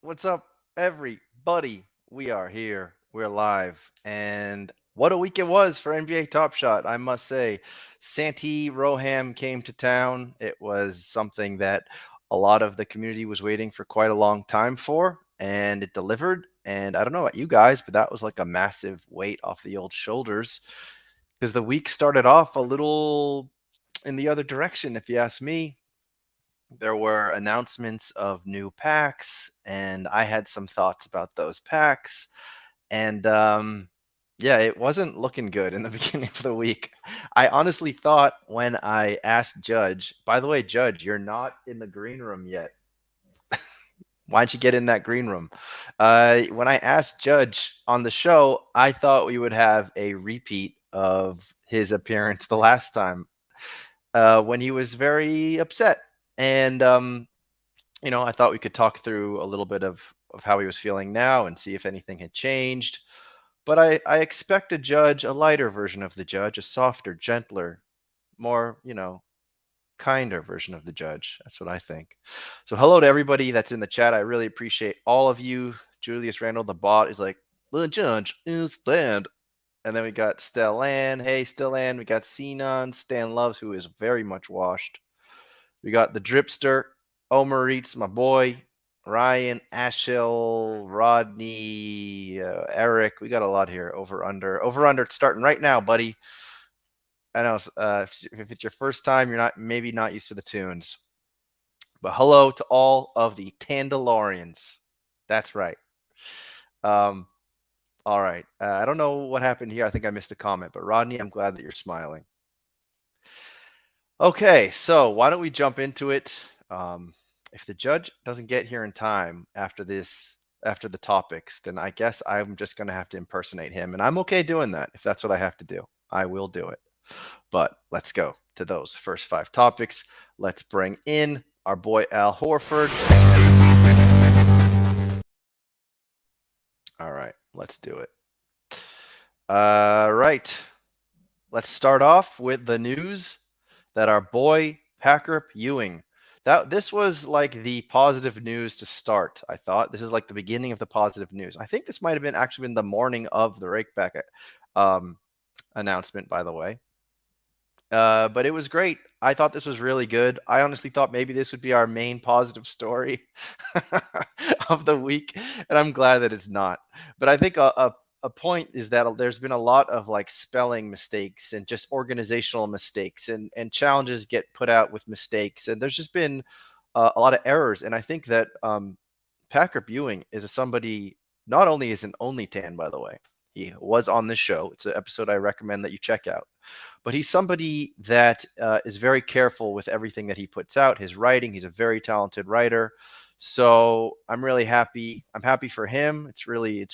What's up, everybody? We are here. We're live. And what a week it was for NBA Top Shot, I must say. Santi Roham came to town. It was something that a lot of the community was waiting for quite a long time for, and it delivered. And I don't know about you guys, but that was like a massive weight off the old shoulders because the week started off a little in the other direction, if you ask me. There were announcements of new packs, and I had some thoughts about those packs. And yeah, it wasn't looking good in the beginning of the week. I honestly thought when I asked Judge, by the way, Judge, you're not in the green room yet. Why don't you get in that green room? When I asked Judge on the show, I thought we would have a repeat of his appearance the last time when he was very upset. And I thought we could talk through a little bit of how he was feeling now and see if anything had changed. But I expect a Judge, a lighter version of the Judge, a softer, gentler, more, kinder version of the Judge. That's what I think. So hello to everybody that's in the chat. I really appreciate all of you. Julius Randall, the bot, is like, the Judge is dead. And then we got Stellan. Hey, Stellan. We got Sinon, Stan Loves, who is very much washed. We got the Dripster, Omer Eats, my boy, Ryan, Ashel, Rodney, Eric. We got a lot here. Over under. It's starting right now, buddy. I know if it's your first time, you're maybe not used to the tunes. But hello to all of the Tandalorians. That's right. All right. I don't know what happened here. I think I missed a comment, but Rodney, I'm glad that you're smiling. Okay, so why don't we jump into it? If the Judge doesn't get here in time after the topics, then I guess I'm just going to have to impersonate him. And I'm okay doing that. If that's what I have to do, I will do it. But let's go to those first 5 topics. Let's bring in our boy Al Horford. All right, let's do it. Right. Let's start off with the news that our boy Packer Ewing. This was like the positive news to start. I thought this is like the beginning of the positive news. I think this might have been actually been the morning of the Rake back announcement, by the way. But it was great. I thought this was really good. I honestly thought maybe this would be our main positive story of the week, and I'm glad that it's not. But I think a point is that there's been a lot of like spelling mistakes and just organizational mistakes, and challenges get put out with mistakes, and there's just been a lot of errors. And I think that Packer Ewing is somebody, not only is an only tan, by the way, he was on this show. It's an episode I recommend that you check out. But he's somebody that is very careful with everything that he puts out. His writing, he's a very talented writer. So I'm really happy. I'm happy for him. It's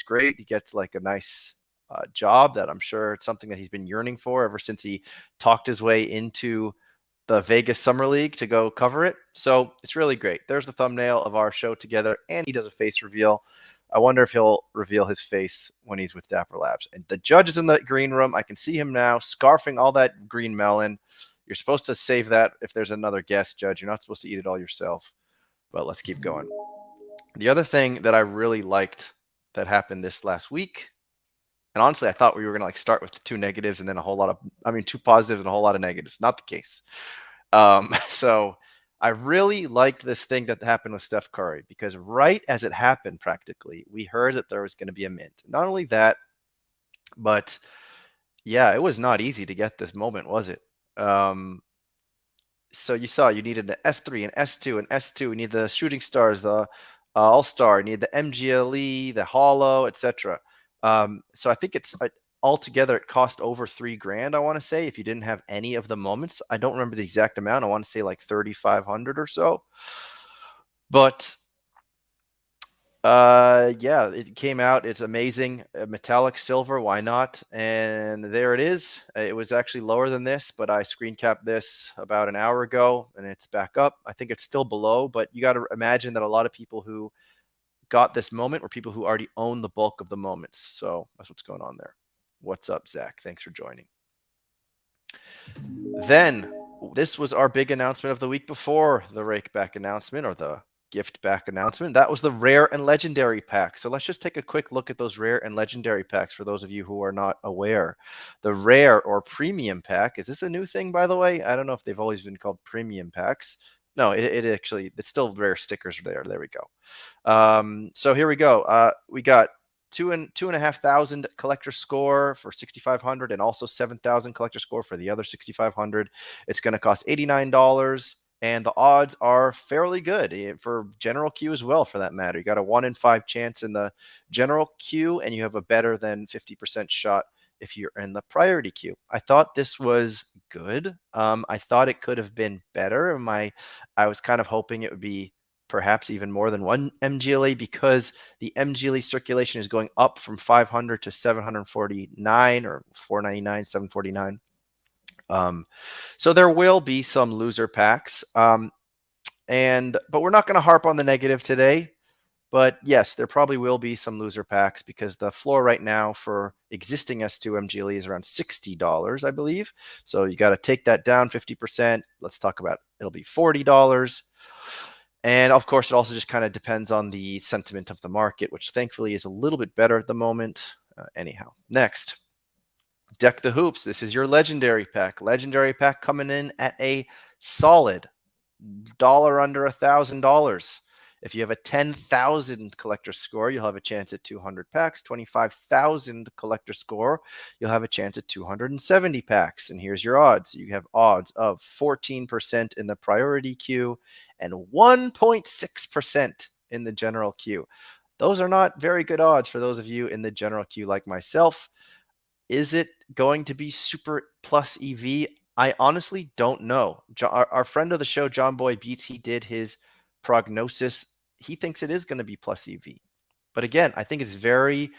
great. He gets like a nice job that I'm sure it's something that he's been yearning for ever since he talked his way into the Vegas Summer League to go cover it. So it's really great. There's the thumbnail of our show together, and he does a face reveal. I wonder if he'll reveal his face when he's with Dapper Labs. And the Judge is in the green room. I can see him now scarfing all that green melon. You're supposed to save that if there's another guest, Judge. You're not supposed to eat it all yourself. But let's keep going. The other thing that I really liked that happened this last week, and honestly, I thought we were going to like start with the 2 negatives and then 2 positives and a whole lot of negatives. Not the case. So I really liked this thing that happened with Steph Curry, because right as it happened, practically, we heard that there was going to be a mint. Not only that, but yeah, it was not easy to get this moment, was it? So you saw you needed an S3, an S2, an S2. You need the Shooting Stars, the All-Star. You need the MGLE, the Hollow, etc. So I think it's altogether it cost over $3,000. I want to say, if you didn't have any of the moments. I don't remember the exact amount. I want to say like 3,500 or so. But yeah, it came out. It's amazing. Metallic silver, why not? And there it is. It was actually lower than this, but I screen capped this about an hour ago, and it's back up. I think it's still below, but you got to imagine that a lot of people who got this moment were people who already own the bulk of the moments. So that's what's going on there. What's up, Zach? Thanks for joining. Then this was our big announcement of the week before the Rake back announcement, or the gift back announcement. That was the rare and legendary pack. So let's just take a quick look at those rare and legendary packs for those of you who are not aware. The rare or premium pack, is this a new thing, by the way? I don't know if they've always been called premium packs. No, it actually, it's still rare stickers there. There we go. So here we go. We got two and a half thousand collector score for 6,500 and also 7,000 collector score for the other 6,500. It's going to cost $89. And the odds are fairly good for general queue as well, for that matter. You got a 1 in 5 chance in the general queue, and you have a better than 50% shot if you're in the priority queue. I thought this was good. I thought it could have been better. I was kind of hoping it would be perhaps even more than one MGLA, because the MGLA circulation is going up from 500 to 749 or 499, 749. So there will be some loser packs. But we're not going to harp on the negative today. But yes, there probably will be some loser packs, because the floor right now for existing S2 MGLE is around $60, I believe. So you got to take that down 50%. Let's talk about, it'll be $40. And of course, it also just kind of depends on the sentiment of the market, which thankfully is a little bit better at the moment. Anyhow, next. Deck the Hoops. This is your legendary pack. Legendary pack coming in at a solid dollar under $1,000. If you have a 10,000 collector score, you'll have a chance at 200 packs. 25,000 collector score, you'll have a chance at 270 packs. And here's your odds. You have odds of 14% in the priority queue and 1.6% in the general queue. Those are not very good odds for those of you in the general queue like myself. Is it going to be super plus EV? I honestly don't know. Our friend of the show, John Boy Beats, he did his prognosis. He thinks it is going to be plus EV. But again, I think it's very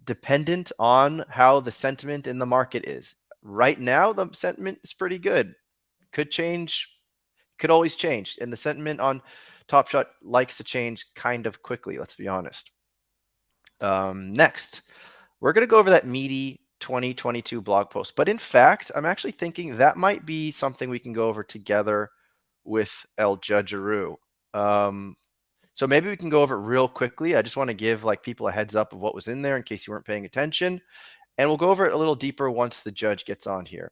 dependent on how the sentiment in the market is. Right now, the sentiment is pretty good. Could change, could always change. And the sentiment on Top Shot likes to change kind of quickly, let's be honest. Next, we're going to go over that meaty 2022 blog post. But in fact, I'm actually thinking that might be something we can go over together with El Judgeroo. So maybe we can go over it real quickly. I just want to give people a heads up of what was in there in case you weren't paying attention. And we'll go over it a little deeper once the judge gets on here.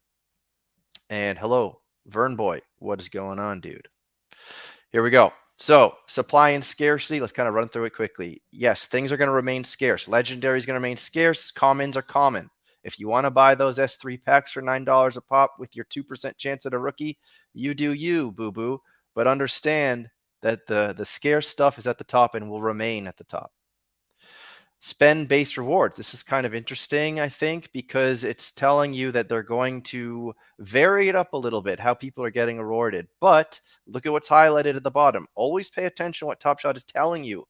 And hello, Vern Boy. What is going on, dude? Here we go. So supply and scarcity, let's kind of run through it quickly. Yes, things are going to remain scarce. Legendary is going to remain scarce. Commons are common. If you want to buy those S3 packs for $9 a pop with your 2% chance at a rookie, you do you, boo-boo. But understand that the scarce stuff is at the top and will remain at the top. Spend-based rewards. This is kind of interesting, I think, because it's telling you that they're going to vary it up a little bit, how people are getting rewarded. But look at what's highlighted at the bottom. Always pay attention to what Top Shot is telling you.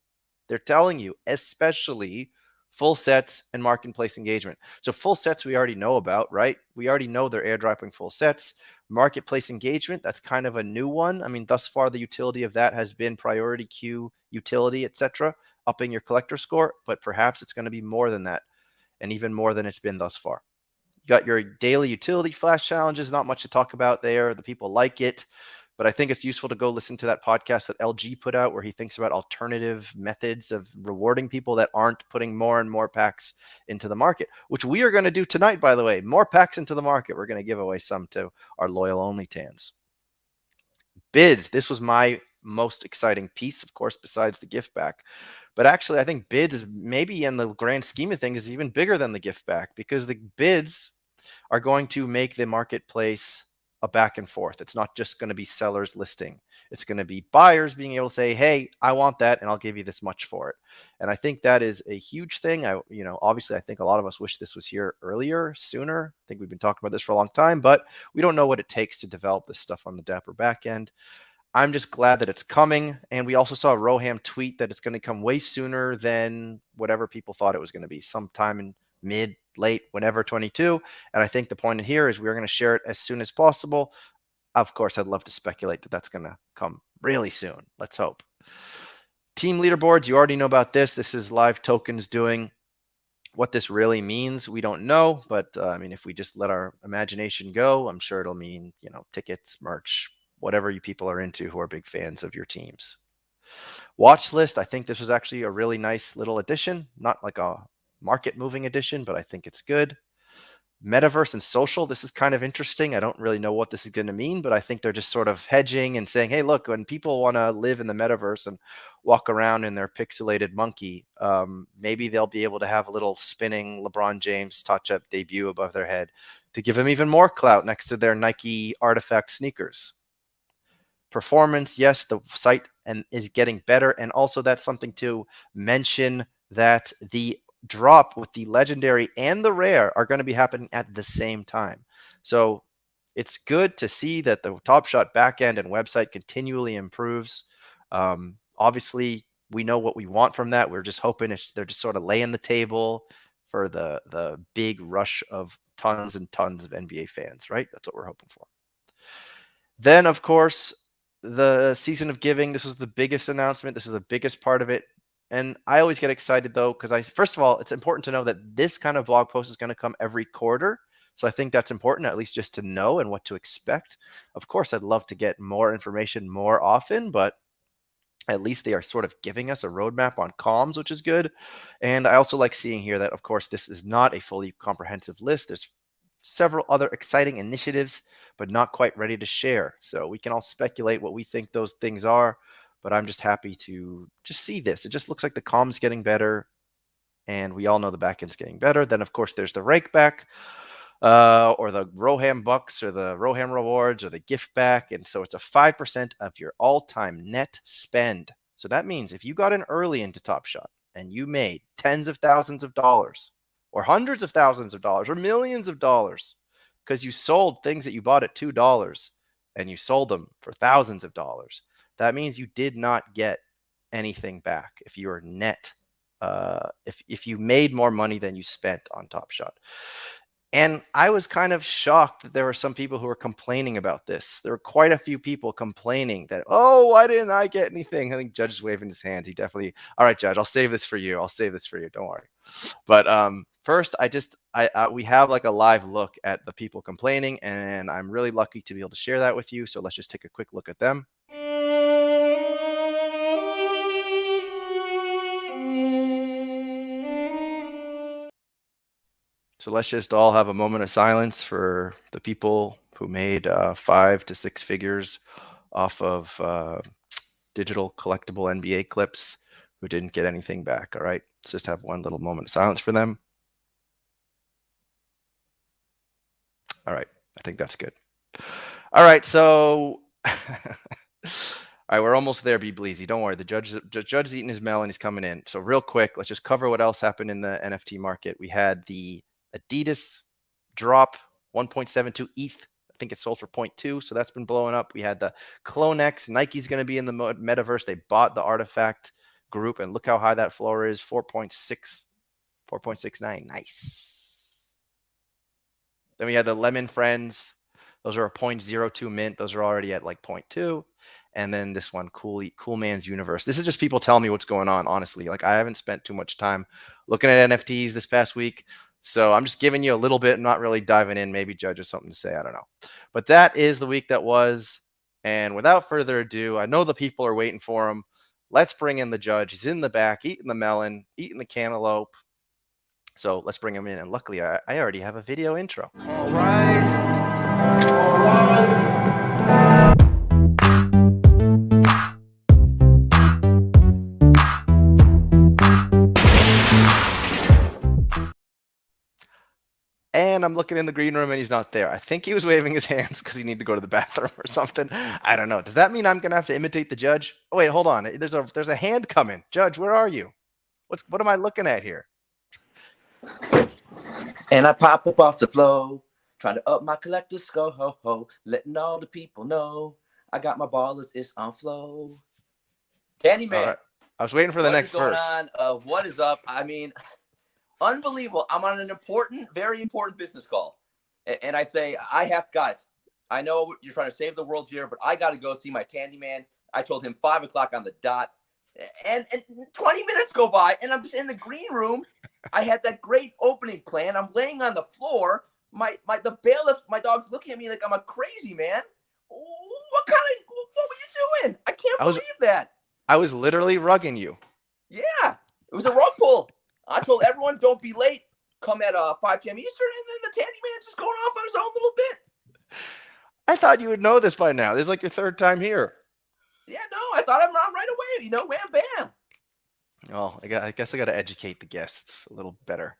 They're telling you, especially full sets and marketplace engagement. So full sets we already know about, right? We already know they're airdropping full sets. Marketplace engagement, that's kind of a new one. I mean, thus far, the utility of that has been priority queue, utility, etc., upping your collector score, but perhaps it's going to be more than that, and even more than it's been thus far. You got your daily utility flash challenges, not much to talk about there. The people like it, but I think it's useful to go listen to that podcast that LG put out where he thinks about alternative methods of rewarding people that aren't putting more and more packs into the market, which we are going to do tonight, by the way. More packs into the market. We're going to give away some to our loyal only tans. Bids. This was my most exciting piece, of course, besides the gift back. But actually, I think bids is maybe in the grand scheme of things is even bigger than the gift back, because the bids are going to make the marketplace a back and forth. It's not just going to be sellers listing. It's going to be buyers being able to say, hey, I want that, and I'll give you this much for it. And I think that is a huge thing. Obviously, I think a lot of us wish this was here earlier, sooner. I think we've been talking about this for a long time, but we don't know what it takes to develop this stuff on the Dapper back end. I'm just glad that it's coming. And we also saw Roham tweet that it's going to come way sooner than whatever people thought it was going to be, sometime in late, whenever 22. And I think the point here is we're going to share it as soon as possible. Of course, I'd love to speculate that that's going to come really soon. Let's hope. Team leaderboards, you already know about this. This is Live Tokens doing. What this really means, we don't know. But I mean, if we just let our imagination go, I'm sure it'll mean, tickets, merch, whatever you people are into who are big fans of your teams. Watch list, I think this was actually a really nice little addition, not like a market moving addition, but I think it's good. Metaverse and social, this is kind of interesting. I don't really know what this is going to mean, but I think they're just sort of hedging and saying, hey, look, when people want to live in the metaverse and walk around in their pixelated monkey, maybe they'll be able to have a little spinning LeBron James touch-up debut above their head to give them even more clout next to their Nike artifact sneakers. Performance, yes, the site is getting better, and also that's something to mention, that the drop with the legendary and the rare are going to be happening at the same time. So it's good to see that the Top Shot backend and website continually improves. Obviously, we know what we want from that. We're just hoping they're just sort of laying the table for the big rush of tons and tons of NBA fans, right? That's what we're hoping for. Then, of course, the season of giving. This was the biggest announcement. This is the biggest part of it. And I always get excited, though, because first of all, it's important to know that this kind of blog post is going to come every quarter. So I think that's important, at least just to know and what to expect. Of course, I'd love to get more information more often, but at least they are sort of giving us a roadmap on comms, which is good. And I also like seeing here that, of course, this is not a fully comprehensive list. There's several other exciting initiatives, but not quite ready to share. So we can all speculate what we think those things are, but I'm just happy to just see this. It just looks like the comms getting better, and we all know the backend's getting better. Then, of course, there's the rake back, or the roham bucks, or the roham rewards, or the gift back. And so it's a 5% of your all-time net spend. So that means if you got in early into Top Shot and you made tens of thousands of dollars, or hundreds of thousands of dollars, or millions of dollars, because you sold things that you bought at $2 and you sold them for thousands of dollars, that means you did not get anything back if you were net, if you made more money than you spent on Top Shot. And I was kind of shocked that there were some people who were complaining about this. There were quite a few people complaining that, oh, why didn't I get anything? I think Judge is waving his hand. He definitely, all right, Judge, I'll save this for you. I'll save this for you. Don't worry. But first, we have like a live look at the people complaining, and I'm really lucky to be able to share that with you. So let's just take a quick look at them. So let's just all have a moment of silence for the people who made 5 to 6 figures off of digital collectible NBA clips who didn't get anything back. All right, let's just have one little moment of silence for them. All right, I think that's good. All right, so all right, we're almost there, Be Bleezy. Don't worry, the judge's eating his melon. He's coming in. So real quick, let's just cover what else happened in the NFT market. We had the Adidas drop 1.72 ETH. I think it sold for 0.2, so that's been blowing up. We had the CloneX. Nike's going to be in the metaverse. They bought the Artifact group, and look how high that floor is, 4.69. Nice. Then we had the Lemon Friends. Those are a 0.02 mint. Those are already at like 0.2. And then this one, Cool Man's Universe. This is just people telling me what's going on, honestly. Like, I haven't spent too much time looking at NFTs this past week. So I'm just giving you a little bit, not really diving in. Maybe Judge has something to say. I don't know. But that is the week that was. And without further ado, I know the people are waiting for him. Let's bring in the Judge. He's in the back, eating the melon, eating the cantaloupe. So let's bring him in. And luckily, I already have a video intro. All rise. All rise. And I'm looking in the green room and he's not there. I think he was waving his hands because he needed to go to the bathroom or something. I don't know. Does that mean I'm going to have to imitate the Judge? Oh, wait, hold on. There's a hand coming. Judge, where are you? What am I looking at here? And I pop up off the flow, trying to up my collector's score, ho, ho, letting all the people know I got my Ballerz, it's on flow. Candyman. Right. I was waiting for the next verse. What is up? I mean, unbelievable. I'm on an important, very important business call. And I say, guys, I know you're trying to save the world here, but I got to go see my Candyman. I told him 5 o'clock on the dot. And 20 minutes go by, and I'm just in the green room. I had that great opening plan. I'm laying on the floor. The bailiff, my dog's looking at me like I'm a crazy man. What were you doing? I can't believe that. I was literally rugging you. Yeah, it was a rug pull. I told everyone, don't be late. Come at 5 p.m. Eastern, and then the Tandy Man's just going off on his own little bit. I thought you would know this by now. This is like your third time here. Yeah, no, I thought I'm on right away. You know, wham, bam. Well, I guess I got to educate the guests a little better.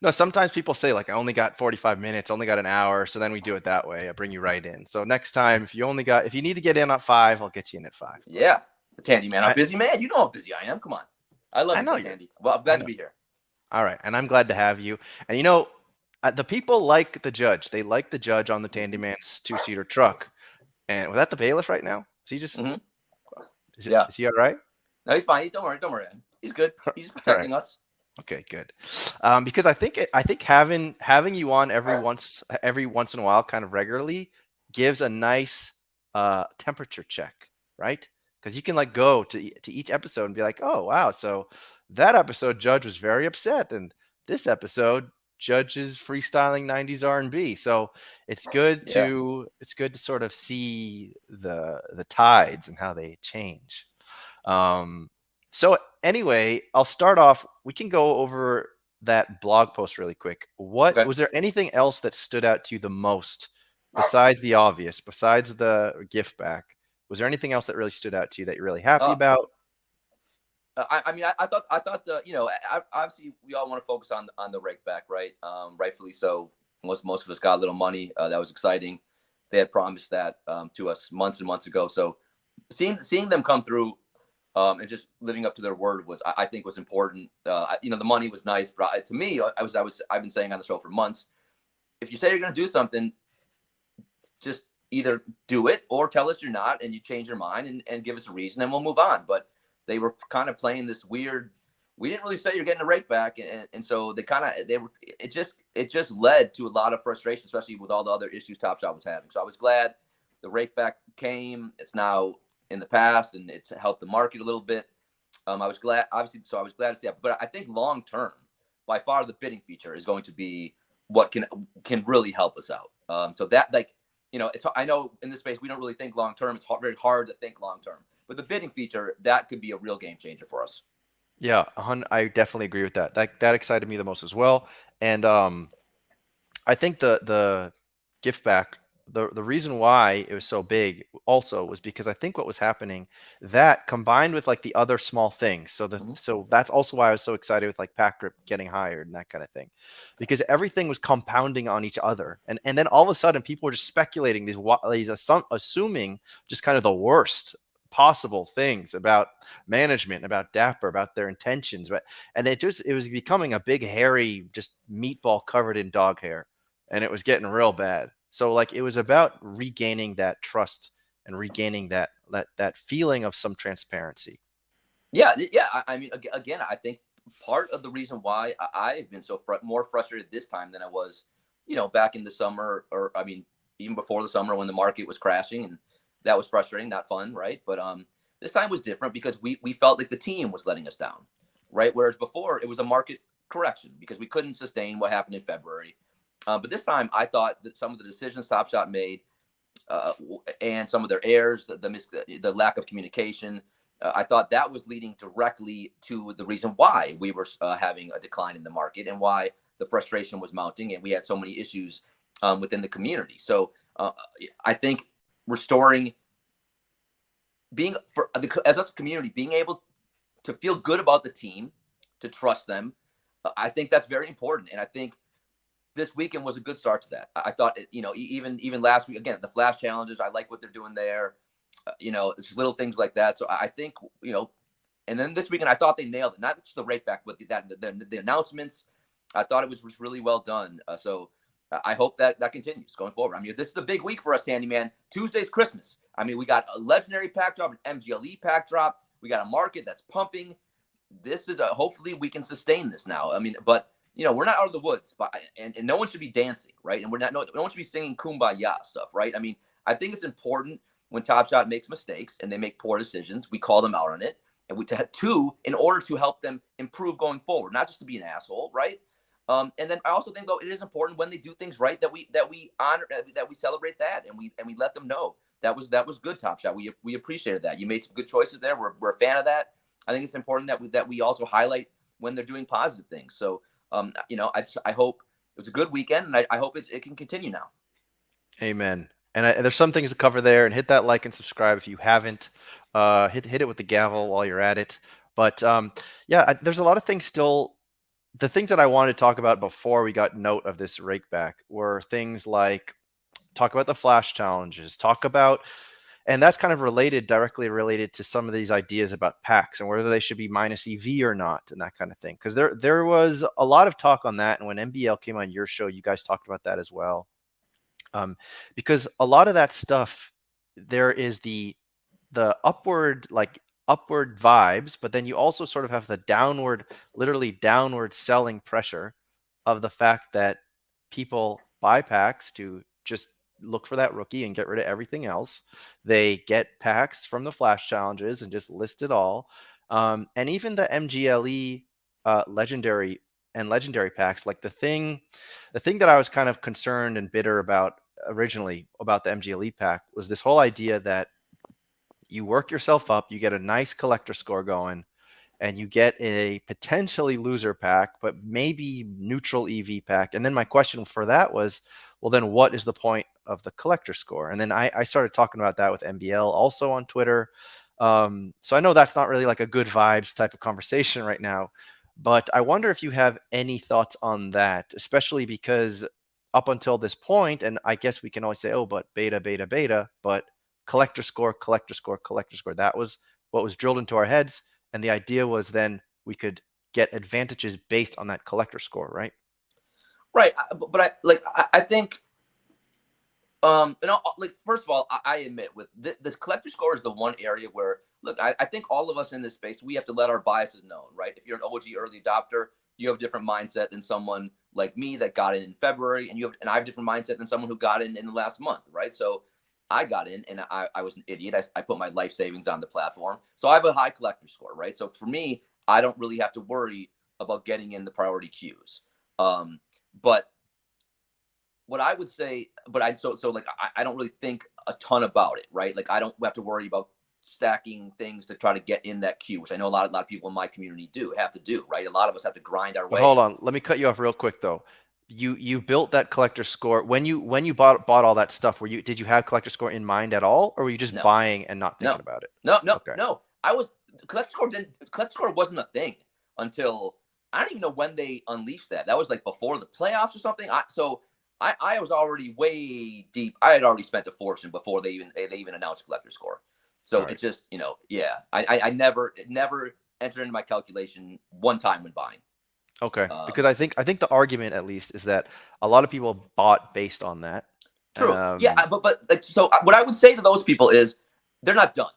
No, sometimes people say like I only got 45 minutes, only got an hour, so then we do it that way. I bring you right in. So next time, if you need to get in at 5, I'll get you in at 5. Yeah, the Tandy Man. I'm a busy man. You know how busy I am. Come on. I love you, Tandy. Well, I'm glad to be here. All right, and I'm glad to have you. And the people like the judge. They like the judge on the Tandy Man's 2-seater truck. And was that the bailiff right now? Is he just? Is he all right? No, he's fine. Don't worry. He's good. He's protecting us. Okay, good. Because I think having you on every once in a while, kind of regularly, gives a nice temperature check, right? Because you can like go to each episode and be like, oh wow, so that episode Judge was very upset, and this episode Judge is freestyling 90s R&B. So it's good to sort of see the tides and how they change. So anyway, I'll start off. We can go over that blog post really quick. Was there anything else that stood out to you the most besides the obvious, besides the gift back? Was there anything else that really stood out to you that you're really happy about? I thought obviously we all want to focus on the Rake back, right? Rightfully so. Most of us got a little money. That was exciting. They had promised that to us months and months ago. So seeing them come through and just living up to their word I think was important. The money was nice, but to me, I've been saying on the show for months, if you say you're going to do something, just either do it or tell us you're not, and you change your mind and give us a reason, and we'll move on. But they were kind of playing this weird. We didn't really say you're getting a Rake back, and so it just led to a lot of frustration, especially with all the other issues Top Shot was having. So I was glad the Rake back came. It's now in the past, and it's helped the market a little bit. I was glad, obviously, so I was glad to see that. But I think long term, by far, the bidding feature is going to be what can really help us out. So that, I know in this space we don't really think long term. It's very hard to think long term. But the bidding feature, that could be a real game changer for us. Yeah, I definitely agree with that. That excited me the most as well. And I think the gift back, the reason why it was so big also was because I think what was happening, that combined with like the other small things. So that's also why I was so excited with like Pack Grip getting hired and that kind of thing, because everything was compounding on each other. And then all of a sudden people were just speculating assuming just kind of the worst possible things about management, about Dapper, about their intentions. And it was becoming a big, hairy, just meatball covered in dog hair. And it was getting real bad. So like it was about regaining that trust and regaining that feeling of some transparency. Yeah. I mean, again, I think part of the reason why I've been so more frustrated this time than I was, back in the summer, or I mean, even before the summer when the market was crashing, and that was frustrating, not fun, right? But this time was different because we felt like the team was letting us down, right? Whereas before it was a market correction because we couldn't sustain what happened in February. But this time, I thought that some of the decisions Top Shot made and some of their errors, the lack of communication, I thought that was leading directly to the reason why we were having a decline in the market and why the frustration was mounting and we had so many issues within the community. So I think restoring, as a community, being able to feel good about the team, to trust them, I think that's very important. And I think this weekend was a good start to that. I thought, even last week, again, the flash challenges, I like what they're doing there. It's little things like that. So I think, and then this weekend, I thought they nailed it. Not just the Rake back, but the announcements. I thought it was really well done. So I hope that continues going forward. I mean, this is a big week for us, Tandy Man. Tuesday's Christmas. I mean, we got a legendary pack drop, an MGLE pack drop. We got a market that's pumping. This is hopefully we can sustain this now. I mean, but we're not out of the woods, and no one should be dancing, right? And no one should be singing Kumbaya stuff, right? I mean, I think it's important when Top Shot makes mistakes and they make poor decisions, we call them out on it, and in order to help them improve going forward, not just to be an asshole, right? And then I also think, though, it is important when they do things right that we honor, that we celebrate that, and we let them know that was good, Top Shot. We appreciated that. You made some good choices there. We're a fan of that. I think it's important that we also highlight when they're doing positive things. So, I hope it was a good weekend, and I hope it can continue now. Amen. And there's some things to cover there, and hit that like and subscribe if you haven't. Hit it with the gavel while you're at it. But there's a lot of things still. The things that I wanted to talk about before we got note of this rake back were things like talk about the flash challenges, talk about, and that's kind of directly related to some of these ideas about packs and whether they should be minus EV or not and that kind of thing. Because there was a lot of talk on that, and when MBL came on your show, you guys talked about that as well. Because a lot of that stuff, there is the upward vibes, but then you also sort of have the literally downward selling pressure of the fact that people buy packs to just look for that rookie and get rid of everything else. They get packs from the flash challenges and just list it all. And even the MGLE legendary packs, like the thing that I was kind of concerned and bitter about originally about the MGLE pack was this whole idea that you work yourself up, you get a nice collector score going, and you get a potentially loser pack, but maybe neutral EV pack. And then my question for that was, well, then what is the point of the collector score? And then I started talking about that with MBL also on Twitter. So I know that's not really like a good vibes type of conversation right now, but I wonder if you have any thoughts on that, especially because up until this point, and I guess we can always say, oh, but beta, but collector score, that was what was drilled into our heads. And the idea was then we could get advantages based on that collector score, right? Right. But I think, first of all, I admit with the collector score is the one area where, look, I think all of us in this space, we have to let our biases known, right? If you're an OG early adopter, you have a different mindset than someone like me that got in February, and I have a different mindset than someone who got in the last month, right? So I got in and I was an idiot. I put my life savings on the platform. So I have a high collector score, right? So for me, I don't really have to worry about getting in the priority queues. But what I would say, I don't really think a ton about it, right? Like I don't have to worry about stacking things to try to get in that queue, which I know a lot of people in my community have to do, right? A lot of us have to grind our way. Hold on, let me cut you off real quick though. You built that collector score when you bought all that stuff. Did you have collector score in mind at all, or were you just buying and not thinking about it? No. Collector score wasn't a thing until I don't even know when they unleashed that. That was like before the playoffs or something. I was already way deep. I had already spent a fortune before they even announced collector score. So right. It just, I never entered into my calculation one time when buying. Okay, because I think the argument at least is that a lot of people bought based on that. True. Yeah, but so what I would say to those people is they're not done,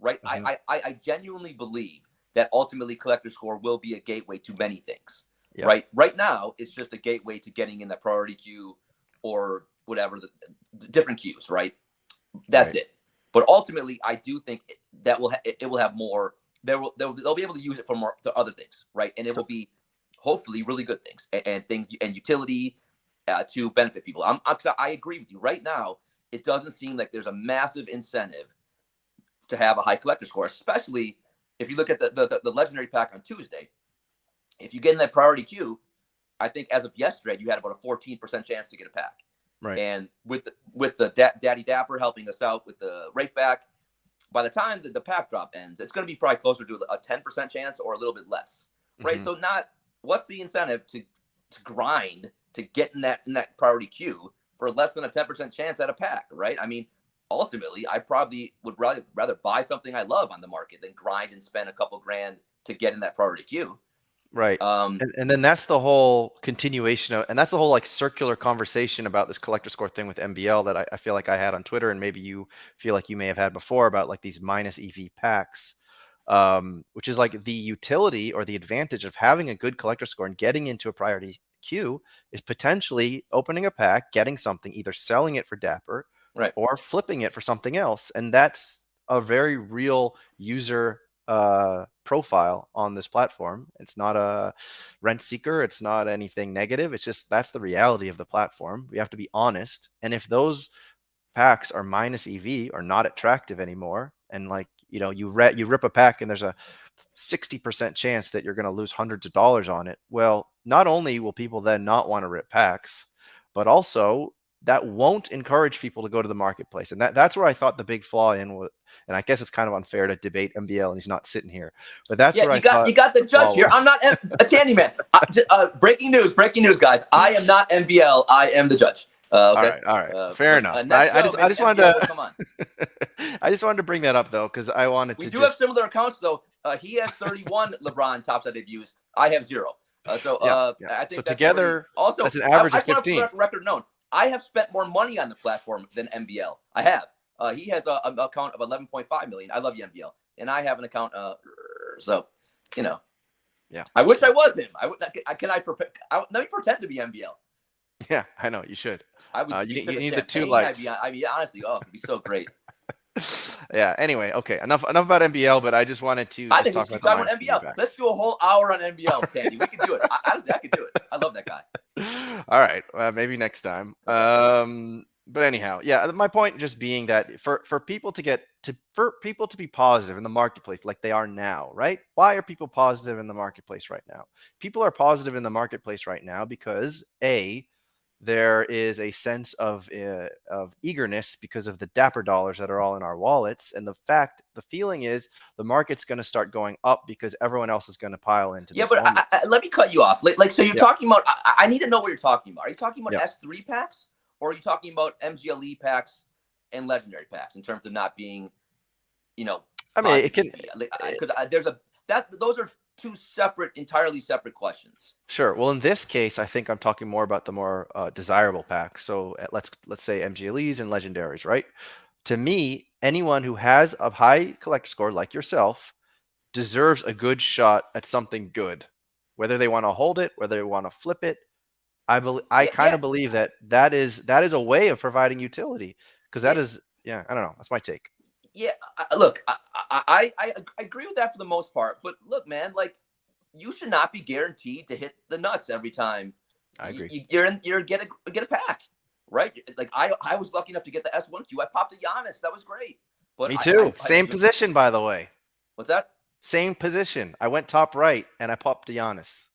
right? Mm-hmm. I genuinely believe that ultimately collector score will be a gateway to many things. Yeah. Right. Right now, it's just a gateway to getting in the priority queue or whatever the different queues. Right. That's right. It. But ultimately, I do think that it will have more. They'll be able to use it for more to other things. Right. And it will be hopefully really good things and things and utility to benefit people. I agree with you. Right now, it doesn't seem like there's a massive incentive to have a high collector score, especially if you look at the legendary pack on Tuesday. If you get in that priority queue, I think as of yesterday, you had about a 14% chance to get a pack. Right. And with the Daddy Dapper helping us out with the rake back, by the time the pack drop ends, it's going to be probably closer to a 10% chance or a little bit less. Right. Mm-hmm. So what's the incentive to grind to get in that priority queue for less than a 10% chance at a pack? Right. I mean, ultimately, I probably would rather buy something I love on the market than grind and spend a couple grand to get in that priority queue. Right. And then that's the whole continuation of, and that's the whole like circular conversation about this collector score thing with MBL that I feel like I had on Twitter, and maybe you feel like you may have had before, about like these minus EV packs, which is like the utility or the advantage of having a good collector score and getting into a priority queue is potentially opening a pack, getting something, either selling it for Dapper, right, or flipping it for something else. And that's a very real user profile on this platform. It's not a rent seeker. It's not anything negative. It's just that's the reality of the platform. We have to be honest. And if those packs are minus EV or not attractive anymore, and like, you know, you rip a pack and there's a 60% chance that you're going to lose hundreds of dollars on it. Well, not only will people then not want to rip packs, but also that won't encourage people to go to the marketplace. And that's where I thought the big flaw in was, and I guess it's kind of unfair to debate MBL and he's not sitting here, but that's where you got the judge here. I'm not a Tandy man. Breaking news, guys. I am not MBL. I am the judge. Okay. All right. Fair enough. I just wanted to come on. I just wanted to bring that up though, because I wanted to. We do have similar accounts though. He has 31 LeBron Top Shot debuts. I have 0. I think so that's together. Also, that's an average of 15. I record known. I have spent more money on the platform than MBL. I have. He has an account of 11.5 million. I love you, MBL, and I have an account. So, you know. Yeah. I wish I was him. Let me pretend to be MBL. Yeah, I know you should. I would. You need the 2 likes. I mean, honestly, it'd be so great. Yeah. Anyway, okay. Enough about MBL, but I just wanted to. I think we should talk about MBL. Let's do a whole hour on MBL, Tandy. We can do it. Honestly, I could do it. I love that guy. All right. Maybe next time. But anyhow, yeah. My point just being that for people to be positive in the marketplace like they are now, right? Why are people positive in the marketplace right now? People are positive in the marketplace right now because there is a sense of eagerness because of the dapper dollars that are all in our wallets, and the feeling is the market's going to start going up because everyone else is going to pile into. Yeah, but let me cut you off. Like so, you're talking about. I need to know what you're talking about. Are you talking about S3 packs, or are you talking about MGLE packs and legendary packs in terms of not being, you know? I mean, it can because those are 2 entirely separate questions. Sure. Well, in this case, I think I'm talking more about the more desirable packs. So let's say MGLEs and legendaries, right? To me, anyone who has a high collector score like yourself deserves a good shot at something good, whether they want to hold it, whether they want to flip it. I kind of believe that is a way of providing utility, because that is, I don't know. That's my take. Yeah, look, I agree with that for the most part. But look, man, like, you should not be guaranteed to hit the nuts every time. I agree. You're get a pack, right? Like I was lucky enough to get the S1 Q. I popped a Giannis. That was great. But me too. Same position, by the way. What's that? Same position. I went top right and I popped a Giannis.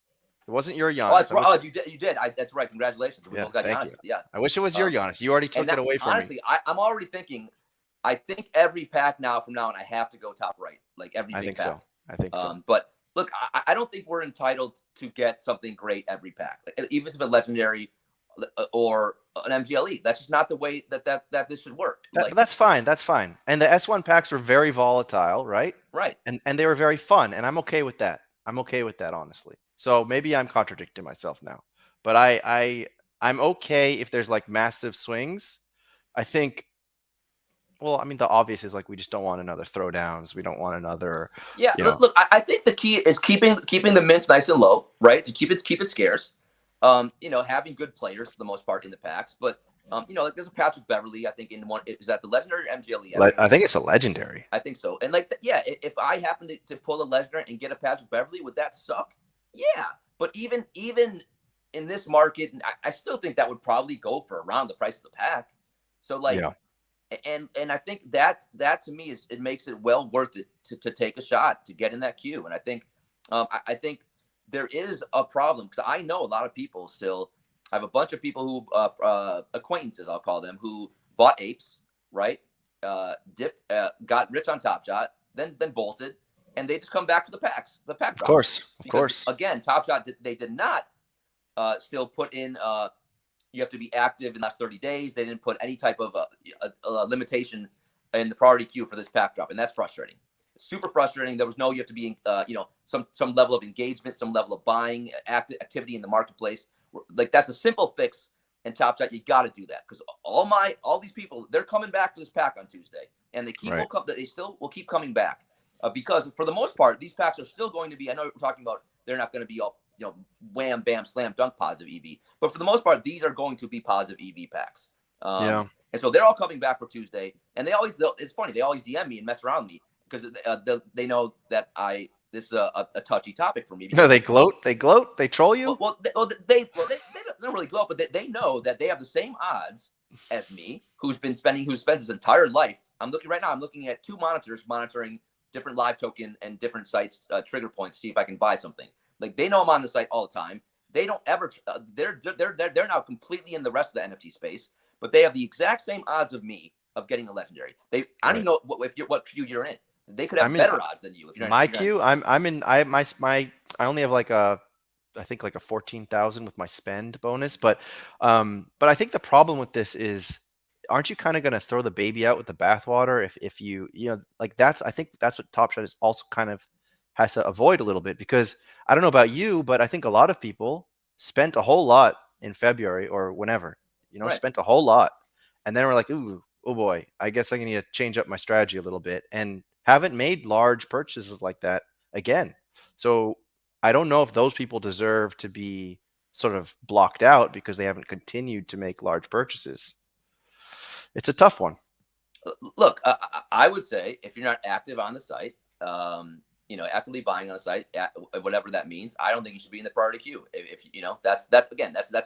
It wasn't your Giannis. Oh, that's right. Oh, you did. That's right. Congratulations. We both got thank Giannis. you. Yeah. I wish it was your Giannis. You already took it away from me. Honestly, I'm already thinking. I think every pack from now on, I have to go top right. Like every big pack. I think so. But look, I don't think we're entitled to get something great every pack, even if it's a legendary or an MGLE. That's just not the way that this should work. That's fine. That's fine. And the S1 packs were very volatile, right? Right. And they were very fun, and I'm okay with that. I'm okay with that, honestly. So maybe I'm contradicting myself now, but I'm okay if there's like massive swings. I think. Well, I mean, the obvious is like we just don't want another throwdowns. We don't want another. Yeah, look, I think the key is keeping the mints nice and low, right? To keep it scarce. Having good players for the most part in the packs, but like there's a Patrick Beverly. I think in one is that the legendary or MGLE. I think it's a legendary. I think so, and if I happen to pull a legendary and get a Patrick Beverly, would that suck? Yeah, but even in this market, I still think that would probably go for around the price of the pack. So like. Yeah. And I think that to me it makes it well worth it to take a shot to get in that queue. And I think I think there is a problem because I know a lot of people still. I have a bunch of people who acquaintances, I'll call them, who bought apes, right? Dipped, got rich on Top Shot, then bolted, and they just come back for the packs, the pack drops. Of course. Again, Top Shot they did not still put in. You have to be active in the last 30 days. They didn't put any type of limitation in the priority queue for this pack drop, and that's frustrating. Super frustrating. There was you have to be, some level of engagement, some level of buying activity in the marketplace. Like that's a simple fix. And Top Shot, you got to do that because all these people, they're coming back for this pack on Tuesday, and they still will keep coming back because for the most part, these packs are still going to be. I know we're talking about they're not going to be all. Wham, bam, slam, dunk, positive EV. But for the most part, these are going to be positive EV packs. And so they're all coming back for Tuesday. And it's funny, they always DM me and mess around me because they know that this is a touchy topic for me. No, they gloat, they troll you. Well, they don't really gloat, but they know that they have the same odds as me, who spends his entire life. I'm looking at 2 monitors monitoring different live token and different sites trigger points to see if I can buy something. Like, they know I'm on the site all the time. They don't ever. They're now completely in the rest of the NFT space, but they have the exact same odds of me of getting a legendary. I don't even know what queue you're in. They could have better odds than you if you're my queue. I'm in. I only have like I think like a 14,000 with my spend bonus, but I think the problem with this is, aren't you kind of going to throw the baby out with the bathwater if you like I think that's what Top Shot is also kind of has to avoid a little bit, because I don't know about you, but I think a lot of people spent a whole lot in February or whenever, Right. spent a whole lot, and then we're like, ooh, oh boy, I guess I need to change up my strategy a little bit, and haven't made large purchases like that again. So I don't know if those people deserve to be sort of blocked out because they haven't continued to make large purchases. It's a tough one. Look, I would say if you're not active on the site, actively buying on the site, whatever that means, I don't think you should be in the priority queue. If that's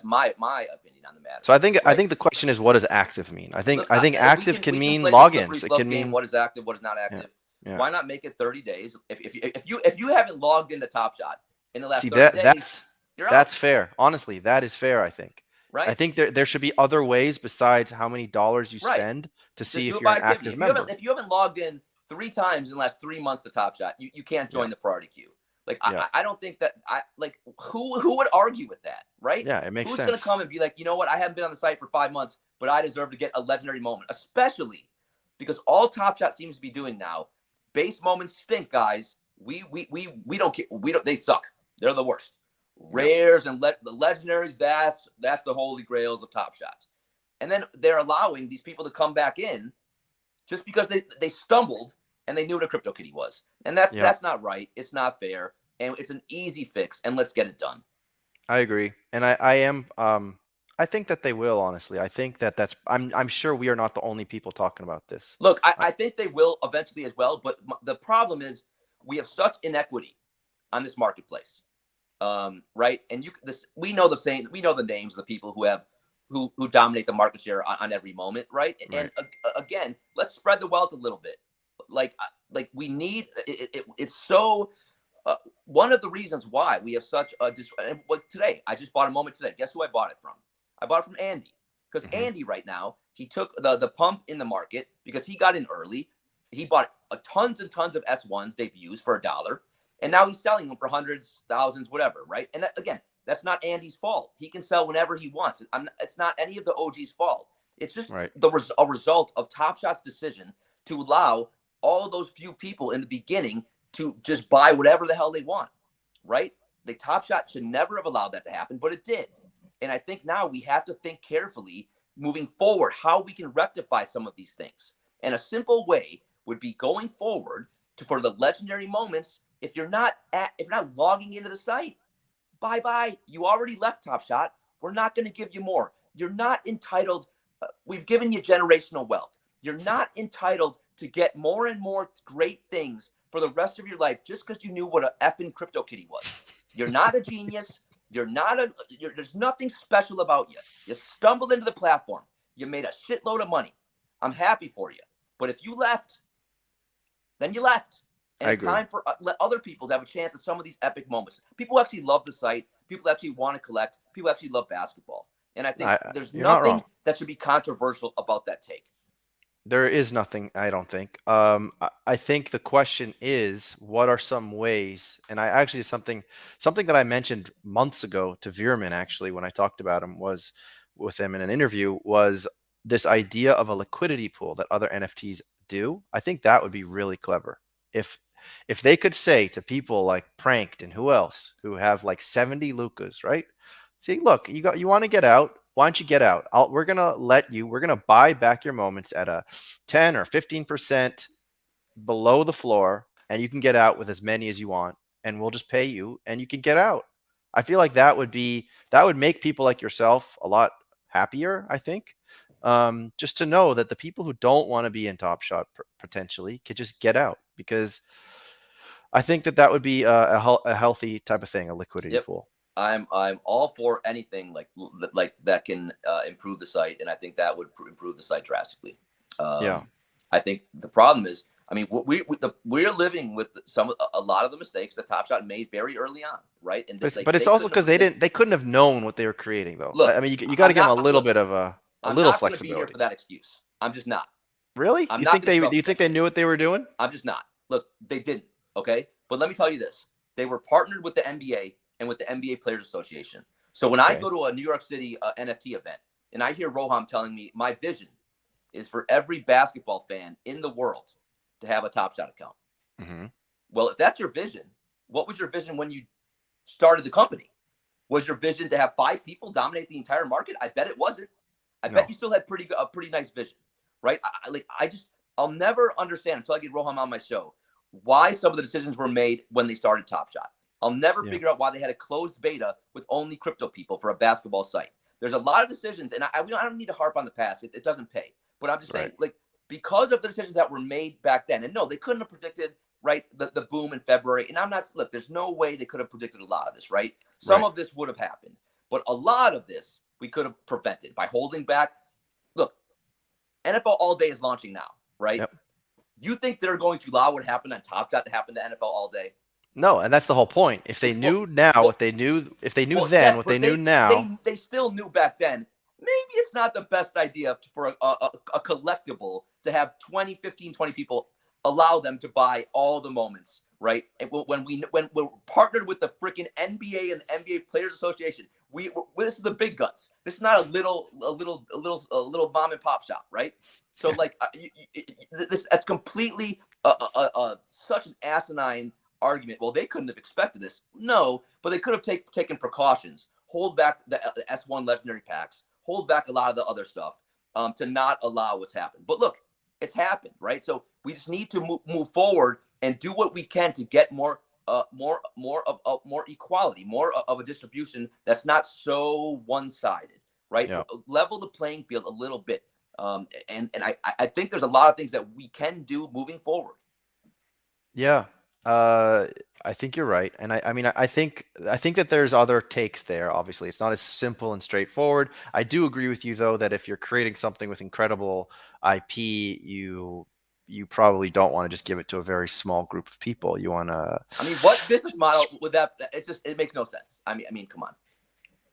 my opinion on the matter. So I think the question is, what does active mean? I think active can mean logins. It can mean what is active, what is not active. Yeah. Why not make it 30 days? If you haven't logged into Top Shot in the last 30 days, that's fair. Honestly, that is fair, I think. Right? I think there should be other ways besides how many dollars you spend to see if you're an active member. If you haven't logged in 3 times in the last 3 months to Top Shot, you can't join the priority queue. Like, I don't think that who would argue with that, right? Yeah, it makes sense. Who's going to come and be like, you know what? I haven't been on the site for 5 months, but I deserve to get a legendary moment, especially because all Top Shot seems to be doing now, base moments stink, guys. We don't care. They suck. They're the worst. Rares and the legendaries, that's the holy grails of Top Shots. And then they're allowing these people to come back in just because they stumbled and they knew what a CryptoKitty was. And that's not right. It's not fair. And it's an easy fix. And let's get it done. I agree. And I think that they will, honestly. I think I'm sure we are not the only people talking about this. Look, I think they will eventually as well. But the problem is we have such inequity on this marketplace. Right. And we know the names of the people who dominate the market share on every moment. Right. And again, let's spread the wealth a little bit. Like we need it's so one of the reasons why we have such a today, I just bought a moment today. Guess who I bought it from? I bought it from Andy, because Andy right now, he took the pump in the market because he got in early. He bought tons and tons of S1s debuts for $1. And now he's selling them for hundreds, thousands, whatever, right? And again, that's not Andy's fault. He can sell whenever he wants. It's not any of the OG's fault. It's just a result of Top Shot's decision to allow all those few people in the beginning to just buy whatever the hell they want, right? The Top Shot should never have allowed that to happen, but it did. And I think now we have to think carefully moving forward how we can rectify some of these things. And a simple way would be going forward for the legendary moments. If you're not logging into the site, bye-bye. You already left Top Shot. We're not going to give you more. You're not entitled. We've given you generational wealth. You're not entitled to get more and more great things for the rest of your life just because you knew what a effing CryptoKitty was. You're not a genius. There's nothing special about you. You stumbled into the platform. You made a shitload of money. I'm happy for you. But if you left, then you left. And it's time for let other people to have a chance at some of these epic moments. People actually love the site. People actually want to collect. People actually love basketball. And I think there's nothing that should be controversial about that take. There is nothing, I don't think. I think the question is, what are some ways? And I actually something that I mentioned months ago to Veerman, actually, when I talked about him with him in an interview, was this idea of a liquidity pool that other NFTs do. I think that would be really clever. If they could say to people like Pranked and who else who have like 70 Lucas, right? See, look, you want to get out. Why don't you get out? We're going to buy back your moments at a 10 or 15% below the floor, and you can get out with as many as you want, and we'll just pay you and you can get out. I feel like that would make people like yourself a lot happier, I think. Just to know that the people who don't want to be in Top Shot potentially could just get out, because I think that would be a healthy type of thing, a liquidity pool. I'm all for anything like that can improve the site, and I think that would improve the site drastically. Yeah. I think the problem is, I mean, we're living with a lot of the mistakes that Top Shot made very early on, right? And But it's also because they couldn't have known what they were creating, though. Look, I mean, you got to give them a little bit of a I'm little not going to be here flexibility. for that excuse. I'm just not. Really? I'm You not think gonna they? show up Do you for think that they knew what they were doing? I'm just not. Look, they didn't. Okay, but let me tell you this: they were partnered with the NBA and with the NBA Players Association. So when I Okay. go to a New York City NFT event and I hear Roham telling me my vision is for every basketball fan in the world to have a Top Shot account. Mm-hmm. Well, if that's your vision, what was your vision when you started the company? Was your vision to have 5 people dominate the entire market? I bet it wasn't. I bet you still had a pretty nice vision, right? I'll never understand until I get Roham on my show why some of the decisions were made when they started Top Shot. I'll never figure out why they had a closed beta with only crypto people for a basketball site. There's a lot of decisions, and I don't need to harp on the past. It doesn't pay. But I'm just saying, like, because of the decisions that were made back then, and no, they couldn't have predicted, right, the boom in February. And I'm not, look, there's no way they could have predicted a lot of this, right? Some of this would have happened. But a lot of this we could have prevented by holding back. Look, NFL All Day is launching now, right? Yep. You think they're going to allow what happened on Top Shot to happen to NFL All Day? No, and that's the whole point. If they knew now what they knew, if they knew then what they knew now, they still knew back then. Maybe it's not the best idea for a collectible to have 20 people allow them to buy all the moments, right? And when we're partnered with the freaking NBA and the NBA Players Association, this is the big guns. This is not a little mom and pop shop, right? So like that's completely such an asinine argument. Well, they couldn't have expected this. No, but they could have taken precautions. Hold back the S1 legendary packs. Hold back a lot of the other stuff to not allow what's happened. But look, it's happened, right? So we just need to move forward and do what we can to get more equality, more of a distribution that's not so one-sided, right? Yeah. Level the playing field a little bit. And I think there's a lot of things that we can do moving forward. Yeah. I think you're right. And I mean, I think that there's other takes there. Obviously, it's not as simple and straightforward. I do agree with you, though, that if you're creating something with incredible IP, you probably don't want to just give it to a very small group of people. You want to. I mean, what business model would that? It makes no sense. I mean, come on.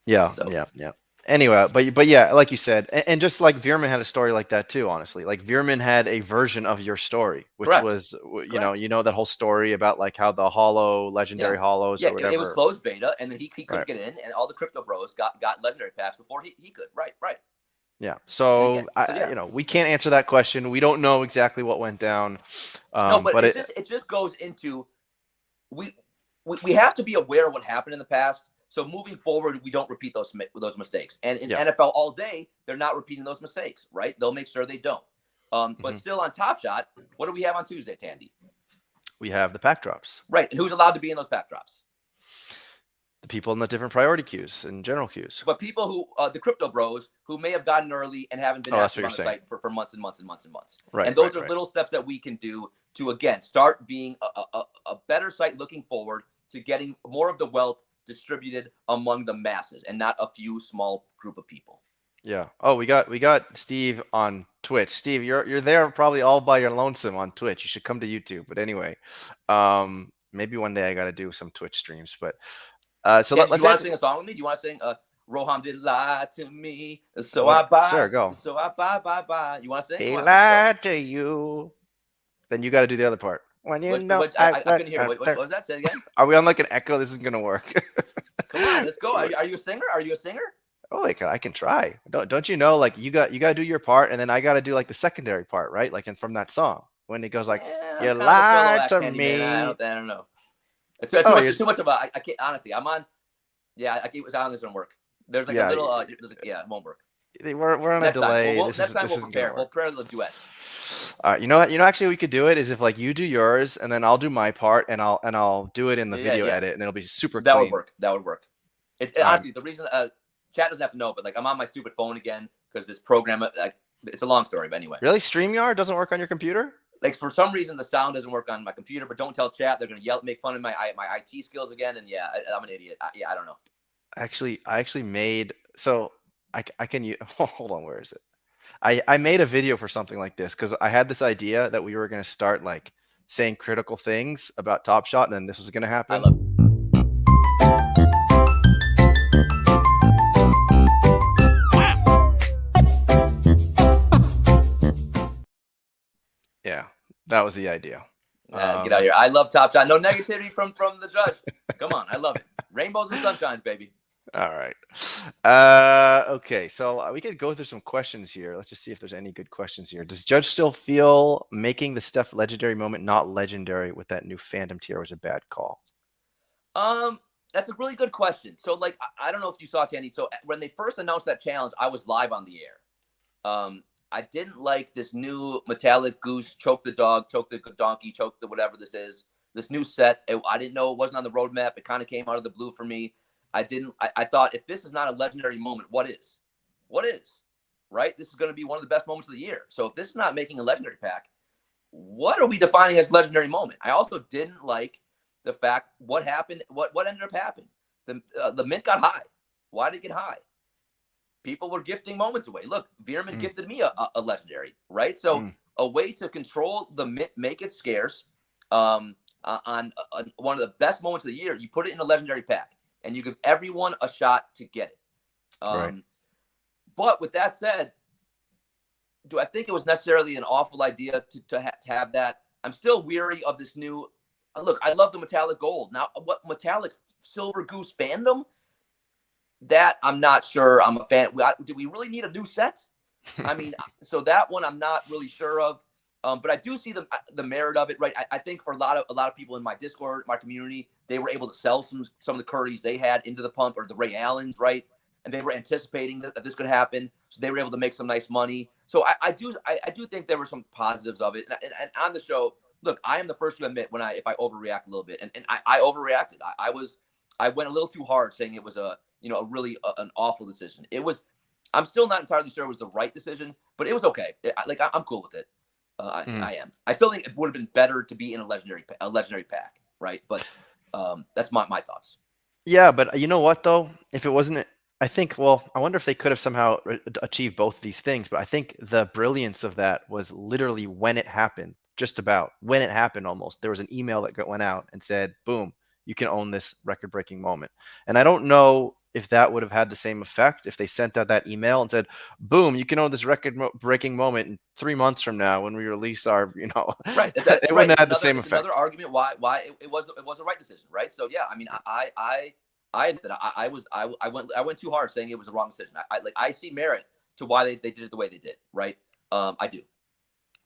Yeah. So. Yeah. Anyway, but yeah, like you said, and just like Veerman had a story like that too, honestly. Like Veerman had a version of your story, which was, you know, that whole story about like how the legendary hollows or whatever. It was closed beta, and then he couldn't get in, and all the crypto bros got legendary packs before he could. Right. Yeah. So, you know, we can't answer that question. We don't know exactly what went down. No, but it just goes into we have to be aware of what happened in the past. So moving forward, we don't repeat those mistakes. And in NFL All Day, they're not repeating those mistakes, right? They'll make sure they don't. But still on Top Shot, what do we have on Tuesday, Tandy? We have the pack drops. Right. And who's allowed to be in those pack drops? The people in the different priority queues and general queues. But people who, the crypto bros, who may have gotten early and haven't been active on the site for months and months and months and months. Right. And those are little steps that we can do to, again, start being a better site looking forward to getting more of the wealth distributed among the masses and not a few small group of people. Yeah. Oh, we got Steve on Twitch. Steve, you're there probably all by your lonesome on Twitch. You should come to YouTube. But anyway, maybe one day I got to do some Twitch streams. But let's. Do you want to sing a song with me? Do you want to sing? Roham didn't lie to me, so I buy. Sure, go. So I buy. You want to sing? He lied to you. Then you got to do the other part. When you know, I couldn't hear. What was that? Say it again. Are we on like an echo? This isn't gonna work. Come on, let's go. Are you a singer? Are you a singer? Oh, I can try. Don't you know? Like you got to do your part, and then I got to do like the secondary part, right? Like from that song when it goes like, "You lied to me." I don't know. It's too much of a. I can't honestly. I'm on. Yeah, I can't. I don't think it's gonna work. There's like a little. It won't work. We're on a delay. Next time we'll prepare. We'll prepare the duet. All right, you know actually we could do it is if like you do yours and then I'll do my part and I'll do it in the video edit and it'll be super clean. That would work. Honestly, the reason chat doesn't have to know, but like I'm on my stupid phone again because this program it's a long story, but anyway. Really? StreamYard doesn't work on your computer? Like for some reason the sound doesn't work on my computer, but don't tell chat, they're gonna make fun of my IT skills again, and I'm an idiot. I don't know. I actually made so I can use. Hold on, where is it? I made a video for something like this because I had this idea that we were going to start like saying critical things about Top Shot, and then this was going to I happen. love Yeah, that was the idea. Get out of here. I love Top Shot. No negativity from the judge. Come on, I love it. Rainbows and sunshines, baby. All right. Okay, so we could go through some questions here. Let's just see if there's any good questions here. Does Judge still feel making the Steph legendary moment not legendary with that new fandom tier was a bad call? That's a really good question. So, like, I don't know if you saw, Tandy. So when they first announced that challenge, I was live on the air. I didn't like this new metallic goose, choke the dog, choke the donkey, choke the whatever this is. This new set, I didn't know it wasn't on the roadmap. It kind of came out of the blue for me. I thought if this is not a legendary moment, what is? What is? Right? This is going to be one of the best moments of the year. So if this is not making a legendary pack, what are we defining as legendary moment? I also didn't like the fact what happened, what ended up happening. The mint got high. Why did it get high? People were gifting moments away. Look, Veerman gifted me a legendary, right? So a way to control the mint, make it scarce on one of the best moments of the year, you put it in a legendary pack and you give everyone a shot to get it. Right. But with that said, do I think it was necessarily an awful idea to have that? I'm still weary of this new. Look, I love the metallic gold. Now, what metallic silver goose fandom? That I'm not sure I'm a fan. Do we really need a new set? I mean, so that one I'm not really sure of. But I do see the merit of it, right? I think for a lot of people in my Discord, my community, they were able to sell some of the Currys they had into the pump or the Ray Allens, right? And they were anticipating that this could happen, so they were able to make some nice money. So I do think there were some positives of it. And on the show, look, I am the first to admit if I overreact a little bit, and I overreacted. I went a little too hard saying it was a really an awful decision. It was. I'm still not entirely sure it was the right decision, but it was okay. I'm cool with it. I am. I still think it would have been better to be in a legendary pack, right? But that's my thoughts. Yeah, but you know what though? If it wasn't, I think. Well, I wonder if they could have somehow achieved both of these things. But I think the brilliance of that was literally when it happened. Just about when it happened, almost there was an email that went out and said, "Boom, you can own this record-breaking moment." And I don't know if that would have had the same effect if they sent out that email and said, "Boom, you can own this record-breaking moment in 3 months from now when we release our," Right. it wouldn't have had the same effect. Another argument why it was a right decision, right? So yeah, I mean, I went too hard saying it was a wrong decision. I see merit to why they did it the way they did, right? I do.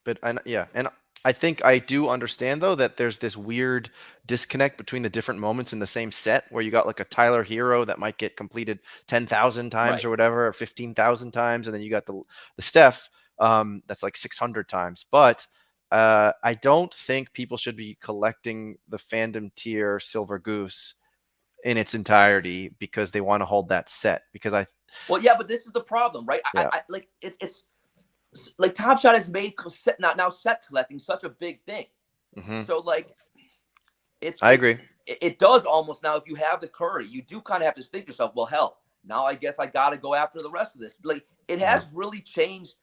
But and I think I do understand though that there's this weird disconnect between the different moments in the same set where you got like a Tyler hero that might get completed 10,000 times or whatever, or 15,000 times, and then you got the Steph that's like 600 times. But I don't think people should be collecting the fandom tier Silver Goose in its entirety because they want to hold that set. Because well, yeah, but this is the problem, right? Yeah. I like it's like Top Shot has made now set collecting such a big thing. So like I agree. It does almost now, if you have the Curry, you do kind of have to think to yourself, well, hell, now I guess I got to go after the rest of this. Like it has really changed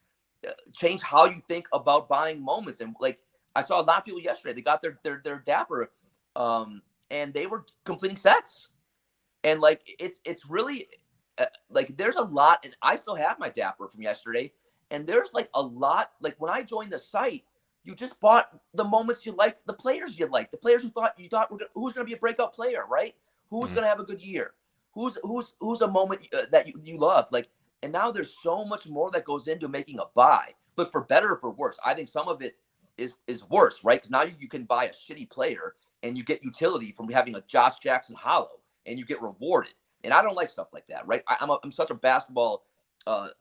how you think about buying moments. And like I saw a lot of people yesterday, they got their Dapper and they were completing sets. And like it's really like there's a lot, and I still have my Dapper from yesterday. And there's like a lot, like when I joined the site, you just bought the moments you liked, the players you liked, the players you thought who's going to be a breakout player, right? Who's going to have a good year? Who's a moment that you love? Like, and now there's so much more that goes into making a buy. Look, for better or for worse, I think some of it is worse, right? Because now you can buy a shitty player and you get utility from having a Josh Jackson hollow and you get rewarded. And I don't like stuff like that, right? I'm such a basketball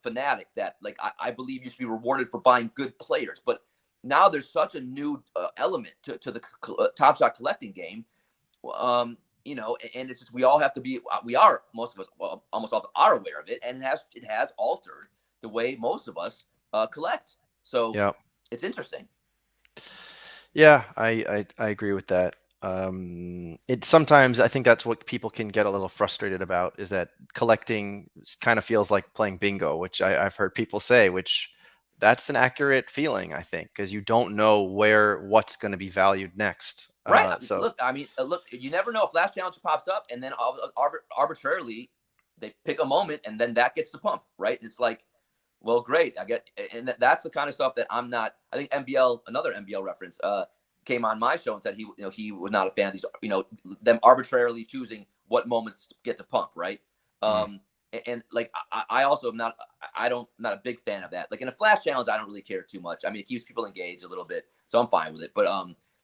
fanatic that like I believe you should be rewarded for buying good players, but now there's such a new element to the Top Shot collecting game, and it's just we all have to be most of us, well, almost all are aware of it, and it has altered the way most of us collect. So yeah, it's interesting. Yeah, I agree with that. It sometimes, I think that's what people can get a little frustrated about, is that collecting kind of feels like playing bingo, which I've heard people say, which that's an accurate feeling, I think, because you don't know what's going to be valued next. Right. So Look, I mean, look, you never know if Flash Challenge pops up and then arbitrarily they pick a moment and then that gets the pump, right? It's like, well, great. I get, and that's the kind of stuff that I'm not. I think another NBL reference, came on my show and said he was not a fan of these, them arbitrarily choosing what moments get to pump, right? And like I also am not. Not a big fan of that. Like in a Flash Challenge, I don't really care too much. I mean, it keeps people engaged a little bit, so I'm fine with it. But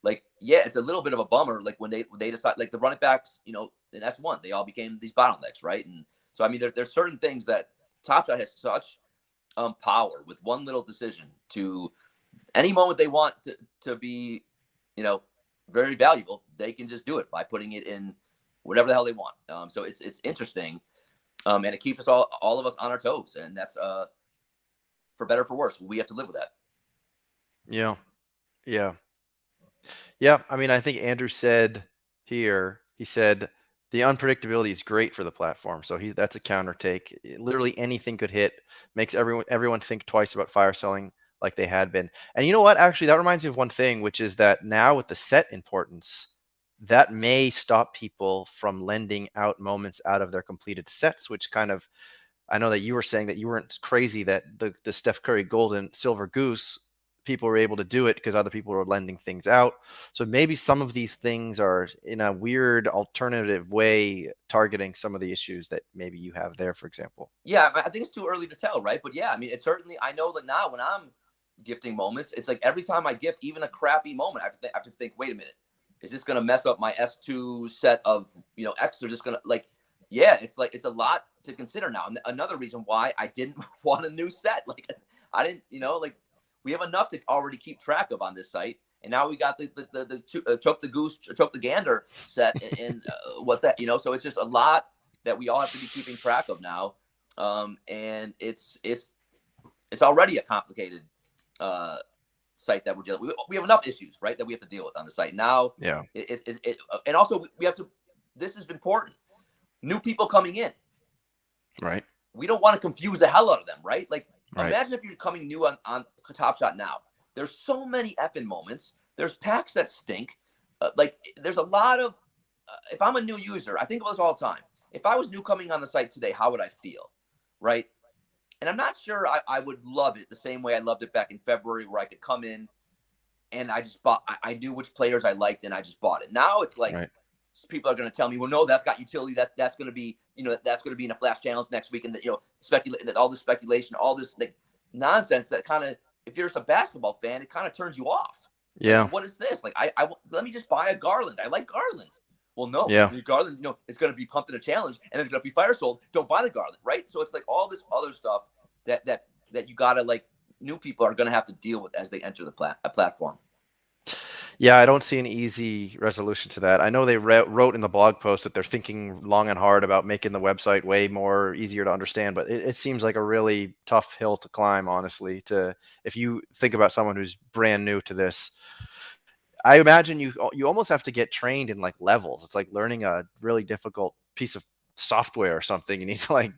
like, yeah, it's a little bit of a bummer. Like when they decide, like the running backs, in S1, they all became these bottlenecks, right? And so I mean, there's certain things that Top Shot has such power with one little decision to any moment they want to be, very valuable. They can just do it by putting it in whatever the hell they want. So it's interesting, and it keeps us all of us on our toes, and that's for better or for worse. We have to live with that. yeah, yeah. Yeah, I mean, I think Andrew said here, he said the unpredictability is great for the platform. So that's a counter take. Literally anything could hit, makes everyone think twice about fire selling like they had been. And you know what? Actually, that reminds me of one thing, which is that now with the set importance, that may stop people from lending out moments out of their completed sets, which kind of, I know that you were saying that you weren't crazy that the Steph Curry Gold and Silver Goose, people were able to do it because other people were lending things out. So maybe some of these things are in a weird alternative way targeting some of the issues that maybe you have there, for example. Yeah, I think it's too early to tell, right? But yeah, I mean, it's certainly, I know that now when I'm gifting moments, it's like every time I gift even a crappy moment, I have to think, wait a minute, is this going to mess up my S2 set of, X? Or just going to, like, yeah, it's like, it's a lot to consider now. And another reason why I didn't want a new set, like I didn't, like, we have enough to already keep track of on this site. And now we got the choke the goose, choke the gander set and what that, so it's just a lot that we all have to be keeping track of now. And it's already a complicated site that we're dealing with. We have enough issues, right, that we have to deal with on the site now. Yeah. And also we have to, this is important, new people coming in, right? We don't want to confuse the hell out of them, right? Like, right. Imagine if you're coming new on Top Shot now. There's so many effing moments. There's packs that stink. Like, there's a lot of, if I'm a new user, I think about this all the time. If I was new coming on the site today, how would I feel, right? And I'm not sure I would love it the same way I loved it back in February, where I could come in and I just bought, I knew which players I liked and I just bought it. Now it's like, right. People are going to tell me, well, no, that's got utility. That's going to be, that's going to be in a Flash Challenge next week. And that, all this speculation, all this like nonsense that kind of, if you're just a basketball fan, it kind of turns you off. Yeah. Like, what is this? Like, I let me just buy a Garland. I like Garland. Well, no, yeah. Garland, it's going to be pumped in a challenge and it's going to be fire sold. Don't buy the Garland, right? So it's like all this other stuff that you got to, like, new people are going to have to deal with as they enter the platform. Yeah, I don't see an easy resolution to that. I know they wrote in the blog post that they're thinking long and hard about making the website way more easier to understand, but it seems like a really tough hill to climb, honestly, if you think about someone who's brand new to this. I imagine you almost have to get trained in like levels. It's like learning a really difficult piece of software or something. You need to like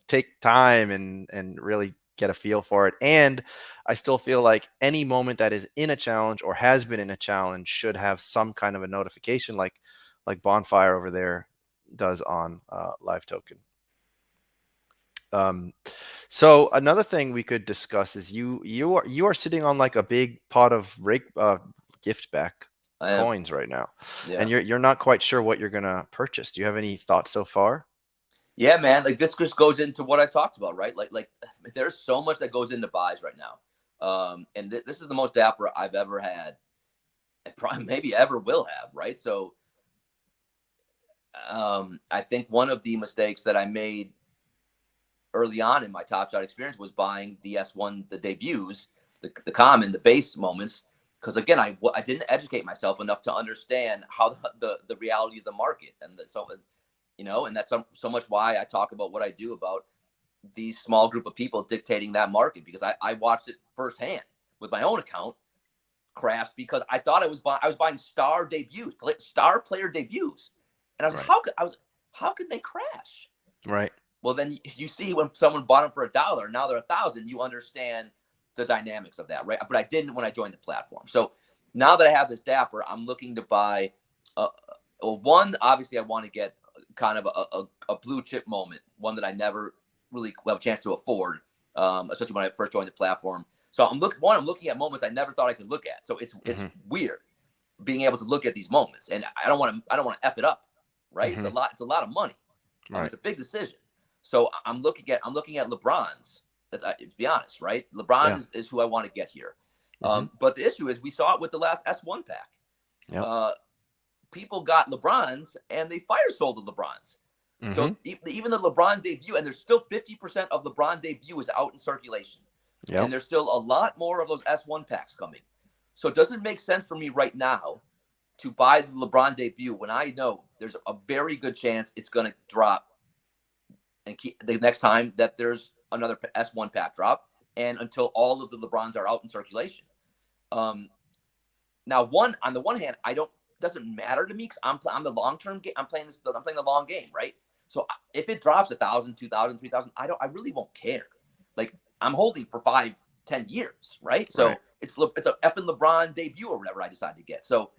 take time and really get a feel for it. And I still feel like any moment that is in a challenge or has been in a challenge should have some kind of a notification, like Bonfire over there does on Live Token. So another thing we could discuss is you are sitting on like a big pot of Rake gift back coins right now, and you're not quite sure what you're gonna purchase. Do you have any thoughts so far? Yeah, man. Like, this just goes into what I talked about, right? Like there's so much that goes into buys right now. And this is the most dapper I've ever had, and probably maybe ever will have, right? So I think one of the mistakes that I made early on in my Top Shot experience was buying the S1, the debuts, the common, the base moments, because again, I didn't educate myself enough to understand how the reality of the market, and and that's so much why I talk about what I do about these small group of people dictating that market, because I watched it firsthand with my own account, crashed because I thought I was buying star player debuts, and I was like, how could they crash? Right. Well, then you see when someone bought them for $1, now they're $1,000. You understand the dynamics of that, right? But I didn't when I joined the platform. So now that I have this Dapper, I'm looking to buy. One, obviously, I want to get kind of a blue chip moment, one that I never really have a chance to afford, especially when I first joined the platform. So I'm looking at moments I never thought I could look at. So it's weird being able to look at these moments, and I don't want to F it up, right? It's a lot of money. It's a big decision. So I'm looking at LeBron's. To be honest, right? LeBron is who I want to get here. But the issue is we saw it with the last S1 pack. Yep. People got LeBron's and they fire sold the LeBron's. So even the LeBron debut, and there's still 50% of LeBron debut is out in circulation. Yep. And there's still a lot more of those S1 packs coming. So it doesn't make sense for me right now to buy the LeBron debut when I know there's a very good chance it's going to drop and keep the next time that there's another S1 pack drop, and until all of the LeBrons are out in circulation. Now, on the one hand, doesn't matter to me because I'm the long-term game. I'm playing the long game, right? So if it drops 1,000, 2,000, 3,000, I really won't care. Like, I'm holding for 5-10 years, right? So it's a effing LeBron debut or whatever I decide to get. So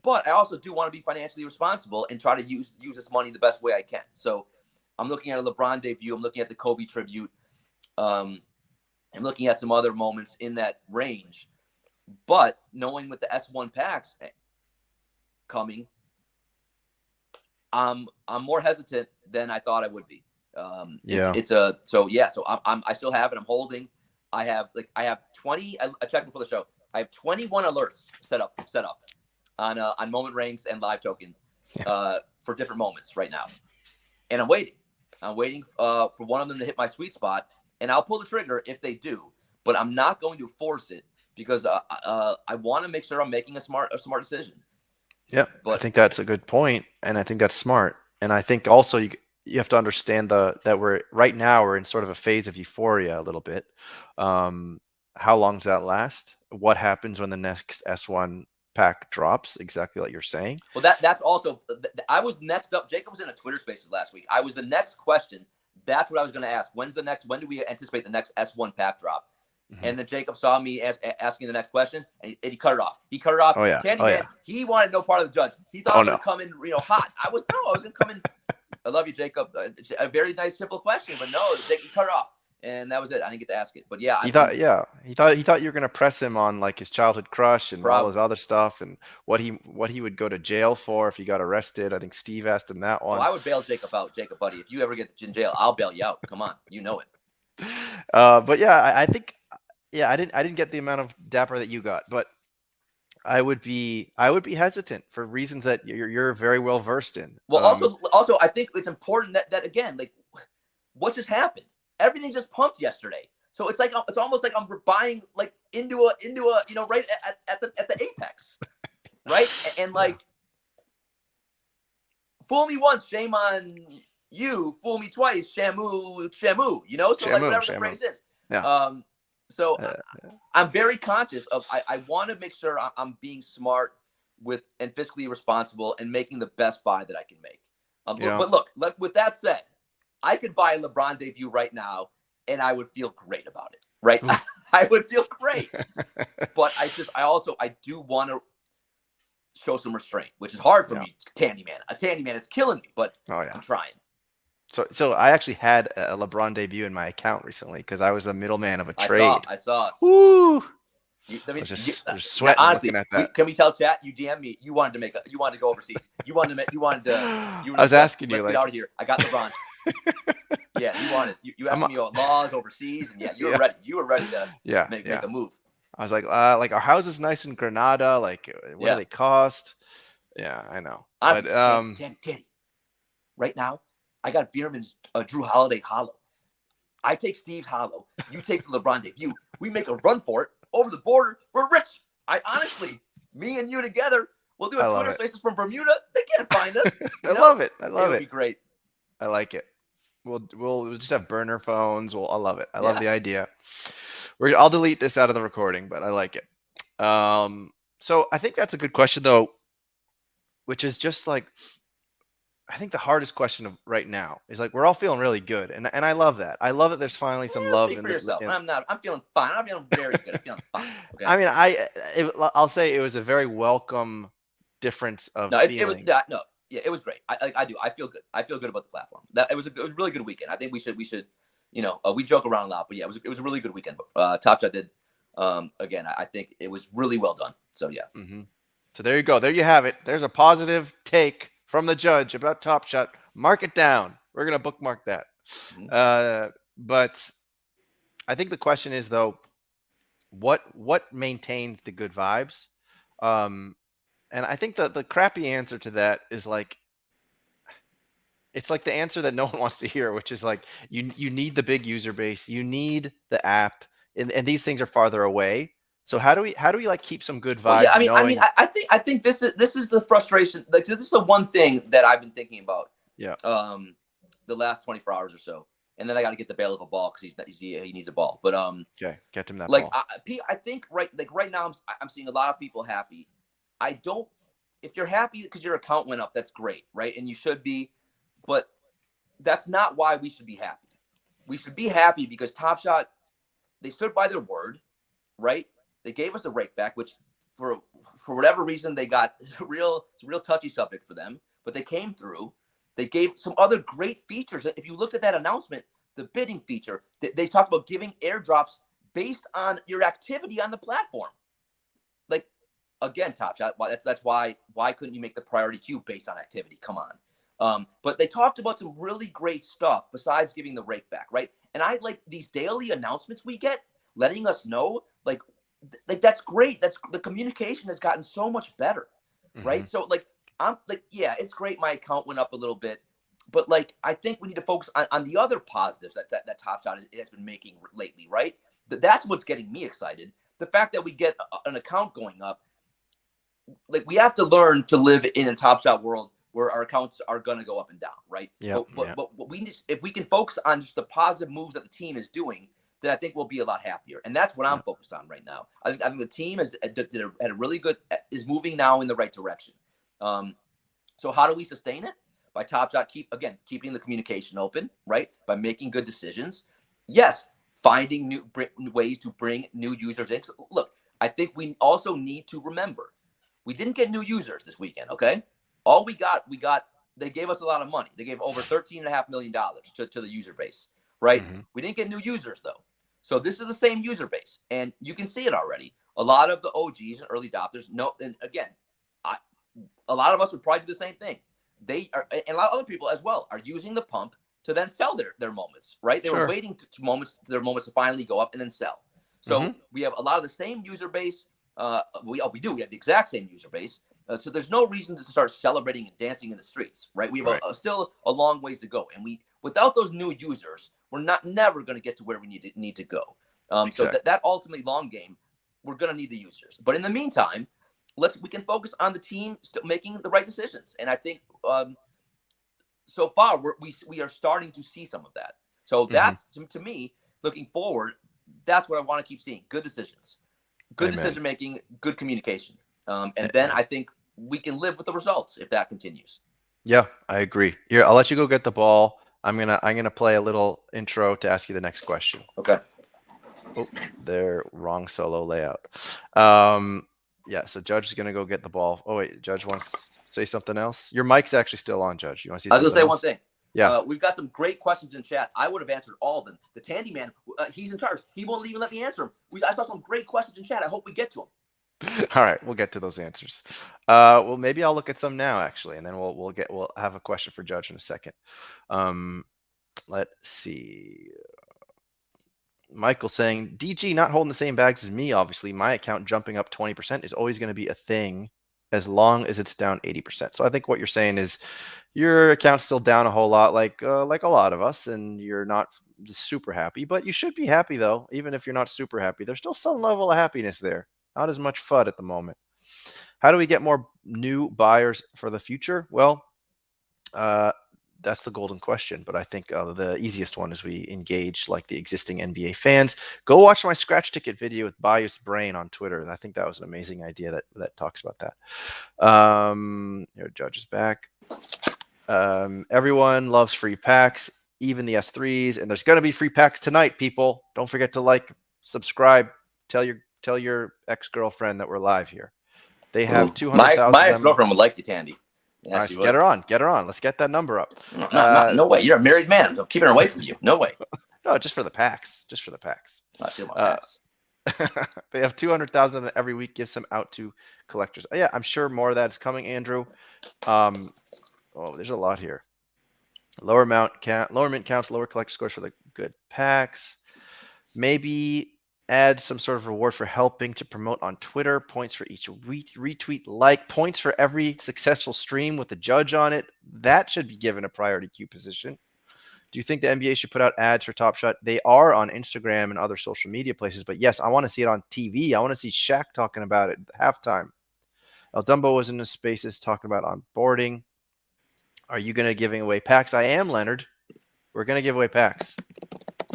but I also do want to be financially responsible and try to use this money the best way I can. So I'm looking at a LeBron debut. I'm looking at the Kobe tribute. I'm looking at some other moments in that range. But knowing with the S1 packs coming, I'm more hesitant than I thought I would be. So I still have it. I'm holding. I have 20. I checked before the show. I have 21 alerts set up on moment ranks and live token for different moments right now, and I'm waiting. For one of them to hit my sweet spot, and I'll pull the trigger if they do. But I'm not going to force it because I want to make sure I'm making a smart decision. Yeah, I think that's a good point, and I think that's smart. And I think also you have to understand that we're in sort of a phase of euphoria a little bit. How long does that last? What happens when the next S1 pack drops? Exactly like you're saying. Well, that's also, I was next up. Jacob was in a Twitter Spaces last week. I was the next question. That's what I was going to ask. When do we anticipate the next S1 pack drop? And then Jacob saw me asking the next question, and he cut it off. Oh yeah. Candyman, he wanted no part of the judge. He thought I was going to come in, hot. I was going to come in. I love you, Jacob. A very nice, simple question, but no, he cut it off, and that was it. I didn't get to ask it, but yeah. He thought you were going to press him on like his childhood crush and all his other stuff, and what he would go to jail for if he got arrested. I think Steve asked him that one. I would bail Jacob out, buddy. If you ever get in jail, I'll bail you out. Come on, you know it. But yeah, I think. Yeah, I didn't get the amount of Dapper that you got, but I would be hesitant for reasons that you're very well versed in. Well, also I think it's important that again, like, what just happened? Everything just pumped yesterday, so it's almost like I'm buying like into a right at the apex, right? And like, fool me once, shame on you. Fool me twice, shamu. So shamu, like whatever the phrase is. Yeah. So I'm very conscious of I want to make sure I'm being smart and fiscally responsible and making the best buy that I can make. But look, with that said, I could buy a LeBron debut right now and I would feel great about it, right? I would feel great. But I do want to show some restraint, which is hard for me. Candyman. A Candyman is killing me, but I'm trying. So I actually had a LeBron debut in my account recently because I was the middleman of a trade. I saw it. Woo! I was just sweating honestly, looking at that. Can we tell chat? You DM me. You wanted to go overseas. You wanted to. I was asking you. Let's get out of here. I got LeBron. Yeah, you wanted. You asked me about laws overseas, and you were ready. You were ready to make a move. I was like our house is nice in Granada. Like, what do they cost? Yeah, I know. Honestly, but Tanny, right now, I got Veerman's Drew Holiday hollow. I take Steve's hollow. You take the LeBron debut. We make a run for it over the border. We're rich. Me and you together, we'll do a Twitter Spaces from Bermuda. They can't find us. I love it. It would be great. I like it. We'll just have burner phones. I love it. I love the idea. I'll delete this out of the recording, but I like it. So I think that's a good question though, which is just like, I think the hardest question of right now is like, we're all feeling really good. And I love that. I love that there's finally some love Speak in for the, yourself. in, I'm feeling fine. I'm feeling very good. I'm feeling fine. Okay. I mean, I'll say it was a very welcome difference of No, it was feeling. no. Yeah, it was great. I do. I feel good. I feel good about the platform. It was a really good weekend. I think we should, we joke around a lot, but yeah, it was a really good weekend. Top Shot did, again, I think it was really well done. So yeah. Mm-hmm. So there you go. There you have it. There's a positive take from the judge about Top Shot. Mark it down. We're going to bookmark that. Mm-hmm. But I think the question is though, what maintains the good vibes? And I think the crappy answer to that is like, it's like the answer that no one wants to hear, which is like, you need the big user base, you need the app, and these things are farther away. So how do we like keep some good Well, yeah, vibes knowing? I think this is the frustration. Like, this is the one thing that I've been thinking about. Yeah. The last 24 hours or so, and then I got to get the Ballerz a ball because he needs a ball. But Okay, get him that like ball. I think right now I'm seeing a lot of people happy. I don't. If you're happy because your account went up, that's great, right? And you should be, but that's not why we should be happy. We should be happy because Top Shot, they stood by their word, right? They gave us a rake back, which for whatever reason they got it's a real touchy subject for them, but they came through. They gave some other great features. If you looked at that announcement, the bidding feature, they talked about giving airdrops based on your activity on the platform. Like, again, Top Shot, that's why couldn't you make the priority queue based on activity? Come on. But they talked about some really great stuff besides giving the rake back, right? And I like these daily announcements we get, letting us know, like that's great. That's the communication has gotten so much better, right? Mm-hmm. So like, I'm like, yeah, it's great. My account went up a little bit, but like, I think we need to focus on the other positives that Top Shot has been making lately, right? That's what's getting me excited. The fact that we get an account going up, like, we have to learn to live in a Top Shot world where our accounts are going to go up and down, right? Yeah. But we need, if we can focus on just the positive moves that the team is doing, then I think we'll be a lot happier. And that's what I'm focused on right now. I think the team had a really good, is moving now in the right direction. So how do we sustain it? By Top Shot keeping the communication open, right? By making good decisions. Yes, finding new ways to bring new users in. Look, I think we also need to remember, we didn't get new users this weekend, okay? All we got, they gave us a lot of money. They gave over $13.5 million to the user base, right? Mm-hmm. We didn't get new users, though. So this is the same user base, and you can see it already. A lot of the OGs and early adopters know, and again, a lot of us would probably do the same thing. They are, and a lot of other people as well, are using the pump to then sell their moments, right? They were waiting their moments to finally go up and then sell. So we have a lot of the same user base. We have the exact same user base. So there's no reason to start celebrating and dancing in the streets, right? We have still a long ways to go, and without those new users, we're never going to get to where we need to go. Exactly. So that ultimately long game, we're going to need the users. But in the meantime, we can focus on the team still making the right decisions, and I think so far we are starting to see some of that. So that's to me, looking forward, that's what I want to keep seeing: good decisions, good decision making, good communication, and then I think we can live with the results if that continues. Yeah, I agree. Here, I'll let you go get the ball. I'm gonna play a little intro to ask you the next question. Okay. Oh, there, wrong solo layout. Yeah, so Judge is gonna go get the ball. Oh wait, Judge wants to say something else. Your mic's actually still on, Judge. You want to see? I was gonna say one thing. Yeah, we've got some great questions in chat. I would have answered all of them. The Tandy Man, he's in charge. He won't even let me answer them. I saw some great questions in chat. I hope we get to them. All right, we'll get to those answers. Well, maybe I'll look at some now actually, and then we'll have a question for Judge in a second. Let's see. Michael saying, DG not holding the same bags as me. Obviously, my account jumping up 20% is always going to be a thing as long as it's down 80%. So I think what you're saying is your account's still down a whole lot, like a lot of us, and you're not super happy. But you should be happy though, even if you're not super happy. There's still some level of happiness there. Not as much FUD at the moment. How do we get more new buyers for the future? Well, that's the golden question. But I think the easiest one is we engage like the existing NBA fans. Go watch my scratch ticket video with Biased Brain on Twitter. I think that was an amazing idea that talks about that. Your judge is back. Everyone loves free packs, even the S3s, and there's going to be free packs tonight, people. Don't forget to like, subscribe, tell your ex-girlfriend that we're live here. They have 200,000. My ex-girlfriend would like you, Tandy. Yeah, nice. Get her on. Let's get that number up. No way. You're a married man. I'm keeping her away from you. No way. No, just for the packs. They have 200,000 of them every week. Give some out to collectors. Yeah, I'm sure more of that is coming, Andrew. There's a lot here. Lower mint counts, lower collector scores for the good packs. Maybe add some sort of reward for helping to promote on Twitter. Points for each retweet, like. Points for every successful stream with a judge on it. That should be given a priority queue position. Do you think the NBA should put out ads for Top Shot? They are on Instagram and other social media places. But yes, I want to see it on TV. I want to see Shaq talking about it at halftime. El Dumbo was in the spaces talking about onboarding. Are you going to giving away packs? I am, Leonard. We're going to give away packs.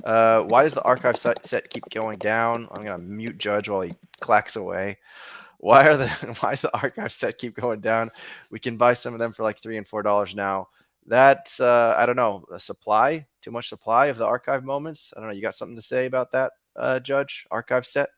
Why does the archive set keep going down? I'm going to mute Judge while he clacks away. Why does the archive set keep going down? We can buy some of them for like $3 and $4 now. That's, I don't know, a supply, too much supply of the archive moments. I don't know. You got something to say about that, Judge? Archive set?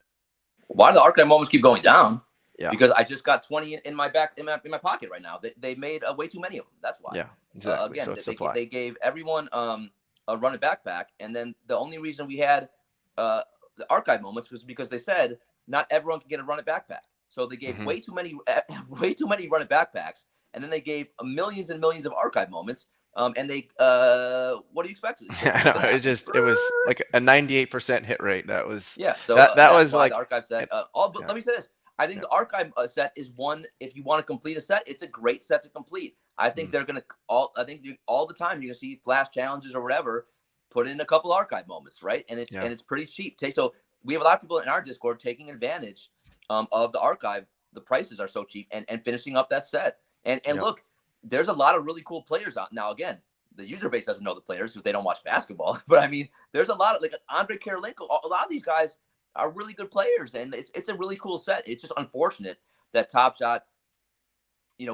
Why do the archive moments keep going down? Yeah. Because I just got 20 in my pocket right now. They made way too many of them. That's why. Yeah, exactly. Again, So they gave everyone a run it backpack, and then the only reason we had the archive moments was because they said not everyone can get a run it backpack. So they gave way too many run it backpacks, and then they gave millions and millions of archive moments. And they what do you expect? It was like a 98% hit rate. That was So that was like the archive set. Let me say this. I think the archive set is one. If you want to complete a set, it's a great set to complete. I think they're gonna all the time you're gonna see flash challenges or whatever. Put in a couple archive moments, right? And it's pretty cheap. So we have a lot of people in our Discord taking advantage of the archive. The prices are so cheap and finishing up that set. And look, there's a lot of really cool players out now. Again, the user base doesn't know the players because they don't watch basketball. But I mean, there's a lot of like Andre Karolinko. A lot of these guys are really good players, and it's a really cool set. It's just unfortunate that Top Shot,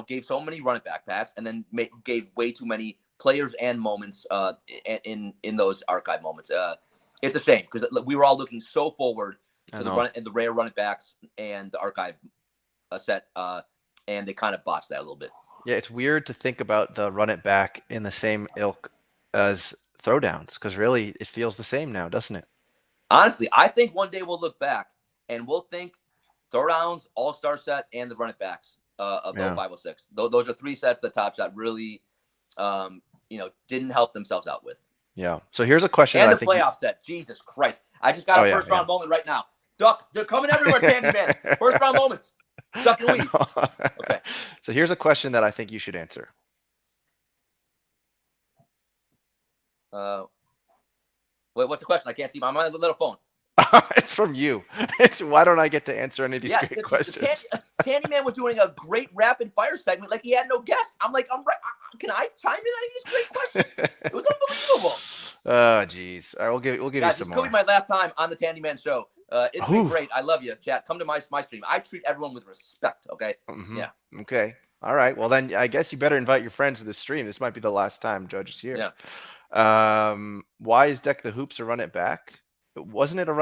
gave so many run it backpacks and then gave way too many players and moments in those archive moments. It's a shame because we were all looking so forward to the rare run it backs and the archive set, and they kind of botched that a little bit. Yeah, it's weird to think about the run it back in the same ilk as throwdowns because really it feels the same now, doesn't it? Honestly, I think one day we'll look back and we'll think throwdowns, all-star set, and the run it backs of the 506. Those are three sets that Top Shot really, didn't help themselves out with. Yeah. So here's a question. And the playoff set. Jesus Christ. I just got a first round moment right now. Duck, they're coming everywhere, Candyman. First round moments. Duck and weave. Okay. So here's a question that I think you should answer. Wait, what's the question? I can't see. I'm on the little phone. It's from you. It's why don't I get to answer any of these great questions? Candyman was doing a great rapid fire segment like he had no guest. I'm like, I'm right. Can I chime in on any of these great questions? It was unbelievable. Oh, geez. All right, we'll give you some more. This could be my last time on the Candyman show. It's been great. I love you, chat. Come to my stream. I treat everyone with respect. Okay. Mm-hmm. Yeah. Okay. All right. Well, then I guess you better invite your friends to the stream. This might be the last time Judge is here. Yeah. Why is Deck the Hoops a run it back? Wasn't it a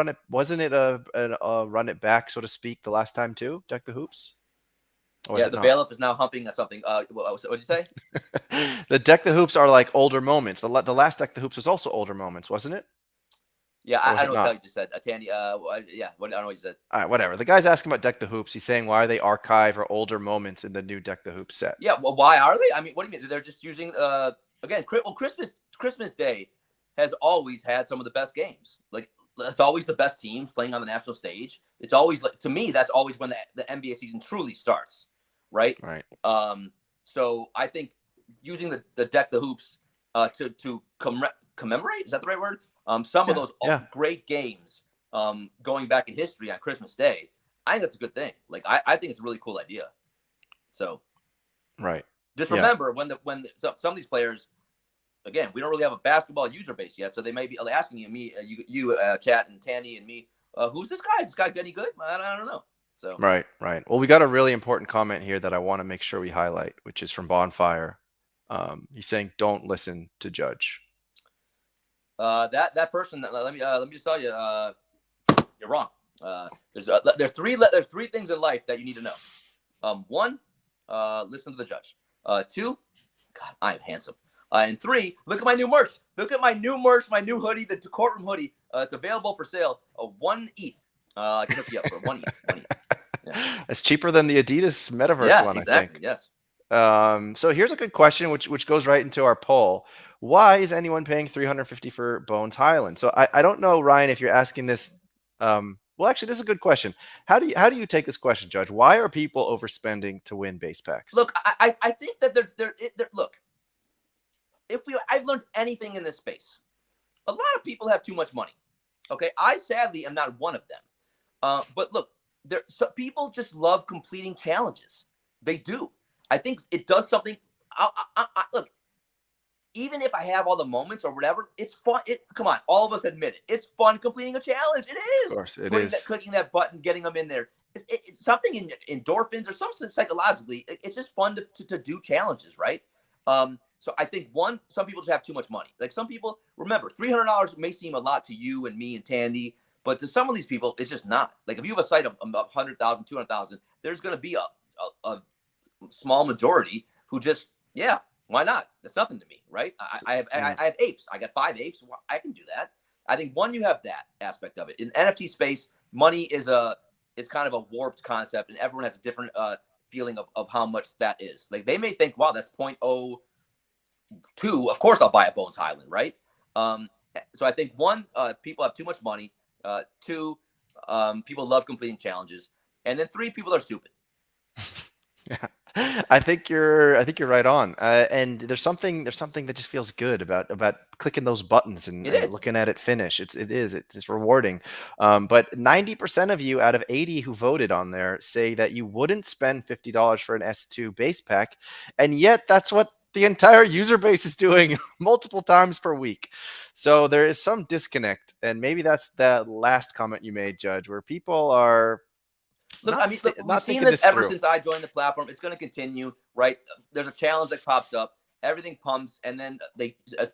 run it back, so to speak, the last time too? Deck the Hoops. Yeah, the bailiff is now humping something. What'd you say? The Deck the Hoops are like older moments. The last Deck the Hoops was also older moments, wasn't it? Yeah, I don't know what you just said. Tandy, yeah, I don't know what you said. All right, whatever. The guy's asking about Deck the Hoops. He's saying why they archive or older moments in the new Deck the Hoops set. Yeah, well, why are they? I mean, what do you mean? They're just using again. Well, Christmas Day has always had some of the best games. Like it's always the best teams playing on the national stage. It's always like to me that's always when the NBA season truly starts, right? Right. So I think using the Deck the Hoops to commemorate, is that the right word? Some of those great games going back in history on Christmas Day, I think that's a good thing. Like I think it's a really cool idea. So right. Just remember when some of these players again, we don't really have a basketball user base yet, so they may be asking me, Chat and Tanny and me, who's this guy? Is this guy any good? I don't know. So Right. Well, we got a really important comment here that I want to make sure we highlight, which is from Bonfire. He's saying, "Don't listen to Judge." that person. Let me just tell you, you're wrong. There's three things in life that you need to know. One, listen to the judge. Two, God, I'm handsome. And three, look at my new merch. Look at my new merch, my new hoodie, the DGCourtroom hoodie. It's available for sale. 1 ETH. I can hook you up for 1 ETH. 1 ETH. Yeah. It's cheaper than the Adidas Metaverse one, exactly, I think. Yes. So here's a good question, which goes right into our poll. Why is anyone paying $350 for Bones Highland? So I don't know, Ryan, if you're asking this. Well, actually, this is a good question. How do you take this question, Judge? Why are people overspending to win base packs? Look, I think that look, I've learned anything in this space. A lot of people have too much money. Okay, I sadly am not one of them. But look, some people just love completing challenges. They do. I think it does something. Look, even if I have all the moments or whatever, it's fun. Come on, all of us admit it. It's fun completing a challenge. It is. Of course, it is. Clicking that button, getting them in there. It's something in endorphins or something psychologically. It's just fun to do challenges, right? So I think some people just have too much money. Like some people, remember, $300 may seem a lot to you and me and Tandy, but to some of these people, it's just not. Like if you have a site of 100,000, 200,000, there's going to be a small majority who just, yeah, why not? That's nothing to me, right? I have apes. I got 5 apes. I can do that. I think you have that aspect of it. In NFT space, money is kind of a warped concept, and everyone has a different feeling of how much that is. Like they may think, wow, that's 0.02. Of course, I'll buy a Bones Highland, right? So I think people have too much money. 2, people love completing challenges, and then 3, people are stupid. Yeah. I think you're right on. And there's something that just feels good about clicking those buttons and looking at it finish. It's rewarding. But 90% of you out of 80 who voted on there say that you wouldn't spend $50 for an S2 base pack, and yet that's what the entire user base is doing multiple times per week. So there is some disconnect, and maybe that's the last comment you made, Judge, where people are. Look, we've seen this ever since I joined the platform. It's going to continue, right? There's a challenge that pops up, everything pumps, and then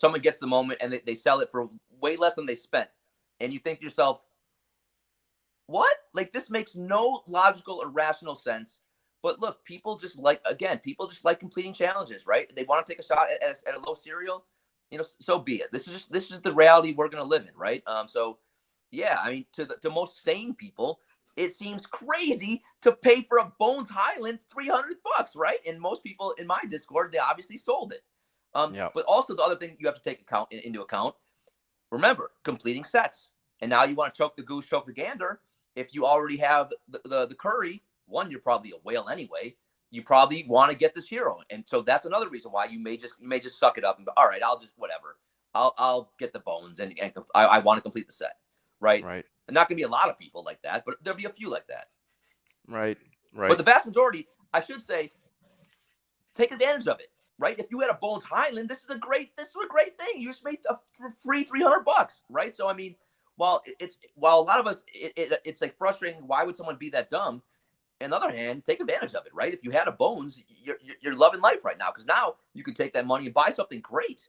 someone gets the moment and they sell it for way less than they spent. And you think to yourself, what? Like this makes no logical or rational sense. But look, people just like completing challenges, right? They want to take a shot at a low cereal, so be it. This is the reality we're going to live in, right? So yeah, I mean, to most sane people, it seems crazy to pay for a Bones Highland $300, right? And most people in my Discord, they obviously sold it. But also the other thing you have to take into account, remember, completing sets. And now you want to choke the goose, choke the gander. If you already have the curry, one, you're probably a whale anyway. You probably want to get this hero. And so that's another reason why you may just suck it up and go, all right, I'll just whatever. I'll get the bones and I want to complete the set. Right. And not going to be a lot of people like that, but there'll be a few like that. Right. But the vast majority, I should say, take advantage of it. Right. If you had a Bones Highland, this is a great thing. You just made a free $300. Right. So, I mean, while a lot of us, it's like frustrating. Why would someone be that dumb? On the other hand, take advantage of it. Right. If you had a Bones, you're loving life right now because now you can take that money and buy something great.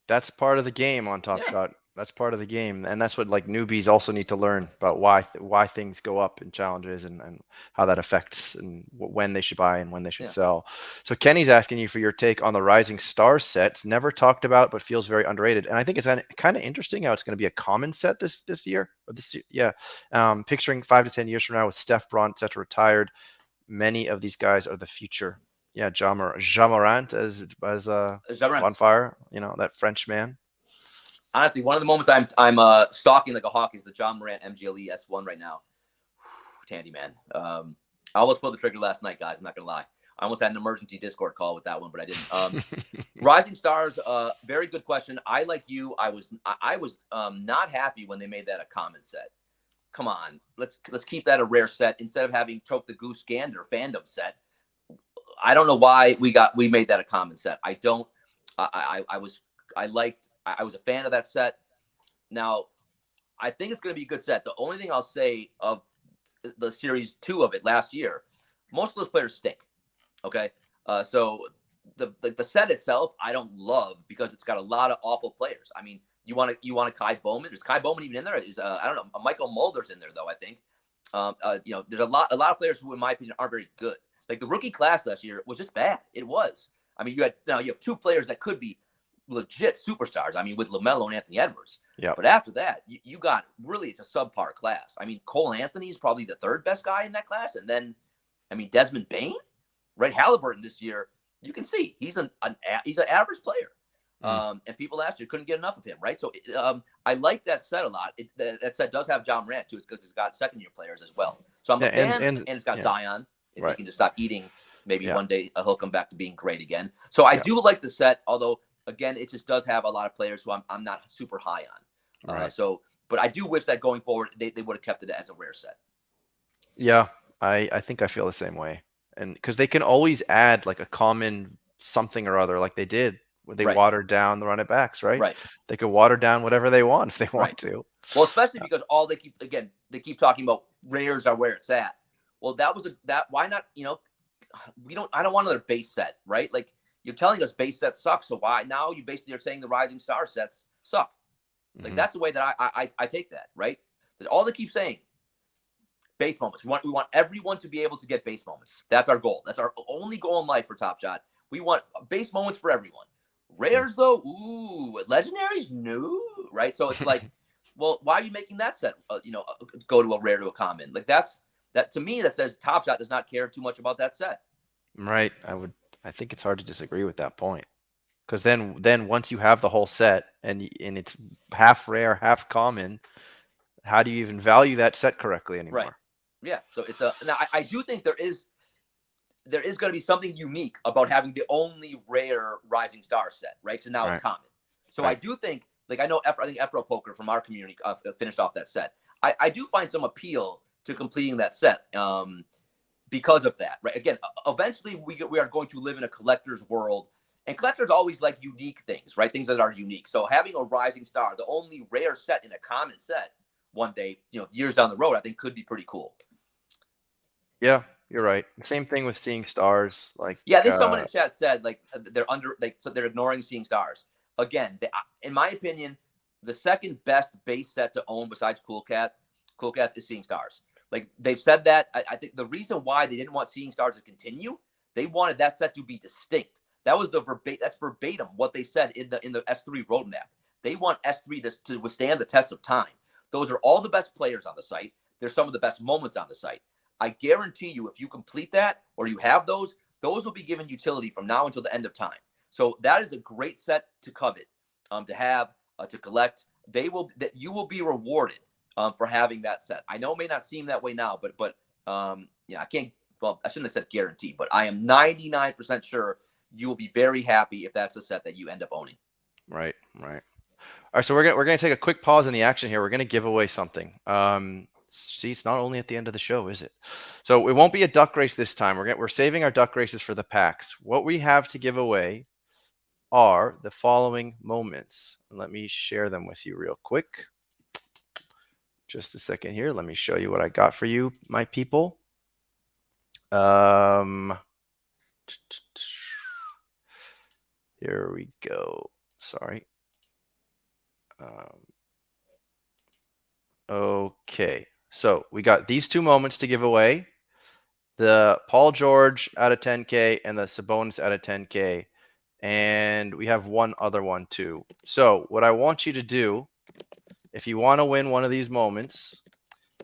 That's part of the game on Top Shot. That's part of the game, and that's what like newbies also need to learn about why things go up in challenges and how that affects and when they should buy and when they should sell. So Kenny's asking you for your take on the Rising Stars sets, never talked about but feels very underrated. And I think it's kind of interesting how it's going to be a common set this year. Picturing 5 to 10 years from now with Steph Braun set retired, many of these guys are the future. Ja Morant as on fire, that French man. Honestly, one of the moments I'm stalking like a hawk is the John Morant MGLE S1 right now. Tandy, man. I almost pulled the trigger last night, guys. I'm not going to lie. I almost had an emergency Discord call with that one, but I didn't. Rising Stars, very good question. I, like you, I was not happy when they made that a common set. Come on. Let's keep that a rare set instead of having Choke the Goose Gander fandom set. I don't know why we made that a common set. I don't. I was a fan of that set. Now, I think it's going to be a good set. The only thing I'll say of the series 2 of it last year, most of those players stink. Okay, so the set itself I don't love because it's got a lot of awful players. I mean, you want a Kai Bowman? Is Kai Bowman even in there? Is I don't know. Michael Mulder's in there though. I think. There's a lot of players who, in my opinion, aren't very good. Like the rookie class last year was just bad. It was. I mean, you have 2 players that could be legit superstars. I mean, with LaMelo and Anthony Edwards. Yeah. But after that, you got really it's a subpar class. I mean, Cole Anthony is probably the 3rd best guy in that class, and then, I mean, Desmond Bane, right? Halliburton this year, you can see he's an average player. And people last year couldn't get enough of him, right? So I like that set a lot. That set does have John Morant too, because it's got second-year players as well. So I'm a fan, and it's got Zion. If he can just stop eating, maybe one day he'll come back to being great again. So I do like the set, although again, it just does have a lot of players who I'm not super high on. Right. But I do wish that going forward they would have kept it as a rare set. Yeah, I think I feel the same way, and because they can always add like a common something or other, like they did. They watered down the running backs, right? Right. They could water down whatever they want if they want to. Well, especially because they keep talking about rares are where it's at. Well, why not? I don't want another base set, right? Like you're telling us base sets suck, so why now you basically are saying the Rising Star sets suck? Like that's the way that I take that, right? That all they keep saying base moments. We want everyone to be able to get base moments. That's our goal. That's our only goal in life for Top Shot. We want base moments for everyone. Rares though, ooh, legendaries, no, right? So it's like, well, why are you making that set? Go to a rare to a common. Like that to me that says Top Shot does not care too much about that set. Right. I think it's hard to disagree with that point, because then once you have the whole set and it's half rare, half common, how do you even value that set correctly anymore? Right. Yeah. So it's now I do think there is going to be something unique about having the only rare Rising Star set, right? So now it's common. So I do think, like I think Efro Poker from our community finished off that set. I do find some appeal to completing that set because of that, right? Again, eventually we are going to live in a collector's world, and collectors always like unique things, right? Things that are unique. So having a Rising Star, the only rare set in a common set, one day, years down the road, I think could be pretty cool. Yeah. You're right. Same thing with seeing stars. Like I think someone in chat said like they're ignoring seeing stars. Again, in my opinion, the second best base set to own besides Cool Cats is Seeing Stars. Like they've said that. I think the reason why they didn't want Seeing Stars to continue, they wanted that set to be distinct. That was that's verbatim what they said in the S3 roadmap. They want S3 to withstand the test of time. Those are all the best players on the site. They're some of the best moments on the site. I guarantee you, if you complete that or you have those will be given utility from now until the end of time. So that is a great set to covet, to have, to collect. You will be rewarded for having that set. I know it may not seem that way now, but I can't. Well, I shouldn't have said guarantee, but I am 99% sure you will be very happy if that's the set that you end up owning. Right. All right, so we're gonna take a quick pause in the action here. We're gonna give away something. See, it's not only at the end of the show, is it? So it won't be a duck race this time. We're saving our duck races for the packs. What we have to give away are the following moments. Let me share them with you real quick. Just a second here. Let me show you what I got for you, my people. Here we go. Sorry. Okay. So we got these 2 moments to give away, the Paul George out of 10K and the Sabonis out of 10K. And we have one other one too. So what I want you to do, if you want to win one of these moments,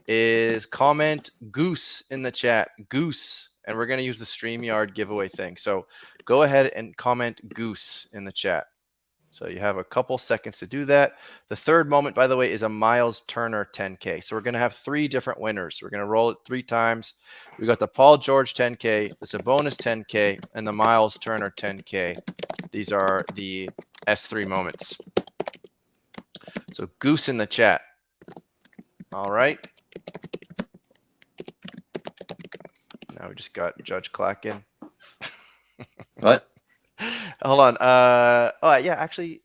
is comment Goose in the chat. Goose. And we're going to use the StreamYard giveaway thing. So go ahead and comment Goose in the chat. So you have a couple seconds to do that. The third moment, by the way, is a Miles Turner 10K. So we're going to have 3 different winners. We're going to roll it 3 times. We got the Paul George 10K, the Sabonis 10K, and the Miles Turner 10K. These are the S3 moments. So Goose in the chat. All right. Now we just got Judge Clacken. What? Hold on. Oh yeah, actually.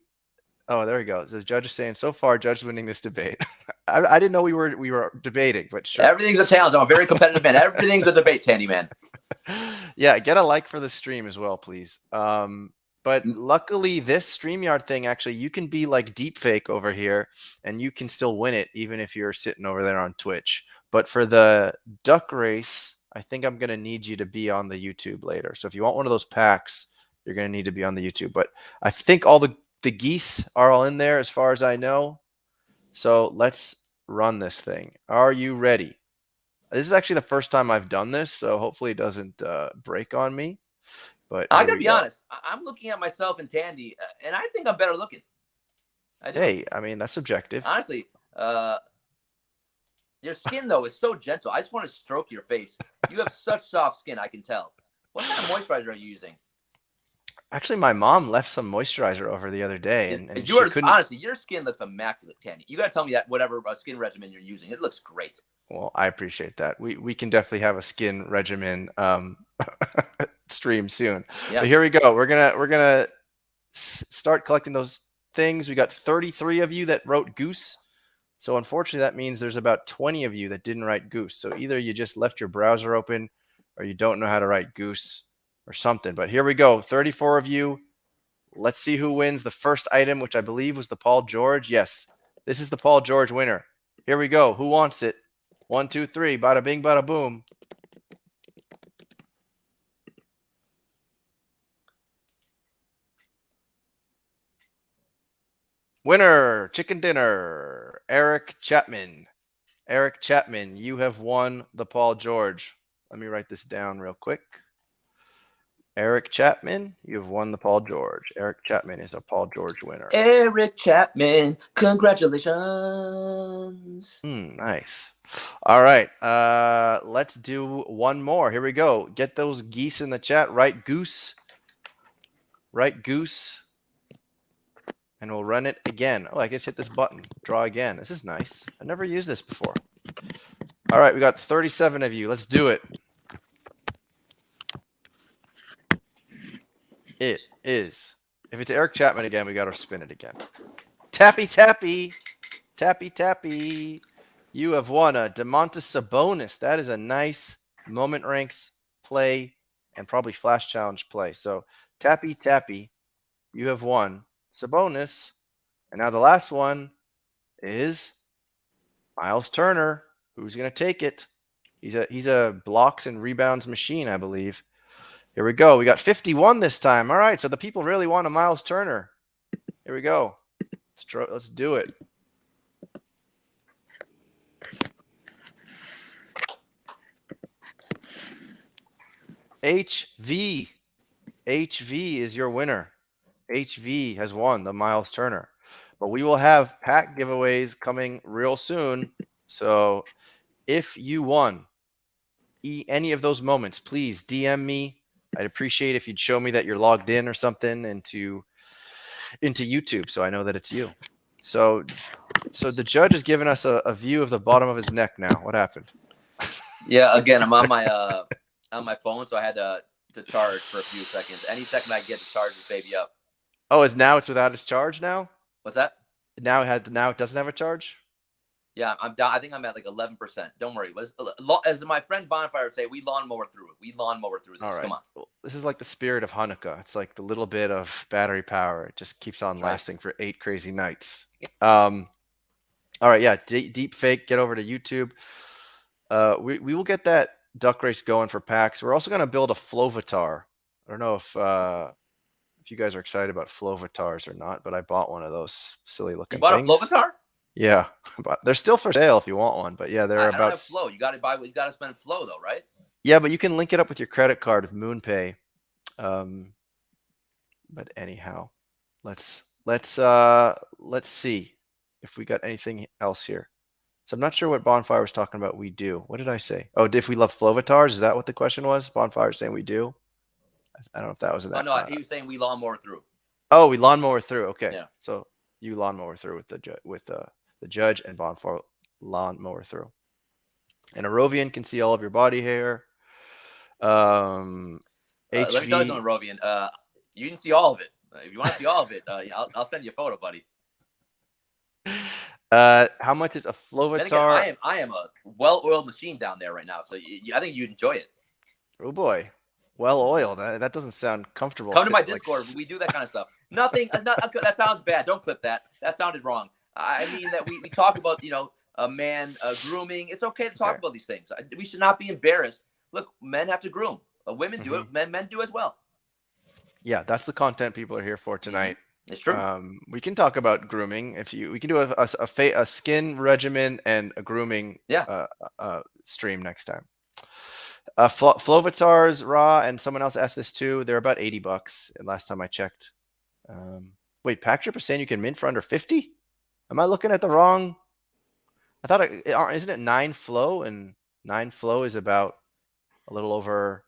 Oh, there we go. So the judge is saying so far, judge winning this debate. I didn't know we were debating, but sure. Everything's a challenge. I'm a very competitive man. Everything's a debate, Tandy man. Yeah, get a like for the stream as well, please. But luckily, this StreamYard thing, actually, you can be like deepfake over here, and you can still win it, even if you're sitting over there on Twitch. But for the duck race, I think I'm going to need you to be on the YouTube later. So if you want one of those packs, you're going to need to be on the YouTube. But I think all the geese are all in there as far as I know. So let's run this thing. Are you ready? This is actually the first time I've done this, so hopefully it doesn't break on me. But I gotta be honest. I'm looking at myself and Tandy, and I think I'm better looking. Hey, I mean, that's subjective. Honestly, your skin though is so gentle. I just want to stroke your face. You have such soft skin. I can tell. What kind of moisturizer are you using? Actually, my mom left some moisturizer over the other day, and honestly, your skin looks immaculate, Tandy. You gotta tell me that whatever skin regimen you're using, it looks great. Well, I appreciate that. We can definitely have a skin regimen stream soon. Yeah. But here we go. We're gonna start collecting those things. We got 33 of you that wrote Goose. So unfortunately, that means there's about 20 of you that didn't write Goose. So either you just left your browser open, or you don't know how to write Goose, or something. But here we go. 34 of you. Let's see who wins the first item, which I believe was the Paul George. Yes, this is the Paul George winner. Here we go. Who wants it? 1, 2, 3. Bada bing, bada boom. Winner, chicken dinner, Eric Chapman. Eric Chapman, you have won the Paul George. Let me write this down real quick. Eric Chapman, you have won the Paul George. Eric Chapman is a Paul George winner. Eric Chapman, congratulations. Nice. All right, let's do one more. Here we go. Get those geese in the chat. Write Goose. Write Goose. And we'll run it again. Oh, I guess hit this button. Draw again. This is nice. I've never used this before. All right, we got 37 of you. Let's do it. It is. If it's Eric Chapman again, we got to spin it again. Tappy, tappy. Tappy, tappy. You have won a Domantas Sabonis. That is a nice Moment Ranks play and probably Flash Challenge play. So, tappy, tappy. You have won Sabonis. And now the last one is Miles Turner. Who's going to take it? He's a blocks and rebounds machine, I believe. Here we go. We got 51 this time. All right, so the people really want a Miles Turner. Here we go. Let's do it. HV. HV is your winner. HV has won the Miles Turner. But we will have pack giveaways coming real soon. So if you won any of those moments, please DM me. I'd appreciate if you'd show me that you're logged in or something into YouTube, so I know that it's you. So the judge has given us a view of the bottom of his neck now. What happened? Yeah, again, I'm on my phone, so I had to charge for a few seconds. Any second I get to charge this baby up. Oh, it's without its charge now? What's that? Now it doesn't have a charge? Yeah, I'm down. I think I'm at like 11%. Don't worry. As my friend Bonfire would say, we lawnmower through it. We lawnmower through this. All right. Come on. Well, this is like the spirit of Hanukkah. It's like the little bit of battery power. It just keeps on lasting for 8 crazy nights. All right. Yeah. Deep fake. Get over to YouTube. We will get that duck race going for packs. We're also going to build a Flovatar. I don't know if you guys are excited about Flovatars or not, but I bought one of those silly looking things. You bought a Flovatar? Yeah, but they're still for sale if you want one. But yeah, they're I about. don't have Flow. You got to buy. You got to spend Flow though, right? Yeah, but you can link it up with your credit card with MoonPay. But anyhow, let's see if we got anything else here. So I'm not sure what Bonfire was talking about. We do. What did I say? Oh, if we love Flovatars? Is that what the question was? Bonfire saying we do. I don't know if that was that. Oh no, he was saying we lawnmower through. Oh, we lawnmower through. Okay. Yeah. So you lawnmower through with the judge and Bonfire lawnmower through. And a Rovian can see all of your body hair. Let me tell you something, Rovian. You didn't see all of it. If you want to see all of it, I'll send you a photo, buddy. How much is a Then again, Flovatar? I am a well-oiled machine down there right now, so I think you'd enjoy it. Oh boy, well oiled. That doesn't sound comfortable. Come to my Like, Discord. We do that kind of stuff. Nothing. That sounds bad. Don't clip that. That sounded wrong. I mean that we talk about a man grooming. It's okay to talk about these things. We should not be embarrassed. Look, men have to groom. Women do it. Men do as well. Yeah, that's the content people are here for tonight. It's true. We can talk about grooming we can do a skin regimen and a grooming stream next time. Flovatars raw, and someone else asked this too. They're about $80 last time I checked. Wait, Packtrip is saying you can mint for under 50? Am I looking at the wrong? I thought isn't it 9 flow, and 9 flow is about a little over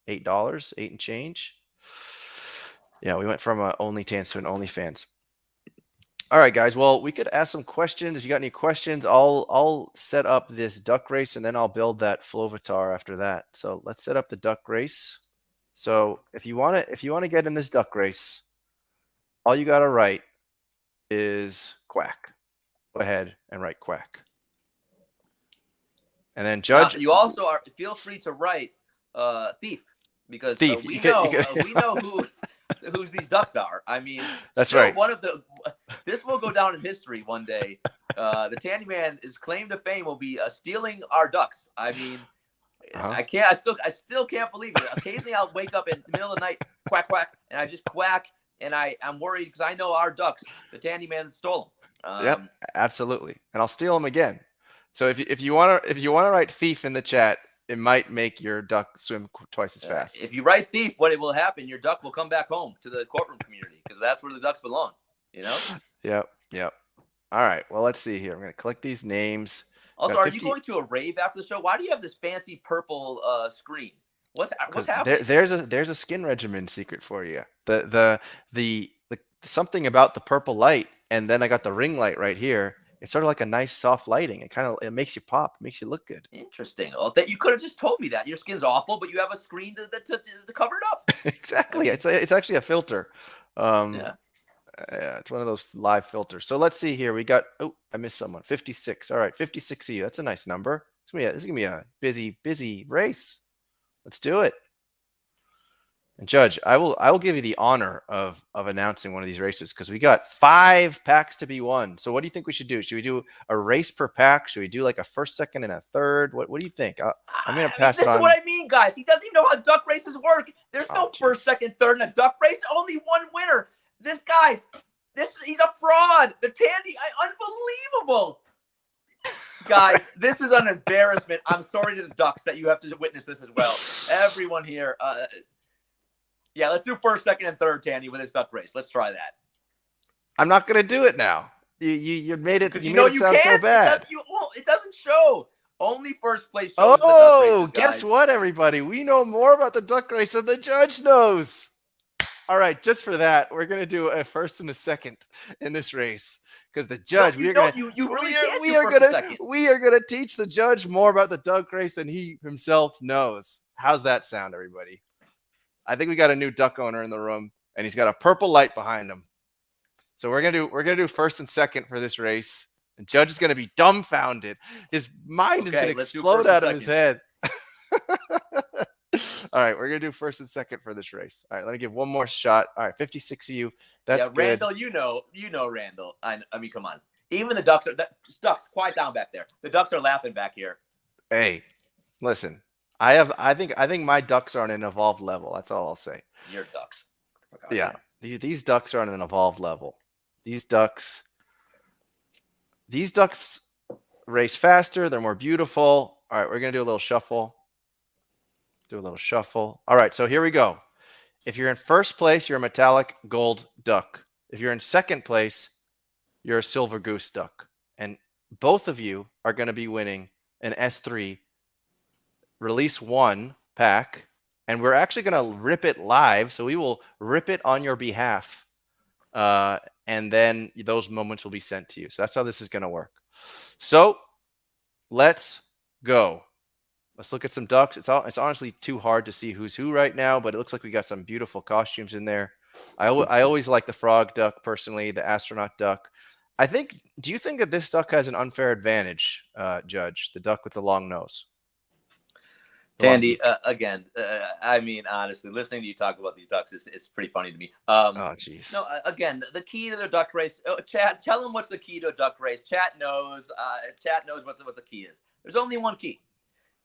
$8, 8 and change. Yeah, we went from an OnlyTans to an OnlyFans. All right, guys. Well, we could ask some questions. If you got any questions, I'll set up this duck race, and then I'll build that Flovatar after that. So let's set up the duck race. So if you want to get in this duck race, all you got to write is quack. Go ahead and write quack. And then Judge. You also feel free to write thief, because thief. We know whose these ducks are. I mean, that's right. This will go down in history one day. The Tandy Man's claim to fame will be stealing our ducks. I mean, I still can't believe it. Occasionally I'll wake up in the middle of the night, quack quack, and I just quack, and I'm worried because I know our ducks. The Tandy Man stole them. Yep, absolutely, and I'll steal them again. So if you want to write thief in the chat, it might make your duck swim twice as fast. If you write thief, what will happen? Your duck will come back home to the courtroom community, because that's where the ducks belong. Yep. All right. Well, let's see here. I'm going to click these names. Also, are you going to a rave after the show? Why do you have this fancy purple screen? What's happening? There's a skin regimen secret for you. The something about the purple light, and then I got the ring light right here. It's sort of like a nice soft lighting. It makes you pop, makes you look good. Interesting. Well, that you could have just told me that your skin's awful, but you have a screen to cover it up. Exactly. It's actually a filter. Yeah, it's one of those live filters. So let's see here. We got I missed someone. 56. All right, 56 of you. That's a nice number. This is gonna be a busy race. Let's do it. And Judge, I will give you the honor of announcing one of these races, because we got 5 packs to be won. So what do you think we should do? Should we do a race per pack? Should we do like a first, second, and a third? What do you think? I'm gonna pass it on. This is what I mean, guys. He doesn't even know how duck races work. There's no first, second, third in a duck race. Only one winner. He's a fraud. The Tandy, unbelievable. Guys, this is an embarrassment. I'm sorry to the ducks that you have to witness this as well. Everyone here. Yeah, let's do first, second, and third, Tandy, with this duck race. Let's try that. I'm not gonna do it now. You made it. You made it sound so bad. It doesn't show. Only first place shows. The duck races, guess what, everybody? We know more about the duck race than the judge knows. All right, just for that, we're gonna do a first and a second in this race, because the judge. We are gonna teach the judge more about the duck race than he himself knows. How's that sound, everybody? I think we got a new duck owner in the room, and he's got a purple light behind him. So we're gonna do first and second for this race, and Judge is gonna be dumbfounded. His mind is gonna explode out of his head. All right, we're gonna do first and second for this race. All right, let me give one more shot. All right, 56 of you. That's good. Randall, you know Randall. I mean, come on. Even the ducks ducks, quiet down back there. The ducks are laughing back here. Hey, listen. I think my ducks are on an evolved level. That's all I'll say. Your ducks. Yeah. These ducks are on an evolved level. These ducks race faster. They're more beautiful. All right, we're going to do a little shuffle. All right, so here we go. If you're in first place, you're a metallic gold duck. If you're in second place, you're a silver goose duck. And both of you are going to be winning an S3 Release 1 pack, and we're actually going to rip it live. So we will rip it on your behalf, and then those moments will be sent to you. So that's how this is going to work. So let's go. Let's look at some ducks. It's honestly too hard to see who's who right now, but it looks like we got some beautiful costumes in there. I always like the frog duck personally, the astronaut duck. Do you think that this duck has an unfair advantage, Judge? The duck with the long nose. Tandy, again, I mean, honestly, listening to you talk about these ducks is pretty funny to me. Oh, jeez. No, again, the key to their duck race. Chat, tell them what's the key to a duck race. Chat knows. Chat knows what the key is. There's only one key,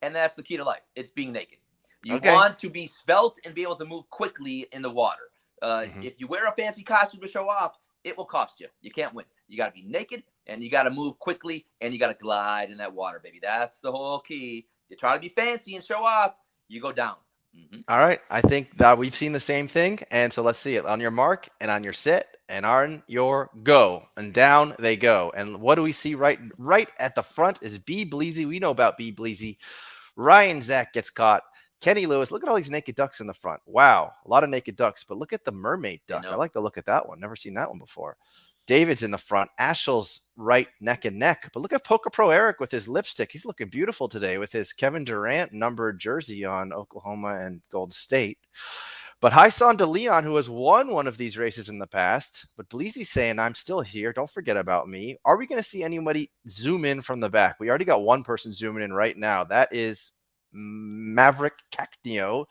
and that's the key to life. It's being naked. You want to be svelte and be able to move quickly in the water. If you wear a fancy costume to show off, it will cost you. You can't win. You got to be naked, and you got to move quickly, and you got to glide in that water, baby. That's the whole key. You try to be fancy and show off, you go down. All right. I think that we've seen the same thing. And so let's see it. On your mark and on your set and on your go. And down they go. And what do we see right at the front is B. Bleezy. We know about B. Bleezy. Ryan Zach gets caught. Kenny Lewis. Look at all these naked ducks in the front. Wow. A lot of naked ducks. But look at the mermaid duck. I like to look at that one. Never seen that one before. David's in the front. Ashel's right neck and neck. But look at Poker Pro Eric with his lipstick. He's looking beautiful today with his Kevin Durant numbered jersey on Oklahoma and Golden State. But Hyson DeLeon, who has won one of these races in the past, but Bleezy's saying, I'm still here. Don't forget about me. Are we going to see anybody zoom in from the back? We already got one person zooming in right now. That is Maverick Cacneo.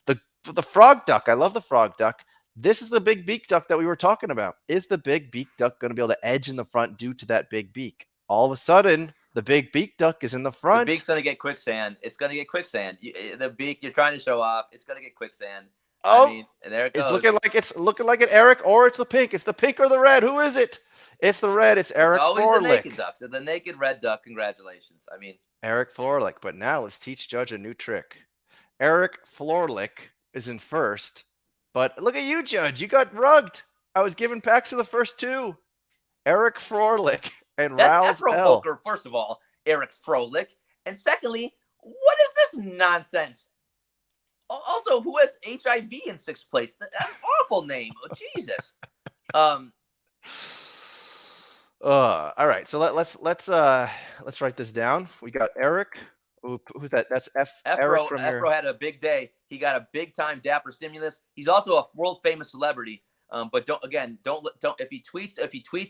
The frog duck. I love the frog duck. This is the big beak duck that we were talking about. Is the big beak duck going to be able to edge in the front due to that big beak? All of a sudden, the big beak duck is in the front. The beak's going to get quicksand. It's going to get quicksand. The beak, you're trying to show off. It's going to get quicksand. Oh, I mean, and there it goes. It's looking like an Eric, or it's the pink. It's the pink or the red. Who is it? It's the red. It's Eric Florlick. Always the naked ducks. The naked red duck. Congratulations. I mean, Eric Florlick. But now let's teach Judge a new trick. Eric Florlick is in first. But look at you, Judge. You got rugged. I was giving packs of the first two. Eric Florlick and that's Rouse Afro L. Poker, first of all, Eric Froelich. And secondly, what is this nonsense? Also, who has HIV in sixth place? That's an awful name. Oh, Jesus. All right. So let's write this down. We got Eric. Who's that? That's Eric from Efro had a big day. He got a big time dapper stimulus. He's also a world famous celebrity. But don't if he tweets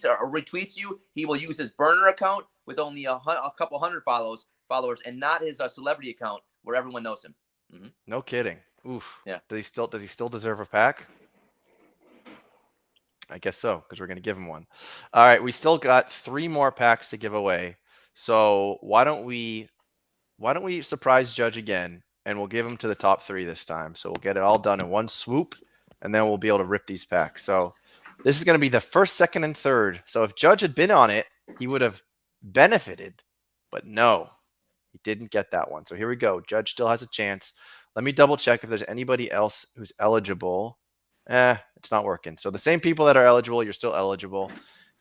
or retweets you, he will use his burner account with only a couple hundred followers, and not his celebrity account where everyone knows him. No kidding. Oof. Yeah. Does he still deserve a pack? I guess so, because we're going to give him one. All right. We still got 3 more packs to give away. So why don't we surprise Judge again, and we'll give him to the top 3 this time. So we'll get it all done in one swoop, and then we'll be able to rip these packs. So this is going to be the first, second, and third. So if Judge had been on it, he would have benefited. But no, he didn't get that one. So here we go. Judge still has a chance. Let me double check if there's anybody else who's eligible. It's not working. So the same people that are eligible, you're still eligible.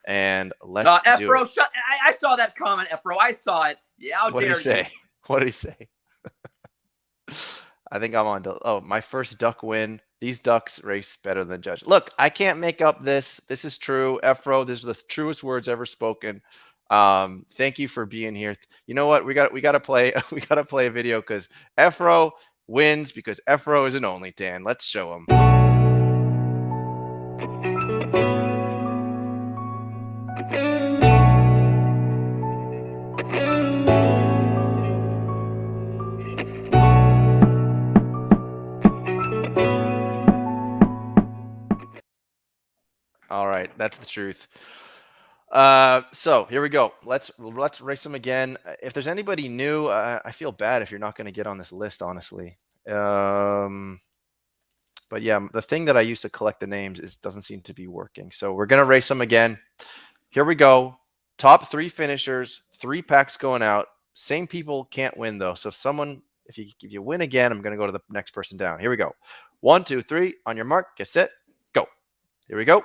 And let's do Efro, it. I saw that comment, Efro. I saw it. Yeah, how What did dare he say? you? What did he say? I think I'm on to, my first duck win. These ducks race better than Judge. Look, I can't make up this. This is true. Efro, these are the truest words ever spoken. Thank you for being here. You know what? We got to play a video because Efro wins because Efro is an only tan. Let's show him. All right, that's the truth. So here we go. Let's race them again. If there's anybody new, I feel bad if you're not going to get on this list, honestly. But yeah, the thing that I use to collect the names doesn't seem to be working. So we're going to race them again. Here we go. Top 3 finishers, 3 packs going out. Same people can't win though. So if you win again, I'm going to go to the next person down. Here we go. 1, 2, 3. On your mark, get set, go. Here we go.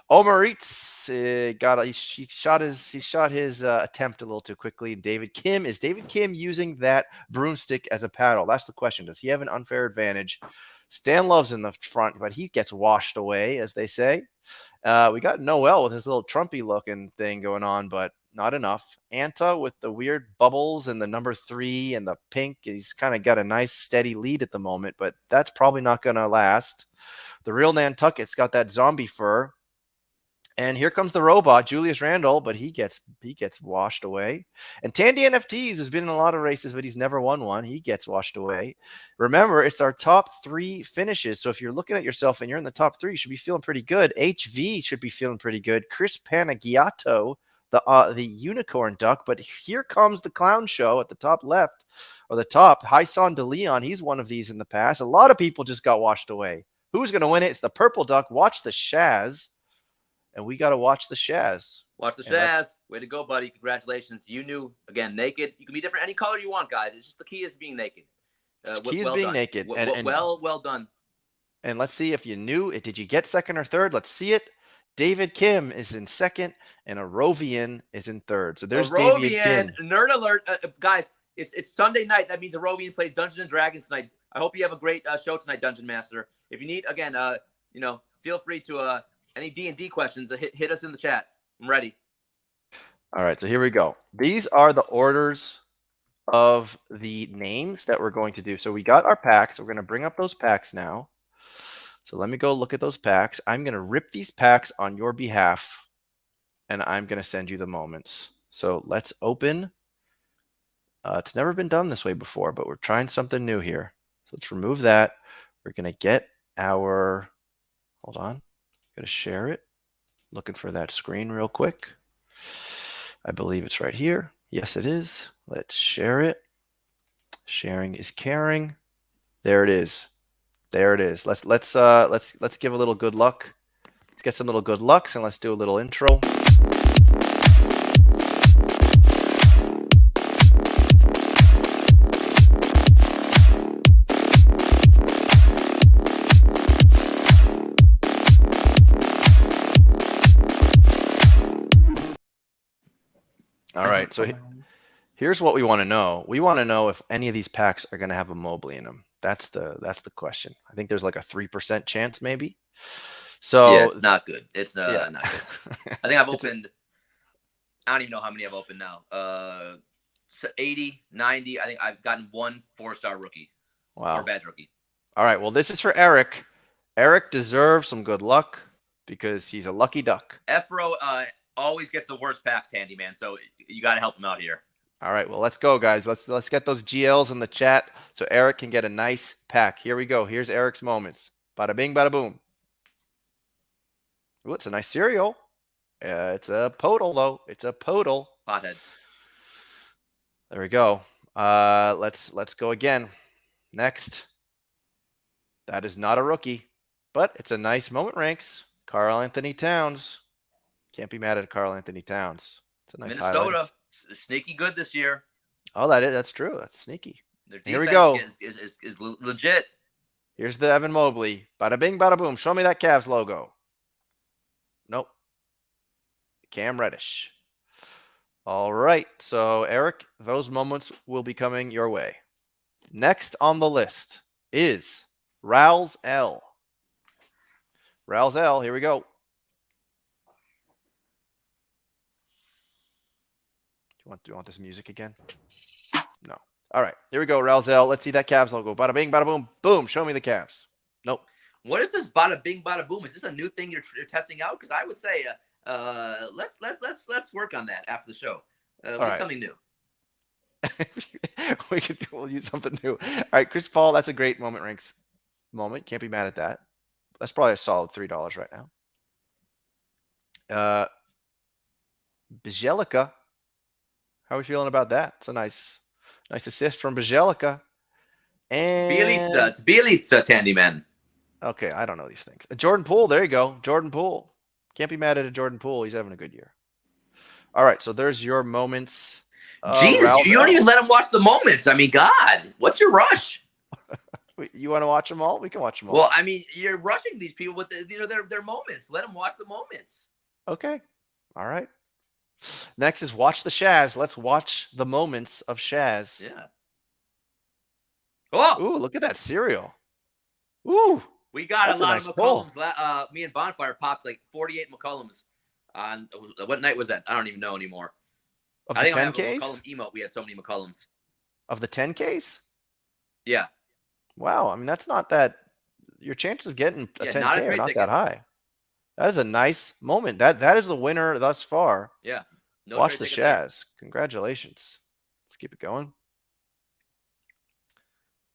Omar Eats he shot his attempt a little too quickly. Is David Kim using that broomstick as a paddle? That's the question. Does he have an unfair advantage? Stan Love's in the front, but he gets washed away, as they say. We got Noel with his little Trumpy looking thing going on, but not enough. Anta with the weird bubbles and the number 3 and the pink, he's kind of got a nice steady lead at the moment, but that's probably not going to last. The real Nantucket's got that zombie fur. And here comes the robot, Julius Randle, but he gets washed away. And Tandy NFTs has been in a lot of races, but he's never won one. He gets washed away. Remember, it's our top 3 finishes. So if you're looking at yourself and you're in the top 3, you should be feeling pretty good. HV should be feeling pretty good. Chris Panagiato, the unicorn duck. But here comes the clown show at the top left, or the top. Hyson de Leon, he's one of these in the past. A lot of people just got washed away. Who's going to win it? It's the purple duck. Watch the Shaz. And we got to watch the Shaz. Watch the Shaz. Way to go, buddy. Congratulations. You knew, again, naked. You can be different any color you want, guys. It's just the key is being naked. The key is being naked. Well done. And let's see if you knew it. Did you get second or third? Let's see it. David Kim is in second, and Arovian is in third. So there's David Kim. Nerd alert. Guys, it's Sunday night. That means Arovian plays Dungeons & Dragons tonight. I hope you have a great show tonight, Dungeon Master. If you need, again, feel free to... any D&D questions, hit us in the chat. I'm ready. All right, so here we go. These are the orders of the names that we're going to do. So we got our packs. We're going to bring up those packs now. So let me go look at those packs. I'm going to rip these packs on your behalf, and I'm going to send you the moments. So let's open. It's never been done this way before, but we're trying something new here. So let's remove that. We're going to get our... Hold on. Going to share it. Looking for that screen real quick. I believe it's right here. Yes, it is. Let's share it. Sharing is caring. There it is. There it is. Let's give a little good luck. Let's get some little good lucks and let's do a little intro. All right, so here's what we want to know. We want to know if any of these packs are going to have a Mobley in them. That's the question. I think there's like a 3% chance, maybe. So yeah, it's not good. It's not good. I think I've opened. I don't even know how many I've opened now. 80, 90. I think I've gotten 1 4-star rookie. Wow. Or badge rookie. All right. Well, this is for Eric. Eric deserves some good luck because he's a lucky duck. Efro always gets the worst packs, Tandy, man. So you got to help him out here. All right, well, let's go, guys. Let's get those GLs in the chat so Eric can get a nice pack. Here we go. Here's Eric's moments. Bada bing, bada boom. Ooh, it's a nice cereal. It's a podal, though. It's a podal. Pothead. There we go. Let's go again. Next. That is not a rookie, but it's a nice moment ranks. Karl Anthony Towns. Can't be mad at Karl Anthony Towns. It's a nice Minnesota. highlight. Sneaky good this year. Oh, that's true. That's sneaky. Their Here we go. Is legit. Here's the Evan Mobley. Bada bing, bada boom. Show me that Cavs logo. Nope. Cam Reddish. All right. So, Eric, those moments will be coming your way. Next on the list is Rouse L. Rouse L. Here we go. Do you want this music again? No. All right. Here we go, Ralzel. Let's see that Cavs logo. Bada bing, bada boom. Boom. Show me the Cavs. Nope. What is this bada bing, bada boom? Is this a new thing you're testing out? Because I would say let's work on that after the show. Something new. We'll use something new. All right, Chris Paul. That's a great moment ranks moment. Can't be mad at that. That's probably a solid $3 right now. Bjelica. How are we feeling about that? It's a nice assist from Bjelica. And Bielitsa. It's Bielitsa, Tandy man. Okay, I don't know these things. Jordan Poole. There you go. Jordan Poole. Can't be mad at a Jordan Poole. He's having a good year. All right, so there's your moments. Jesus, you don't even let him watch the moments. I mean, God, what's your rush? You want to watch them all? We can watch them all. Well, I mean, you're rushing these people with these are their moments. Let them watch the moments. Okay. All right. Next is watch the Shaz. Let's watch the moments of Shaz. Yeah. Oh, ooh, look at that cereal. Ooh. We got a lot nice of McCollums. Me and Bonfire popped like 48 McCollums on what night was that? I don't even know anymore. Of I the think I'll have a 10Ks? McCollum emote. We had so many McCollums. Of the 10Ks? Yeah. Wow. I mean, that's not that. Your chances of getting a Yeah, not a 10K are trade not ticket. that high. That is a nice moment. That is the winner thus far. Yeah. No Watch trade the ticket there. Shaz. Congratulations. Let's keep it going.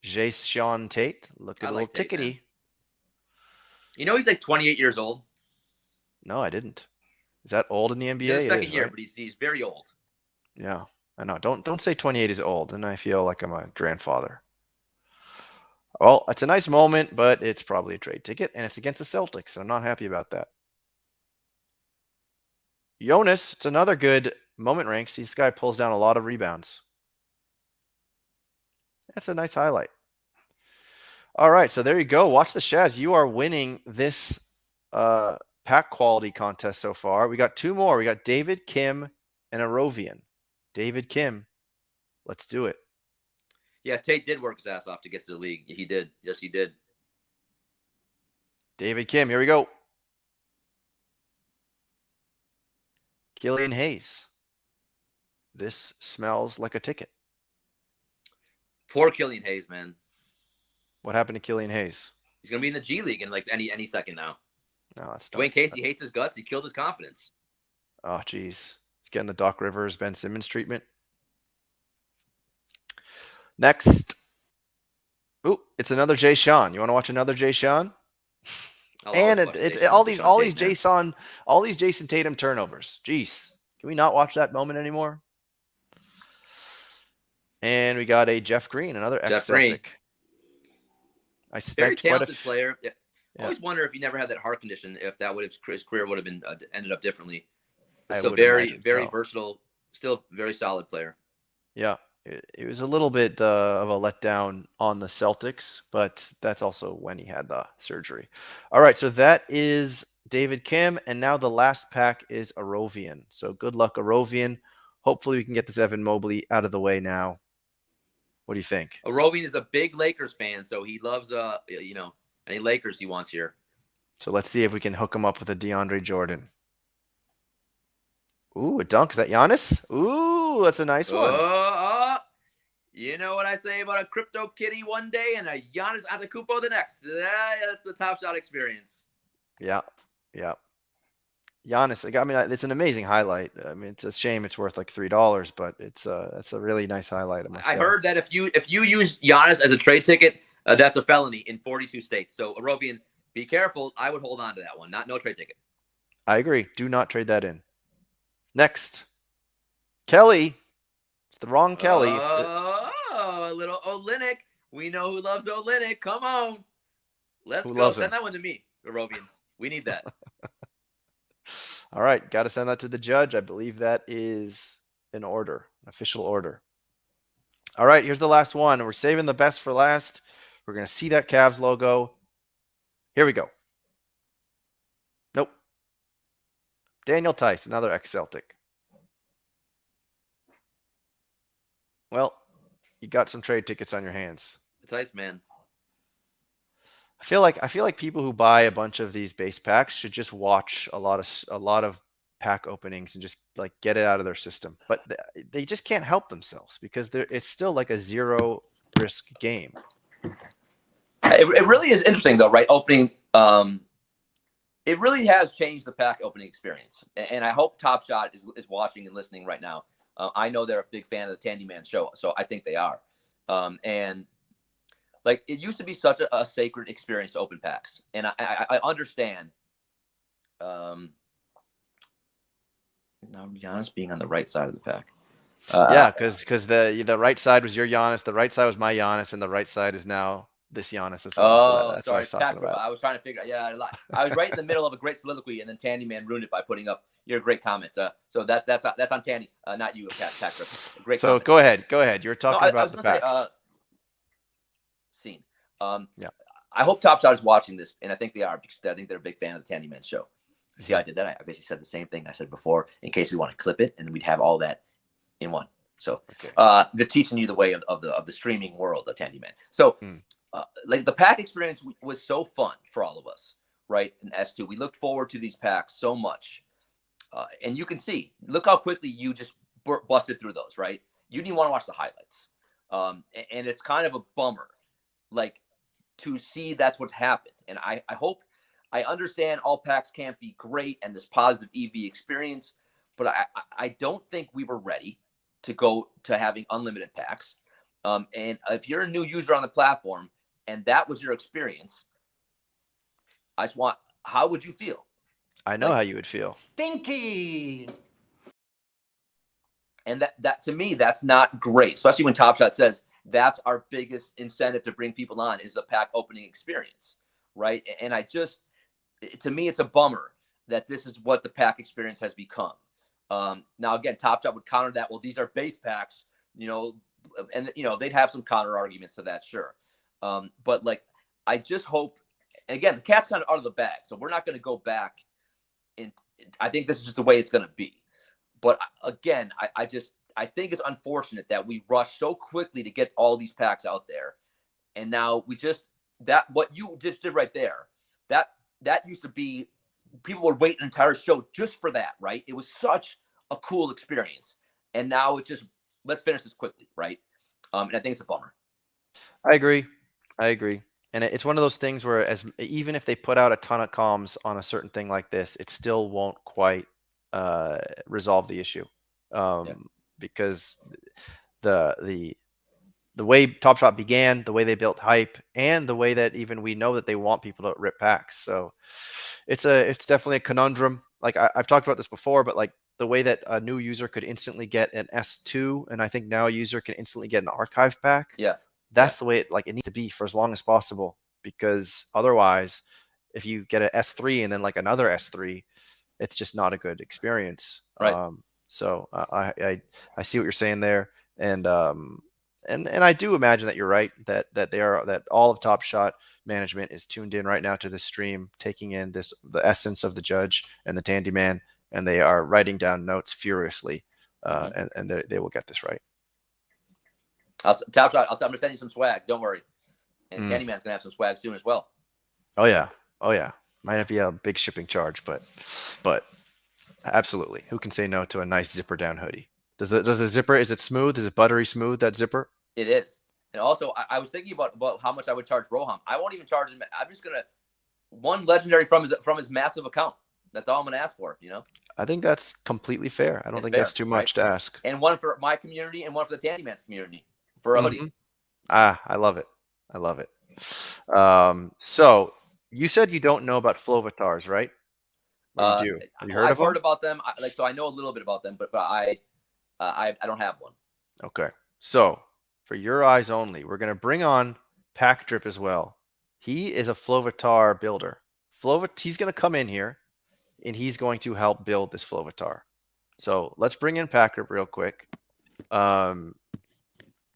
Jason Tate. Look at I a like little Tate, man. tickety. You know, he's like 28 years old. No, I didn't. Is that old in the NBA? He's in his It second is, year, right? but he's very old. Yeah, I know. Don't say 28 is old, and I feel like I'm a grandfather. Well, it's a nice moment, but it's probably a trade ticket, and it's against the Celtics, so I'm not happy about that. Jonas, it's another good moment rank. See, this guy pulls down a lot of rebounds. That's a nice highlight. All right, so there you go. Watch the Shaz. You are winning this pack quality contest so far. We got two more. We got David, Kim, and Arovian. David, Kim, let's do it. Yeah, Tate did work his ass off to get to the league. He did. Yes, he did. David, Kim, here we go. Killian Hayes. This smells like a ticket. Poor Killian Hayes, man. What happened to Killian Hayes? He's gonna be in the G League in like any second now. No, that's Dwayne Casey hates his guts. He killed his confidence. Oh, geez. He's getting the Doc Rivers, Ben Simmons treatment. Next. Ooh, it's another Jay Sean. You want to watch another Jay Sean? And it's all these Jason Tatum turnovers. Jeez. Can we not watch that moment anymore? And we got a Jeff Green, another ex-Celtic. I very spent talented player. Yeah. I always wonder if he never had that heart condition, if that would have his career would have been ended up differently. So very versatile, still very solid player. Yeah, it was a little bit of a letdown on the Celtics, but that's also when he had the surgery. All right, so that is David Kim, and now the last pack is Arovian. So good luck, Arovian. Hopefully we can get this Evan Mobley out of the way now. What do you think? Arovian is a big Lakers fan, so he loves any Lakers he wants here. So let's see if we can hook him up with a DeAndre Jordan. Ooh, a dunk. Is that Giannis? Ooh, that's a nice one. You know what I say about a crypto kitty one day and a Giannis Antetokounmpo the next. That's the Top Shot experience. Yeah. Giannis, I mean, it's an amazing highlight. I mean, it's a shame it's worth like $3, but it's a really nice highlight. I heard that if you use Giannis as a trade ticket, that's a felony in 42 states. So, Arovian, be careful. I would hold on to that one. No trade ticket. I agree. Do not trade that in. Next, Kelly. It's the wrong Kelly. Oh, a little Olynyk. We know who loves Olynyk. Come on. Let's go. Send that one to me, Arovian. We need that. All right. Got to send that to the judge. I believe that is an order, an official order. All right. Here's the last one. We're saving the best for last. We're going to see that Cavs logo. Here we go. Nope. Daniel Tice, another ex-Celtic. Well, you got some trade tickets on your hands. The Tice man. I feel like people who buy a bunch of these base packs should just watch a lot of pack openings and just like get it out of their system. But they just can't help themselves because it's still like a zero risk game. It really is interesting though, right? Opening, it really has changed the pack opening experience, and I hope Top Shot is watching and listening right now. I know they're a big fan of the Tandy Man show, so I think they are. And like it used to be such a sacred experience to open packs, and I understand. Now, Giannis being on the right side of the pack. Yeah, because the right side was your Giannis, the right side was my Giannis, and the right side is now this Giannis as well. Oh, so that's sorry, what I was talking about. I was trying to figure out. Yeah, I was right in the middle of a great soliloquy, and then Tandy Man ruined it by putting up your great comment. So that's on Tandy, not you, Pack. Great. So comment. Go ahead. You're talking about the packs. Scene. Yeah. I hope Top Shot is watching this, and I think they are because I think they're a big fan of the Tandy Man show. See, I did that. I basically said the same thing I said before in case we want to clip it, and we'd have all that in one. So, they're teaching you the way of the streaming world of Tandy Man. So, like the pack experience was so fun for all of us, right? In S2, we looked forward to these packs so much, and you can see, look how quickly you just busted through those, right? You didn't want to watch the highlights. And it's kind of a bummer, like, to see that's what's happened. And I hope, I understand all packs can't be great and this positive EV experience, but I don't think we were ready to go to having unlimited packs. And if you're a new user on the platform and that was your experience, how would you feel? I know how you would feel. Stinky. And that to me, that's not great, especially when Top Shot says that's our biggest incentive to bring people on is the pack opening experience, right? And to me, it's a bummer that this is what the pack experience has become. Now, again, Top Shot would counter that. Well, these are base packs, and they'd have some counter arguments to that, sure. But like, I just hope, and again, the cat's kind of out of the bag, so we're not going to go back. And I think this is just the way it's going to be. But again, I think it's unfortunate that we rushed so quickly to get all these packs out there. And now what you just did right there, that used to be, people would wait an entire show just for that, right? It was such a cool experience. And now it's just, let's finish this quickly, right? And I think it's a bummer. I agree. And it's one of those things where even if they put out a ton of comms on a certain thing like this, it still won't quite resolve the issue. Because the way Top Shot began, the way they built hype, and the way that even we know that they want people to rip packs. So it's definitely a conundrum. Like I've talked about this before, but like the way that a new user could instantly get an S2, and I think now a user can instantly get an archive pack. Yeah. That's the way it needs to be for as long as possible, because otherwise, if you get an S3 and then like another S3, it's just not a good experience. Right. So I see what you're saying there, and I do imagine that you're right, that all of Top Shot management is tuned in right now to this stream, taking in the essence of the judge and the Tandy Man, and they are writing down notes furiously, and they will get this right. Top Shot, I'm going to send you some swag. Don't worry. And Tandy Man's going to have some swag soon as well. Oh yeah. Might not be a big shipping charge, but absolutely. Who can say no to a nice zipper down hoodie? Does the zipper, is it smooth? Is it buttery smooth, that zipper? It is. And also, I was thinking about how much I would charge Roham. I won't even charge him. I'm just going to, one legendary from his massive account. That's all I'm going to ask for, I think that's completely fair. I don't think that's too much to ask. And one for my community and one for the Tandy Man's community for a hoodie. I love it. So you said you don't know about Flovatars, right? You do. Have you heard of them? I've heard about them. So I know a little bit about them, but I don't have one. Okay. So for your eyes only, we're going to bring on Pack Drip as well. He is a Flovatar builder. He's going to come in here and he's going to help build this Flovatar. So let's bring in Pack Drip real quick.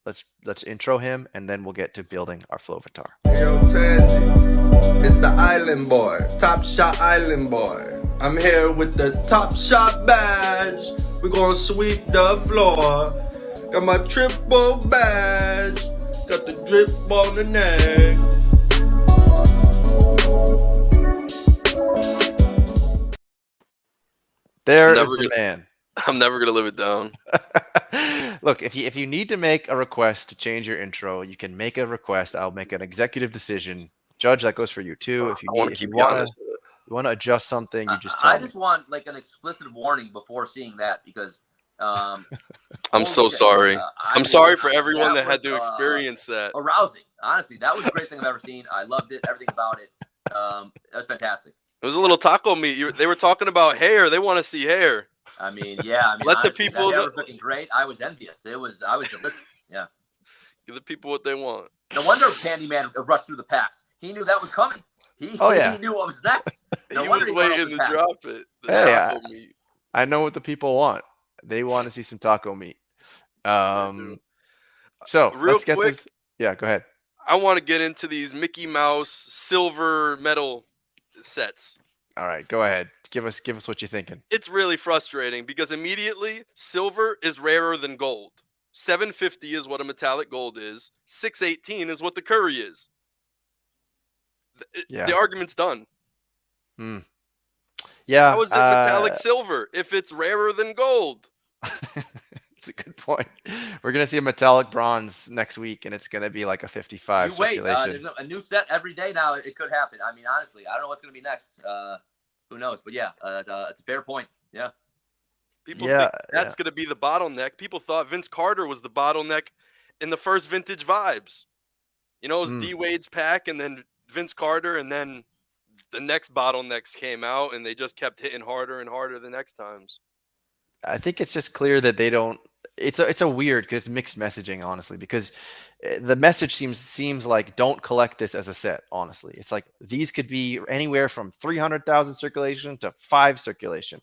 Let's intro him, and then we'll get to building our Flovatar. Yo, Tandy, it's the Island Boy, Top Shot Island Boy. I'm here with the Top Shot badge. We're gonna sweep the floor. Got my triple badge. Got the drip on the neck. There is the man. I'm never gonna live it down. Look, if you need to make a request to change your intro, you can make a request. I'll make an executive decision. Judge, that goes for you too. If you want to adjust something, you just tell me. I just want like an explicit warning before seeing that, because I'm so sorry. I'm sorry for everyone that had to experience that. Arousing. Honestly, that was the greatest thing I've ever seen. I loved it. Everything about it. That was fantastic. It was a little taco meat. They were talking about hair. They want to see hair. I mean, yeah. Let honestly, the people. That hair was looking great. I was envious. I was delicious. Yeah. Give the people what they want. No wonder Tandy Man rushed through the packs. He knew that was coming. He knew what was next. No he wonder was waiting to drop it. Hey, I know what the people want. They want to see some taco meat. So let's get this. Yeah, go ahead. I want to get into these Mickey Mouse silver medal sets. All right, go ahead. Give us what you're thinking. It's really frustrating because immediately silver is rarer than gold. 750 is what a metallic gold is. 618 is what the curry is. The argument's done. Yeah. How is it metallic silver if it's rarer than gold? It's a good point. We're gonna see a metallic bronze next week, and it's gonna be like a 55 You wait. circulation. There's a new set every day now. It could happen. I mean, honestly, I don't know what's going to be next. Who knows? But yeah, it's a fair point. Yeah. People think that's going to be the bottleneck. People thought Vince Carter was the bottleneck in the first vintage vibes. You know, it was D Wade's pack, and then Vince Carter, and then the next bottlenecks came out, and they just kept hitting harder and harder the next times. I think it's just clear that they don't. It's a weird because it's mixed messaging, honestly, because the message seems like don't collect this as a set. Honestly, it's like these could be anywhere from 300,000 circulation to 5 circulation.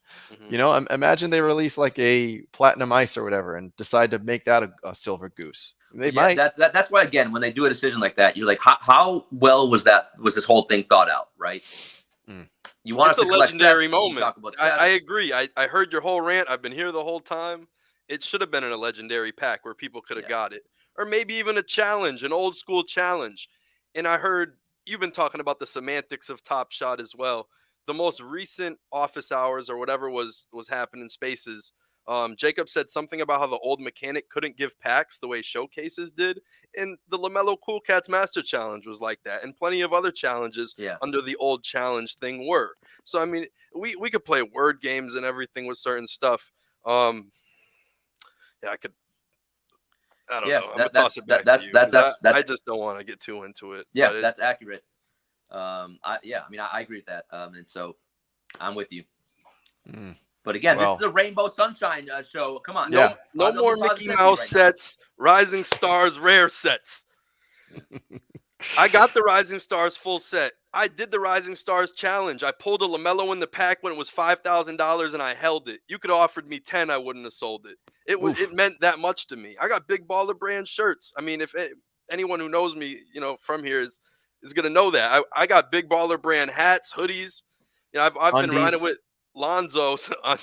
You know, imagine they release like a platinum ice or whatever and decide to make that a silver goose. They might. That's why, again, when they do a decision like that, you're like, how well was this whole thing thought out, right? You want it's us to a legendary sets, moment. I agree. agree. I heard your whole rant. I've been here the whole time. It should have been in a legendary pack where people could have got it, or maybe even a challenge, an old school challenge. And I heard you've been talking about the semantics of Top Shot as well. The most recent office hours or whatever was happening spaces. Jacob said something about how the old mechanic couldn't give packs the way showcases did. And the LaMelo Cool Cats Master Challenge was like that. And plenty of other challenges under the old challenge thing were. So, I mean, we could play word games and everything with certain stuff. I don't know. I'm going to toss it back to you. I just don't want to get too into it. Yeah, that's accurate. I agree with that. And so I'm with you. But again, this is a Rainbow Sunshine show. Come on. No more Mickey Mouse sets, Rising Stars rare sets. I got the Rising Stars full set. I did the Rising Stars challenge. I pulled a LaMelo in the pack when it was $5,000 and I held it. You could have offered me 10, I wouldn't have sold it. It meant that much to me. I got Big Baller brand shirts. I mean, if anyone who knows me, you know, from here is going to know that. I got Big Baller brand hats, hoodies. You know, I've been riding with Lonzo.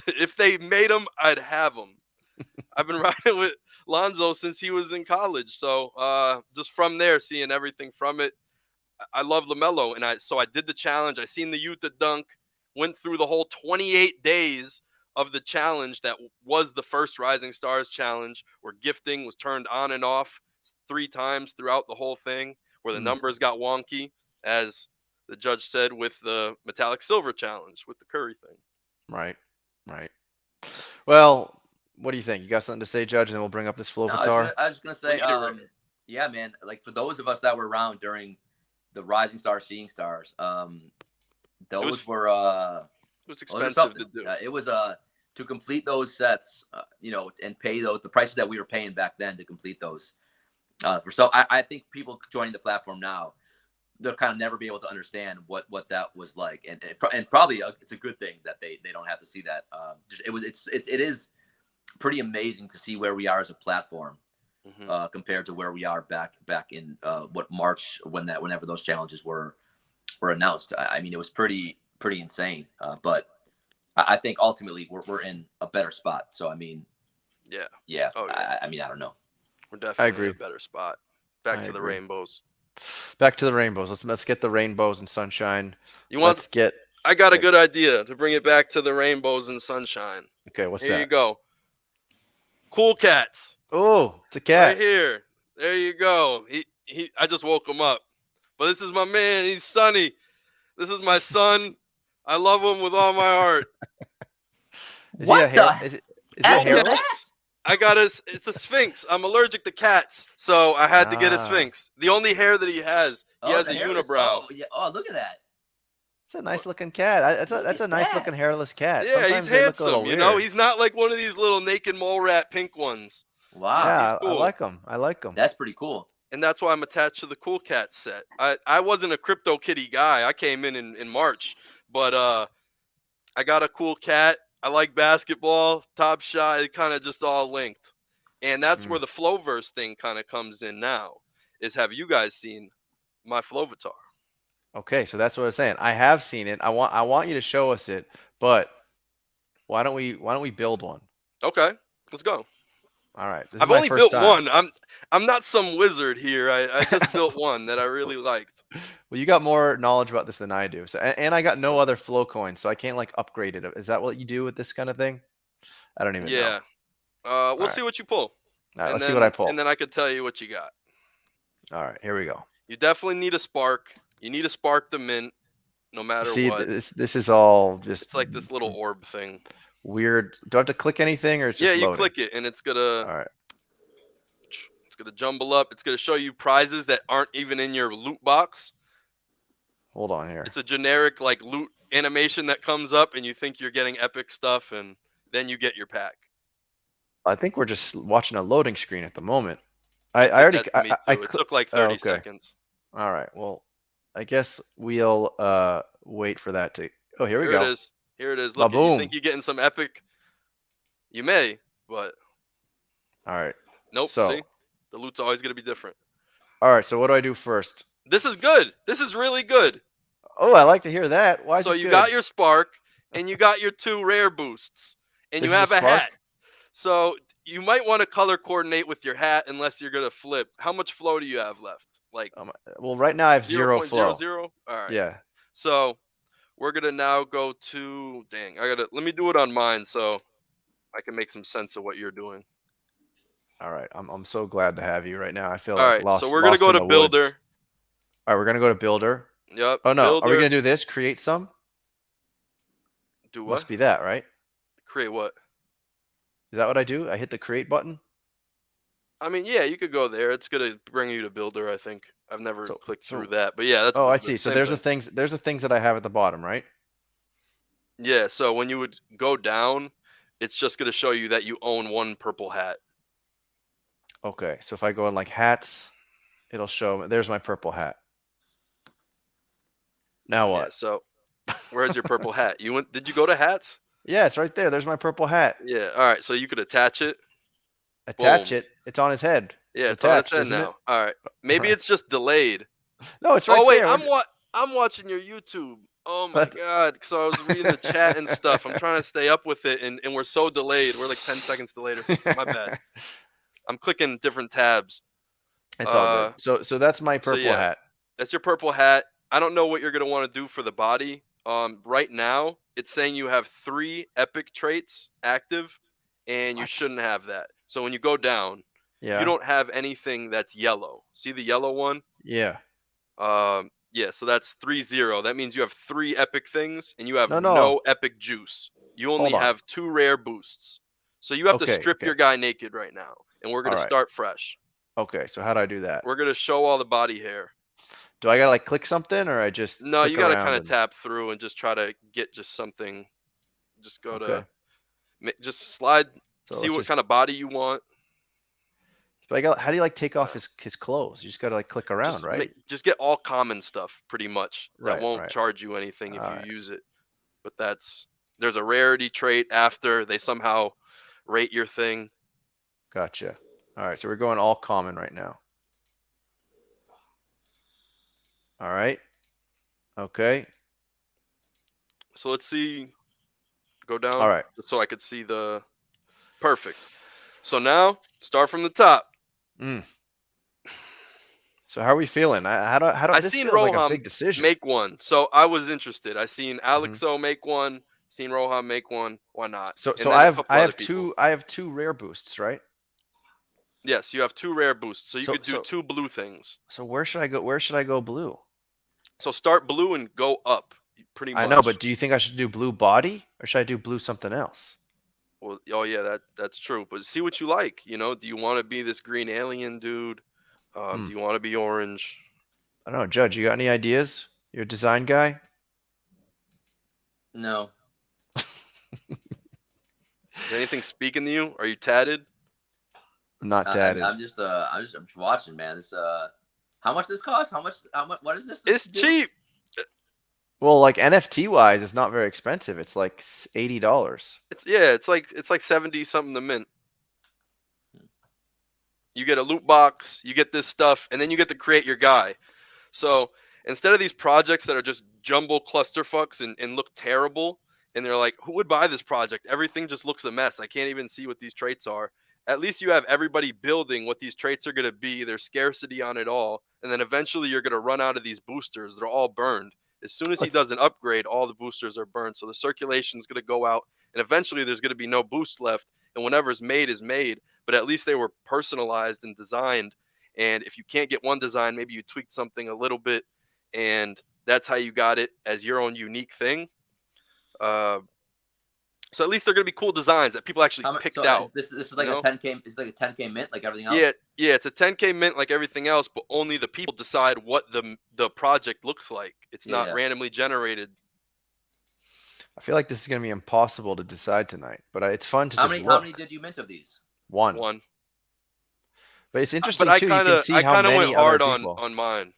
If they made them, I'd have them. I've been riding with Lonzo since he was in college. So just from there, seeing everything from it, I love LaMelo. And so I did the challenge. I seen the Utah dunk, went through the whole 28 days of the challenge that was the first Rising Stars challenge, where gifting was turned on and off 3 times throughout the whole thing, where the numbers got wonky, as the judge said with the metallic silver challenge with the Curry thing. Right. Well, what do you think? You got something to say, Judge, and then we'll bring up this Flovatar? I was just going to say, yeah, man, like for those of us that were around during the Rising Stars, Seeing Stars, those were it was expensive to do. It was to complete those sets, you know, and pay the prices that we were paying back then to complete those. I think people joining the platform now, they'll kind of never be able to understand what that was like, and probably it's a good thing that they don't have to see that. It is pretty amazing to see where we are as a platform compared to where we are back in March whenever those challenges were announced. I mean, it was pretty insane, but I think ultimately we're in a better spot. So I mean, yeah. Oh, yeah. I mean, I don't know. We're definitely in a better spot. Back to the rainbows. Back to the rainbows. Let's get the rainbows and sunshine. I got a good idea to bring it back to the rainbows and sunshine. Okay, what's that? Here you go. Cool Cats. Oh, it's a cat. Right here. There you go. I just woke him up. But this is my man. He's Sunny. This is my son. I love him with all my heart. Is he hairless? It's a Sphinx. I'm allergic to cats, so I had to get a Sphinx. The only hair that he has a unibrow. Oh, look at that. It's a nice looking cat. That's a nice looking hairless cat. Yeah, sometimes he's handsome. You know, he's not like one of these little naked mole rat pink ones. Wow. Yeah, cool. I like him. That's pretty cool. And that's why I'm attached to the Cool Cat set. I wasn't a Crypto Kitty guy. I came in March, but I got a cool cat. I like basketball, Top Shot. It kind of just all linked. And that's where the Flowverse thing kind of comes in now, is have you guys seen my Flovatar? Okay, so that's what I was saying. I have seen it. I want you to show us it, but why don't we build one? Okay, let's go. All right. I've only built one. I'm not some wizard here. I just built one that I really liked. Well, you got more knowledge about this than I do. So, and I got no other flow coins, so I can't like upgrade it. Is that what you do with this kind of thing? I don't even know. We'll right. see what you pull. All right, And let's then, see what I pull. And then I could tell you what you got. All right, here we go. You definitely need a spark. You need to spark the mint, no matter See, what. this is all just It's like this little orb thing. weird. Do I have to click anything, or it's just Yeah, you loading? click it, and it's gonna All right. jumble up. It's gonna show you prizes that aren't even in your loot box. Hold on here. It's a generic like loot animation that comes up, and you think you're getting epic stuff, and then you get your pack. I think we're just watching a loading screen at the moment. I already. That's me too. It took like 30 seconds. All right. Well, I guess we'll wait for that to. Oh, here we go. It is. Here it is. Look, you think you're getting some epic? You may, but all right. Nope. So, see, the loot's always gonna be different. All right. So what do I do first? This is good. This is really good. Oh, I like to hear that. Why is it so you good? got your spark, and you got your 2 rare boosts, and This you is have a spark? hat. So you might want to color coordinate with your hat unless you're gonna flip. How much flow do you have left? Like, well, right now I have 0 flow. 0.00. All right. Yeah. So we're gonna now go to. Dang, let me do it on mine so I can make some sense of what you're doing. All right. I'm so glad to have you right now. I feel All like right. lost. So we're gonna go to builder. Woods. All right, we're gonna go to builder. Yep. Oh no, builder. are we gonna do this? Create some? Do what? Must be that, right? Create what? Is that what I do? I hit the create button. I mean, yeah, you could go there. It's gonna bring you to builder. I think I've never clicked through that, but yeah, that's. Oh, I see. So there's the things. There's the things that I have at the bottom, right? Yeah. So when you would go down, it's just gonna show you that you own 1 purple hat. Okay. So if I go in like hats, it'll show. There's my purple hat. Now what? Yeah, so where's your purple hat? You went? Did you go to hats? Yeah, it's right there. There's my purple hat. Yeah. All right. So you could attach it. Attach it. It's on his head. Yeah, it's attached, on his head now. All right. Maybe it's just delayed. No, it's right oh wait, there. I'm watching your YouTube. Oh my god! So I was reading the chat and stuff. I'm trying to stay up with it, and we're so delayed. We're like 10 seconds delayed or something. My bad. I'm clicking different tabs. It's all good. So that's my purple hat. That's your purple hat. I don't know what you're gonna want to do for the body. Right now it's saying you have 3 epic traits active, and you shouldn't have that. So when you go down, you don't have anything that's yellow. See the yellow one? Yeah. Yeah. So that's 3-0. That means you have 3 epic things, and you have no epic juice. You only have 2 rare boosts. So you have to strip your guy naked right now, and we're gonna start fresh. Okay. So how do I do that? We're gonna show all the body hair. Do I gotta like click something, or I just no? You gotta kind of tap through and just try to get just something. Just go to, just slide. So see what kind of body you want. But how do you like take off his clothes? You just gotta like click around, right? Just get all common stuff, pretty much. That won't charge you anything if you use it. But there's a rarity trait after they somehow rate your thing. Gotcha. All right, so we're going all common right now. All right. Okay. So let's see. Go down. All right. So I could see the perfect. So now start from the top. So how are we feeling? How do I this seen feels Roham like a big decision. make one. So I was interested. I seen Alexo make one. Seen Roham make one. Why not? So I have 2 rare boosts, right? Yes, you have 2 rare boosts. So you could do 2 blue things. So where should I go? Where should I go blue? So start blue and go up. Pretty much. I know, but do you think I should do blue body, or should I do blue something else? Well, oh yeah, that's true. But see what you like. You know, do you want to be this green alien dude? Do you want to be orange? I don't know, Judge. You got any ideas? You're a design guy. No. Is anything speaking to you? Are you tatted? Not tatted. I'm just watching, man. This how much this cost? How much? What is this? It's cheap. Well, like NFT wise, it's not very expensive. It's like $80. It's like 70 something to mint. You get a loot box, you get this stuff, and then you get to create your guy. So instead of these projects that are just jumble clusterfucks and look terrible, and they're like, who would buy this project? Everything just looks a mess. I can't even see what these traits are. At least you have everybody building what these traits are going to be. There's scarcity on it all. And then eventually you're going to run out of these boosters. They're all burned. As soon as he does an upgrade, all the boosters are burned. So the circulation is going to go out. And eventually there's going to be no boost left. and whatever's made is made. But at least they were personalized and designed. And if you can't get one design, maybe you tweaked something a little bit, and that's how you got it as your own unique thing. So at least they're gonna be cool designs that people actually picked out. This is like a 10K. It's like a 10K mint, like everything else. Yeah, it's a 10K mint like everything else, but only the people decide what the project looks like. It's not randomly generated. I feel like this is gonna be impossible to decide tonight, but it's fun to How just many? look. How many did you mint of these? One. But it's interesting But too. You can see how many went hard other people. on mine.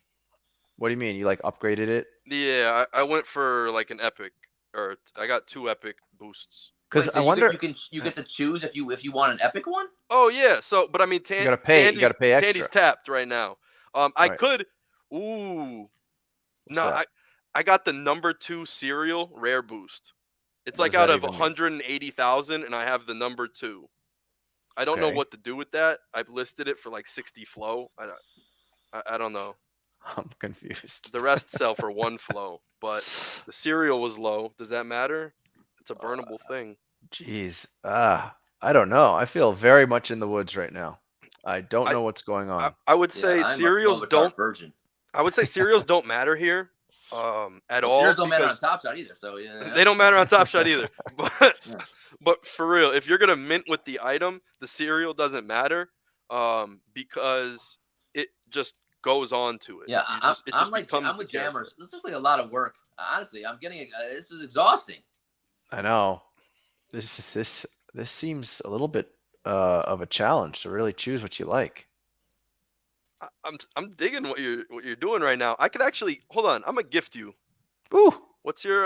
What do you mean? You like upgraded it? Yeah, I went for like an epic, or I got 2 epic boosts. Because So I wonder. you get to choose if you want an epic one. Oh yeah, so but I mean, You gotta pay. You gotta pay extra. Tandy's tapped right now. I Right. could. Ooh. What's No, that? I got the number 2 serial rare boost. It's What like does out that of even mean? 180,000, and I have the number 2. I don't know Okay. what to do with that. I've listed it for like 60 flow. I don't know. I'm confused. The rest sell for 1 flow, but the serial was low. Does that matter? It's a burnable thing. Jeez. I don't know. I feel very much in the woods right now. I don't know what's going on. I would say I'm a cereals Flovatar don't. virgin. I would say cereals don't matter here, at all. Cereals don't matter on because Top Shot either. So yeah. They don't matter on Top Shot either. But Yeah. but for real, if you're gonna mint with the item, the cereal doesn't matter, because it just goes on to it. Yeah, I'm with the character. Jammers. This looks like a lot of work. Honestly, I'm getting this is exhausting. I know. This seems a little bit of a challenge to really choose what you like. I'm digging what you're doing right now. I could actually hold on. I'm gonna gift you. Ooh. What's your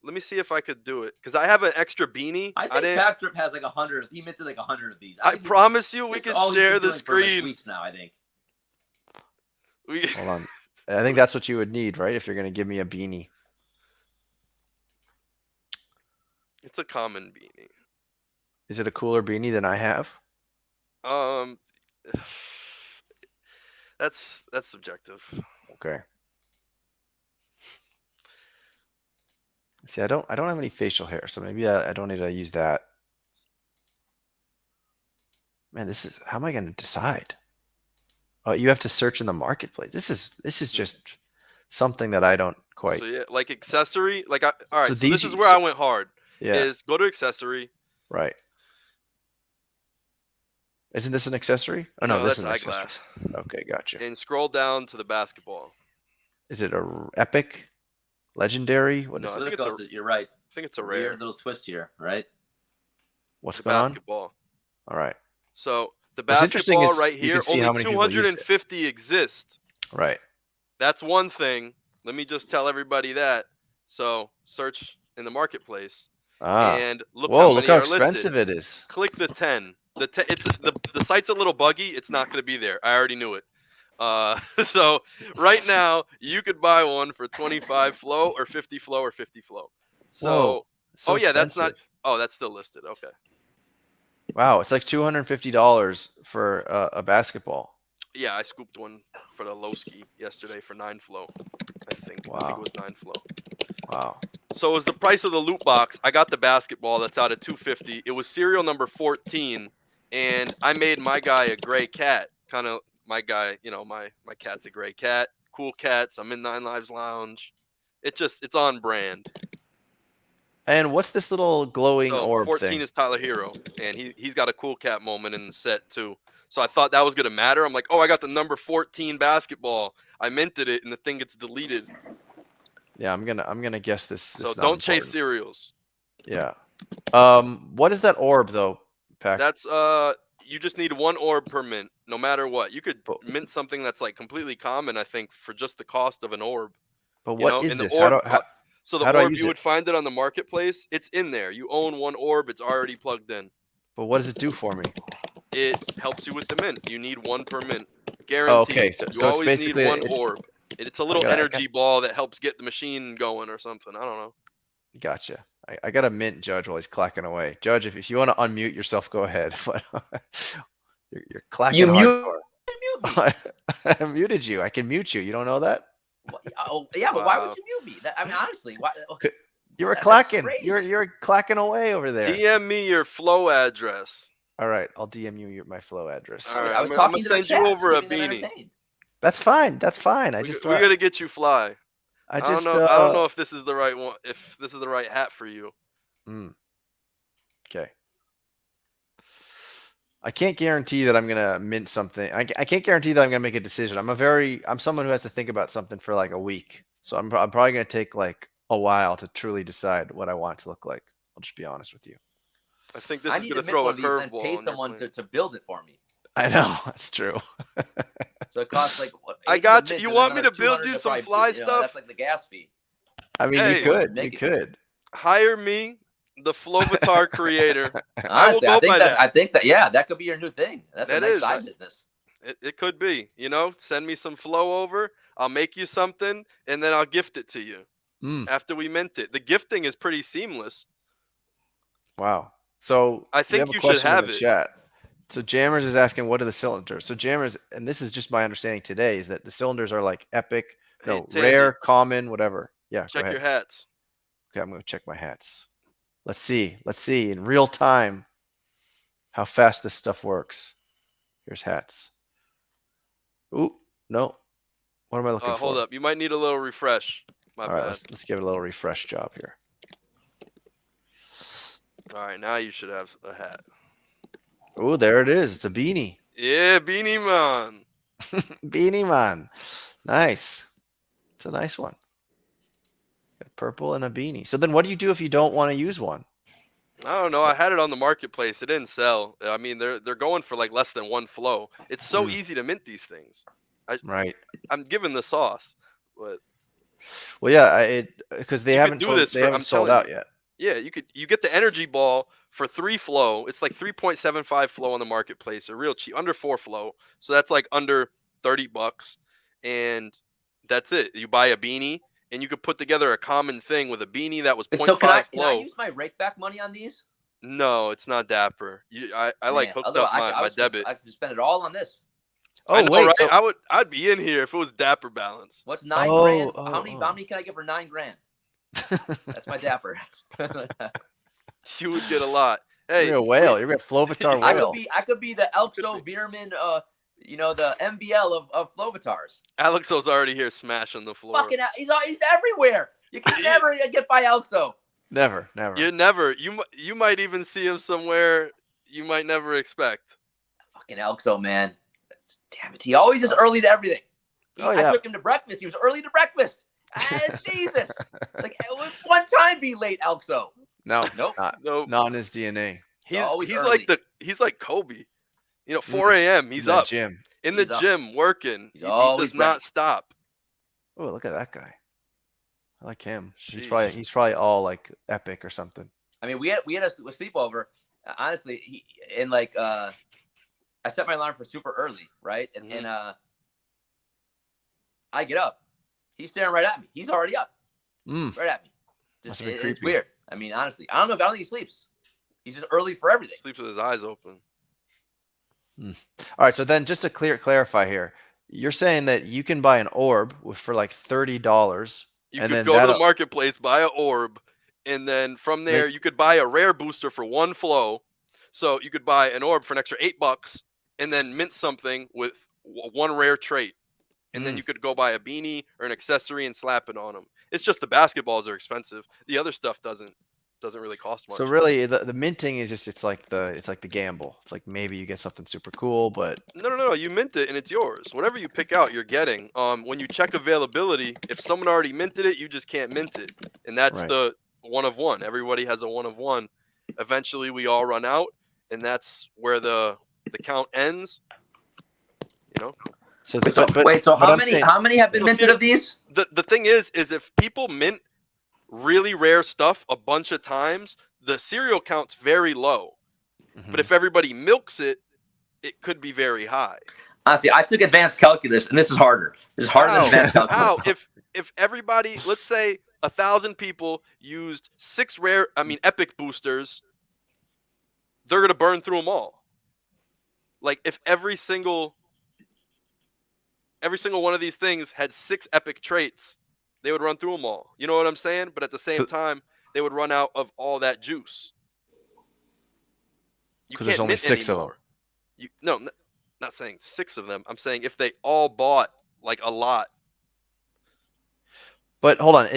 Let me see if I could do it, because I have an extra beanie. I think Patrick has like 100. He minted like 100 of these. I promise you, we this is can all he's share been the doing for, like, screen. weeks now, I think. Hold on. I think that's what you would need, right? If you're gonna give me a beanie. It's a common beanie. Is it a cooler beanie than I have? That's subjective. Okay. See, I don't have any facial hair, so maybe I don't need to use that. Man, how am I going to decide? Oh, you have to search in the marketplace. This is just something that I don't quite. So yeah, like accessory, all right. So these- this is where I went hard. Yeah. Is go to accessory. Right. Isn't this an accessory? Oh no, this is an accessory. eyeglass. Okay, gotcha. And scroll down to the basketball. Is it a epic, legendary? What No, is I it? think it's You're right. I think it's a Weird rare. little twist here, right? What's The going on? basketball. All right. So the What's interesting basketball is right you here, can see only how many people use it. 250 exist. Right. That's one thing. Let me just tell everybody that. So search in the marketplace and look Whoa, how look many how are expensive listed. it is. Click the 10. The site's a little buggy. It's not going to be there. I already knew it. So right now you could buy one for 25 flow or 50 flow or 50 flow. So Whoa, so yeah, that's not. expensive. Oh, that's still listed. Okay. Wow, it's like $250 for a basketball. Yeah, I scooped one for the low ski yesterday for 9 flow. I think. I think Wow. it was 9 flow. Wow. So it was the price of the loot box. I got the basketball that's out at 250. It was serial number 14, and I made my guy a gray cat. Kind of my guy, my cat's a gray cat. Cool cats. I'm in 9 Lives Lounge. It's on brand. And what's this little glowing So orb 14 thing? is Tyler Hero, and he's got a cool cat moment in the set too. So I thought that was gonna matter. I'm like, oh, I got the number 14 basketball. I minted it, and the thing gets deleted. Yeah, I'm gonna guess this. So is not don't chase important. cereals. Yeah. What is that orb though, Pac? That's you just need 1 orb per mint, no matter what. You could But- mint something that's like completely common, I think, for just the cost of an orb. But You what know, is and the this? orb, How so the how do I orb use you it? would find it on the marketplace. It's in there. You own 1 orb. It's already plugged in. but what does it do for me? It helps you with the mint. You need 1 per mint, Oh, guaranteed. okay, so you it's always basically need 1 orb. It's a little gotta- I energy ball that helps get the machine going or something. I don't know. Gotcha. I got a mint Judge while he's clacking away. Judge, if you want to unmute yourself, go ahead. But you're clacking You mute hardcore. I muted you. I can mute you. You don't know that? Oh yeah, but why would Wow. you mute me? I mean, honestly, why? You were That's clacking. crazy. You're clacking away over there. DM me your flow address. All right, I'll DM you my flow address. All right, I was I'm talking gonna to the send you chat, over a keeping them beanie. entertained. That's fine. That's fine. We gotta get you fly. I don't just know. I don't know if this is the right one. If this is the right hat for you. Okay. I can't guarantee that I'm gonna mint something. I can't guarantee that I'm gonna make a decision. I'm someone who has to think about something for like a week. So I'm probably gonna take like a while to truly decide what I want it to look like. I'll just be honest with you. I think this I is need gonna to mint throw one a of these and then curveball pay on someone your plan. to build it for me. I know that's true. So it costs like what, I 80 got to you. mint You and want then me to build 200 you some probably, fly stuff? That's like the gas fee. I mean, Hey, you could. Hire me, the Flovatar creator. Honestly, I will go by I think that yeah, that could be your new thing. That's a That nice is. side business. It could be. You know, send me some flow over. I'll make you something, and then I'll gift it to you after we mint it. The gifting is pretty seamless. Wow. So I we think have a you should question in have the it. chat. So Jammers is asking, what are the cylinders? So Jammers, and this is just my understanding today, is that the cylinders are like epic, Hey, Tandy, rare, common, whatever. Yeah, go check ahead. your hats. Okay, I'm gonna check my hats. Let's see in real time how fast this stuff works. Here's hats. Ooh, no. What am I looking for? Hold up. You might need a little refresh. My All bad. right, let's give it a little refresh job here. All right, now you should have a hat. Oh, there it is. It's a beanie. Yeah, Beanie Man. Beanie man. Nice. It's a nice one. Got purple and a beanie. So then what do you do if you don't want to use one? I don't know. I had it on the marketplace. It didn't sell. I mean, they're going for like less than one flow. It's so easy to mint these things. Right. I'm giving the sauce, but Well, yeah, because they You could haven't do this they for- haven't I'm sold telling out you. yet. yeah, you get the energy ball for 3 flow. It's like 3.75 flow on the marketplace. They're real cheap, under 4 flow. So that's like under $30, and that's it. You buy a beanie, and you could put together a common thing with a beanie that was 0.5 So can I flow. use my rake back money on these? No, it's not Dapper. I like Man, hooked otherwise up my debit. I could just spend it all on this. Oh, I know, wait. right? So, I'd be in here if it was Dapper balance. What's 9 Oh, grand? oh, How oh. many can I get for 9 grand? That's my dapper. You would get a lot. Hey, you're a whale. You're a Flovatar whale. I could be the Elxo Veerman, the MBL of Flovatars. Alexo's already here smashing the floor. Fucking, he's everywhere. You can never get by Elxo. Never. You might even see him somewhere you might never expect. Fucking Elxo, man. Damn it. He always is early to everything. Yeah. I took him to breakfast. He was early to breakfast. Jesus. Like, it was one time be late, Elxo. No, Nope. not in his DNA. Always He's early. he's like Kobe. 4 a.m. He's In the up gym. in the He's up. gym working. He's He always does not ready. stop. Oh, look at that guy. I like him. He's Sheesh. probably all like epic or something. I mean, we had a sleepover. Honestly, I set my alarm for super early, right? And I get up. He's staring right at me. He's already up, right at me. Must have been It's creepy. weird. I mean, honestly, I don't think he sleeps. He's just early for everything. Sleeps with his eyes open. All right, so then just to clarify here, you're saying that you can buy an orb for like $30. You and could then go to the that'll- marketplace, buy an orb, and then from there you could buy a rare booster for 1 flow. So you could buy an orb for an extra $8, and then mint something with 1 rare trait, and then you could go buy a beanie or an accessory and slap it on them. It's just the basketballs are expensive. The other stuff doesn't really cost much. So really, the minting is just it's like the gamble. It's like maybe you get something super cool, but No. You mint it and it's yours. Whatever you pick out, you're getting. When you check availability, if someone already minted it, you just can't mint it, and that's Right. the 1 of 1. Everybody has a 1 of 1. Eventually, we all run out, and that's where the count ends. so So how many have been minted of these? The thing is if people mint really rare stuff a bunch of times, the serial count's very low. But if everybody milks it, it could be very high. Honestly, I took advanced calculus, and this is harder. This is harder than advanced calculus. How? If everybody, let's say 1,000 people used 6 epic boosters, they're gonna burn through them all. Like if every single one of these things had 6 epic traits, they would run through them all. You know what I'm saying? But at the same time, they would run out of all that juice. You 'Cause can't there's only mint 6 of them. anymore. No, not saying 6 of them. I'm saying if they all bought like a lot. But hold on,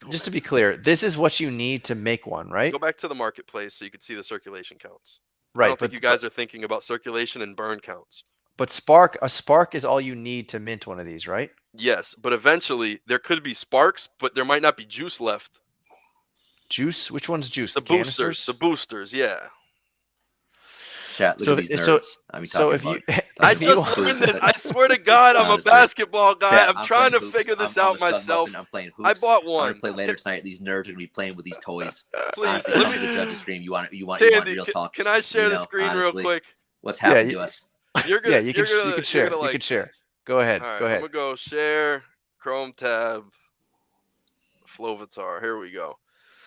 just to be clear, this is what you need to make one, right? Go back to the marketplace so you can see the circulation counts. I Right, don't think but you guys are thinking about circulation and burn counts. but a spark is all you need to mint one of these, right? Yes, but eventually there could be sparks, but there might not be juice left. Juice? Which one's juice? The canisters? boosters, yeah. Chat, look So at these if- nerds. so- I mean, So talking if you, about- I if you just want- learned this. I swear to God, I'm a Honestly. basketball guy. Chat, I'm trying to playing figure hoops. this I'm out gonna start myself. mupping. I'm playing I hoops. bought I'm one. gonna play later tonight. These nerds are gonna be playing with these toys. Please, Honestly, let come to me. the judges stream. You want Tandy, real talk? can I share You the know, screen honestly, real quick? What's happened you- to us? You're gonna, yeah, you can you're gonna, you can you're share. gonna You like can share. this. Go ahead. All right, Go I'm ahead. gonna go share Chrome tab, Flovatar. Here we go.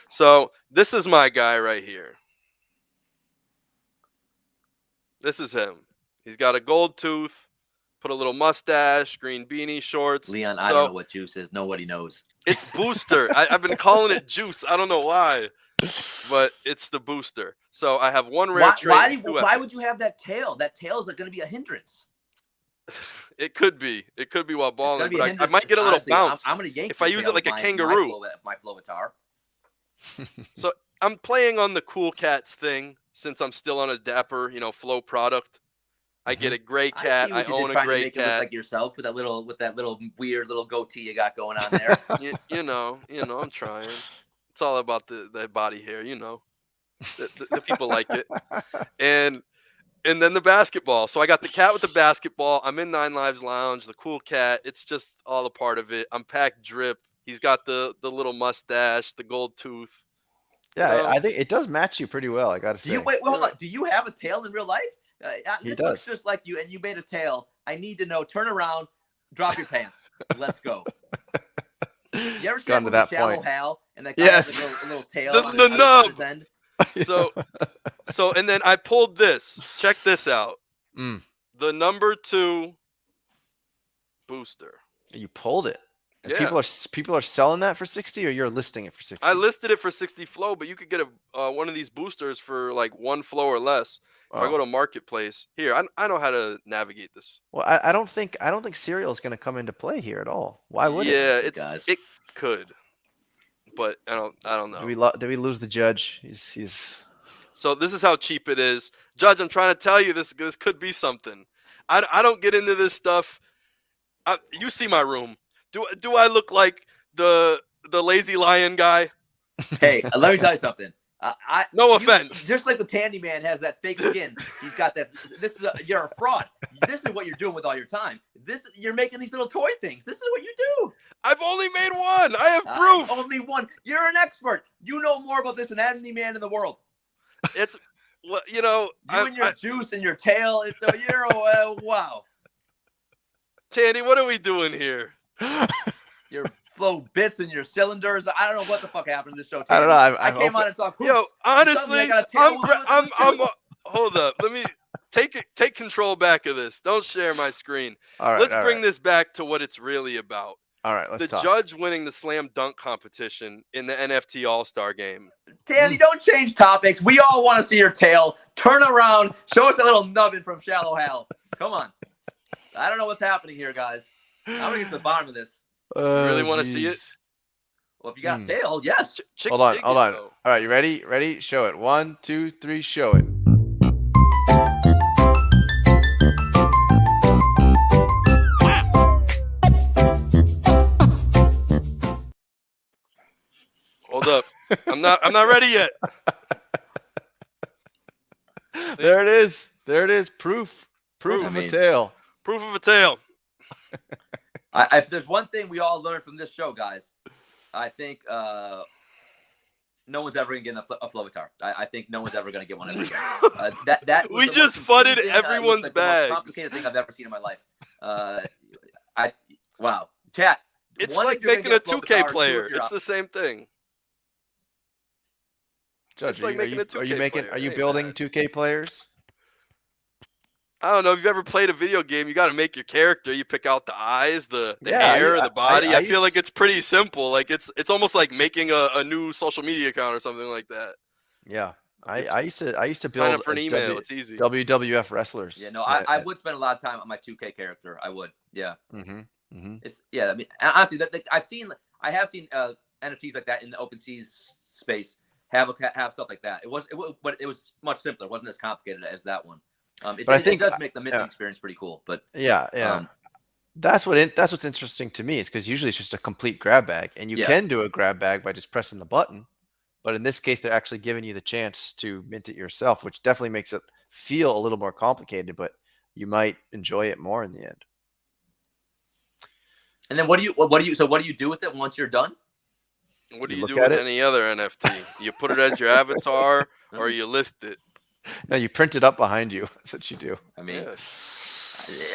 So this is my guy right here. This is him. He's got a gold tooth, put a little mustache, green beanie, shorts. Leon, I So don't know what juice is. Nobody knows. it's booster. I've been calling it juice. I don't know why, but it's the booster. So I have one rare trait. Why would you have that tail? That tail is going to be a hindrance. It could be. It could be while It's gonna balling, be but a I hindrance. might get a little Honestly, bounce. I'm going to yank if I the use tail it like a with kangaroo. my Flovatar. So I'm playing on the Cool Cats thing since I'm still on a Dapper, Flow product. I get a gray cat. I own a gray It look cat. like yourself with that little weird little goatee you got going on there. you know, I'm trying. It's all about the body hair, The people like it. And then the basketball. So I got the cat with the basketball. I'm in Nine Lives Lounge, the Cool Cat. It's just all a part of it. I'm packed drip. He's got the little mustache, the gold tooth. Yeah, I think it does match you pretty well. I gotta say. Hold on. Do you have a tail in real life? He This does. looks just like you, and you made a tail. I need to know. Turn around, drop your pants. Let's go. You ever see gone to that Shallow point. Hal and that guy Yes. has a little tail The on his nub. end? So and then I pulled this. Check this out. Mm. The number 2 booster. You pulled it. And Yeah. people are selling that for 60, or you're listing it for 60? I listed it for 60 flow, but you could get one of these boosters for like 1 flow or less. If I go to marketplace here, I know how to navigate this. Well, I don't think cereal is going to come into play here at all. Why would it? Yeah, guys? it could, but I don't know. Do we lose the judge? He's So this is how cheap it is, Judge. I'm trying to tell you this could be something. I don't get into this stuff. You see my room. Do I look like the lazy lion guy? Hey, let me tell you something. No offense. Just like the Tandy Man has that fake skin, he's got that. You're a fraud. This is what you're doing with all your time. You're making these little toy things. This is what you do. I've only made one. I have proof. Only one. You're an expert. You know more about this than any man in the world. It's You and your juice and your tail. You're wow. Tandy, what are we doing here? Your flow bits and your cylinders. I don't know what the fuck happened to this show. Tandy. I don't know. I came on and talked hoops. Yo, honestly, Suddenly I got a tail with hold up. Let me take control back of this. Don't share my screen. all right. Let's bring this back to what it's really about. All right, let's The talk. judge winning the slam dunk competition in the NFT All-Star game. Tandy, don't change topics. We all want to see your tail. Turn around. Show us a little nubbin from Shallow Hal. Come on. I don't know what's happening here, guys. I'm going to get to the bottom of this. You really want to see it? Well, if you got a tail, yes. Hold on. All right, you ready? Ready? Show it. 1, 2, 3. Show it. Hold up. I'm not ready yet. There it is. There it is. Proof of a tail. Proof of a tail. If there's one thing we all learned from this show, guys, I think no one's ever going to get a Flovatar. I think no one's ever going to get one ever again. That was We the just most flooded confusing, everyone's the most bags. complicated thing I've ever seen in my life. Wow. Chat. It's one, like if you're making gonna a get 2K Flovatar, player. two, if you're It's out. the same thing. Judge, like making a 2K are you player. are you Hey, building man. 2K players? I don't know if you've ever played a video game. You got to make your character. You pick out the eyes, the Yeah, hair, the body. I feel like used it's pretty simple. Like it's almost like making a new social media account or something like that. yeah. I used to build Sign up for an email. It's easy. WWF wrestlers. Yeah, no, I would spend a lot of time on my 2K character. I would. Yeah. Mm-hmm. It's I mean, honestly, I have seen NFTs like that in the OpenSea space have stuff like that. But it was much simpler. It wasn't as complicated as that one. It does make the minting experience pretty cool. But yeah. That's what's interesting to me is because usually it's just a complete grab bag, and you can do a grab bag by just pressing the button. But in this case, they're actually giving you the chance to mint it yourself, which definitely makes it feel a little more complicated, but you might enjoy it more in the end. And then what do you do with it once you're done? What do you do with any other NFT? You put it as your avatar or you list it? No, you print it up behind you. That's what you do. I mean,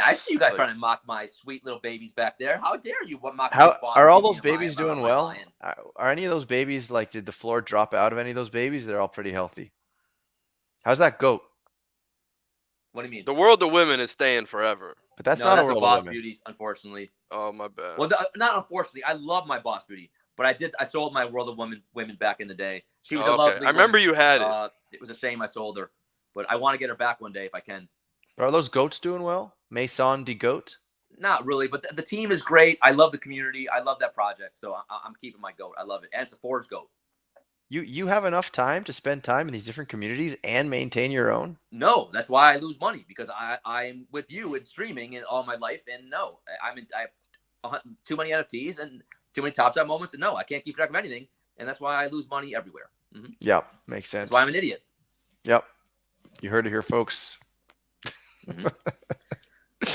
I see you guys trying to mock my sweet little babies back there. How dare you mock How are all those babies doing well? Are any of those babies, like, did the floor drop out of any of those babies? They're all pretty healthy. How's that goat? What do you mean? The World of Women is staying forever. But that's not a World of Boss Women. Beauty, unfortunately. Oh, my bad. Well, not unfortunately. I love my Boss Beauty, but I sold my World of Women back in the day. She was a lovely I remember you had it. It was a shame I sold her, but I want to get her back one day if I can. But are those goats doing well? Maison de Goat? Not really, but the team is great. I love the community. I love that project, so I'm keeping my goat. I love it, and it's a forged goat. You have enough time to spend time in these different communities and maintain your own? No, that's why I lose money, because I'm with you in streaming in all my life, and no, I have too many NFTs and too many Top Shot moments, and no, I can't keep track of anything, and that's why I lose money everywhere. Mm-hmm. Yeah, makes sense. That's why I'm an idiot. Yep, you heard it here, folks. Mm-hmm.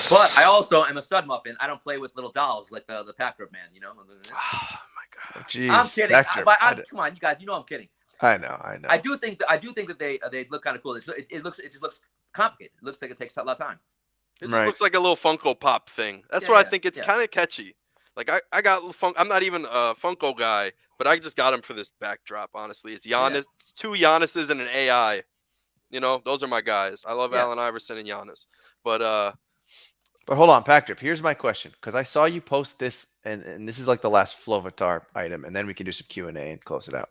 But I also am a stud muffin. I don't play with little dolls like the Pack-Drip man, you know. Oh my god! Jeez, I'm kidding. Come on, you guys. You know I'm kidding. I know. I do think that they look kind of cool. It just looks complicated. It looks like it takes a lot of time. It just looks like a little Funko Pop thing. That's what I think. It's kind of catchy. Like I got I'm not even a Funko guy, but I just got him for this backdrop. Honestly, it's Giannis, 2 Giannis's and an AI. You know, those are my guys. I love Allen Iverson and Giannis. But hold on, Pack-Drip. Here's my question, because I saw you post this, and this is like the last Flovatar item, and then we can do some Q&A and close it out.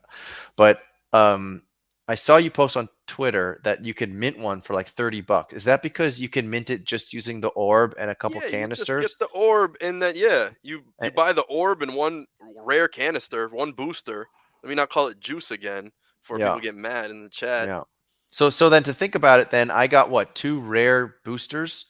But I saw you post on Twitter that you can mint one for like $30. Is that because you can mint it just using the orb and a couple canisters? You just get the orb, and then you buy the orb and one rare canister, one booster. Let me not call it juice again before people get mad in the chat. Yeah. So then to think about it, then I got 2 rare boosters,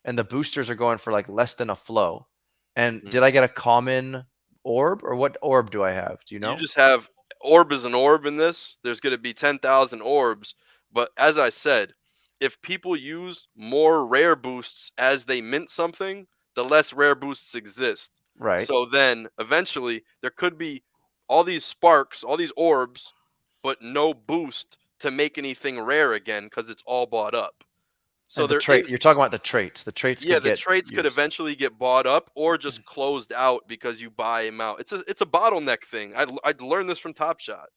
and the boosters are going for like less than a flow. And did I get a common orb, or what orb do I have? Do you know? You just have orb is an orb in this. There's going to be 10,000 orbs. But as I said, if people use more rare boosts as they mint something, the less rare boosts exist. Right. So then eventually there could be all these sparks, all these orbs, but no boost to make anything rare again because it's all bought up. So you're talking about the traits. The traits. The traits could eventually get bought up or just closed out because you buy them out. It's a bottleneck thing. I learned this from Top Shot.